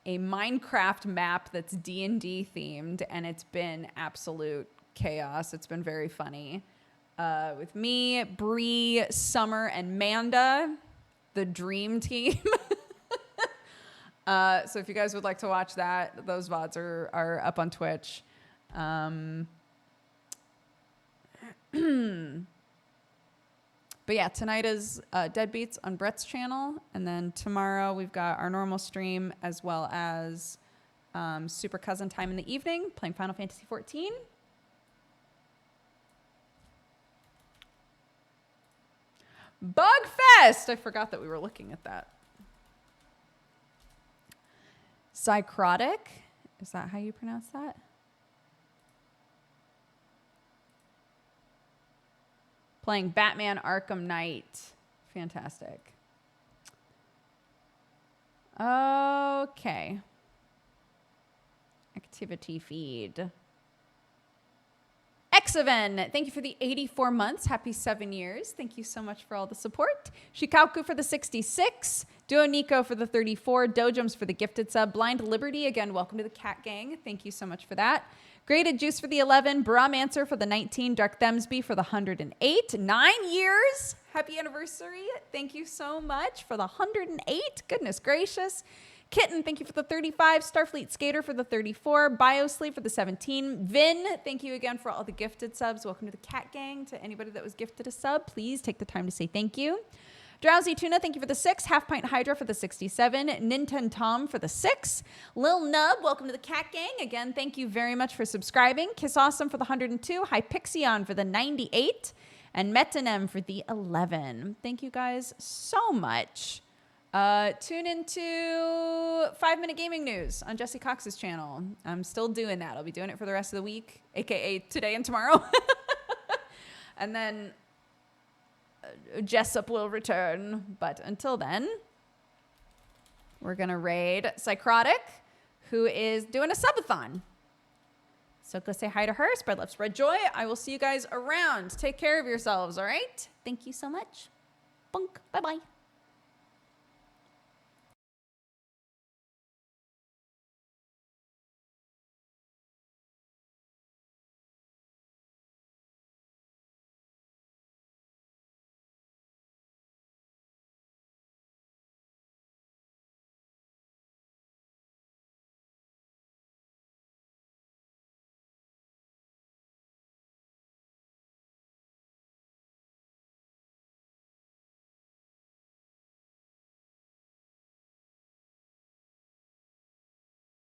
a Minecraft map that's D&D themed, and it's been absolute chaos. It's been very funny. With me, Bree, Summer, and Manda, the dream team. So if you guys would like to watch that, those VODs are up on Twitch. But yeah, tonight is Deadbeats on Brett's channel. And then tomorrow we've got our normal stream as well as Super Cousin time in the evening playing Final Fantasy XIV. Bugfest! I forgot that we were looking at that. Psychotic? Is that how you pronounce that? Playing Batman Arkham Knight. Fantastic. Okay. Activity feed. Exaven, thank you for the 84 months. Happy 7 years. Thank you so much for all the support. Shikauku for the 66. Duo Nico for the 34. Dojums for the gifted sub. Blind Liberty, again, welcome to the Cat Gang. Thank you so much for that. Graded Juice for the 11. Brahmancer for the 19. Dark Themsby for the 108. 9 years. Happy anniversary. Thank you so much for the 108. Goodness gracious. Kitten, thank you for the 35. Starfleet Skater for the 34. Biosleep for the 17. Vin, thank you again for all the gifted subs. Welcome to the Cat Gang. To anybody that was gifted a sub, please take the time to say thank you. Drowsy Tuna, thank you for the 6. Half Pint Hydra for the 67. Nintendo Tom for the 6. Lil Nub, welcome to the Cat Gang. Again, thank you very much for subscribing. Kiss Awesome for the 102. Hypixion for the 98. And Metanem for the 11. Thank you guys so much. Tune into 5-Minute Gaming News on Jesse Cox's channel. I'm still doing that. I'll be doing it for the rest of the week, aka today and tomorrow. And then Jessup will return. But until then, we're going to raid Psychotic, who is doing a subathon. So go say hi to her. Spread love, spread joy. I will see you guys around. Take care of yourselves, all right? Thank you so much. Bunk. Bye-bye.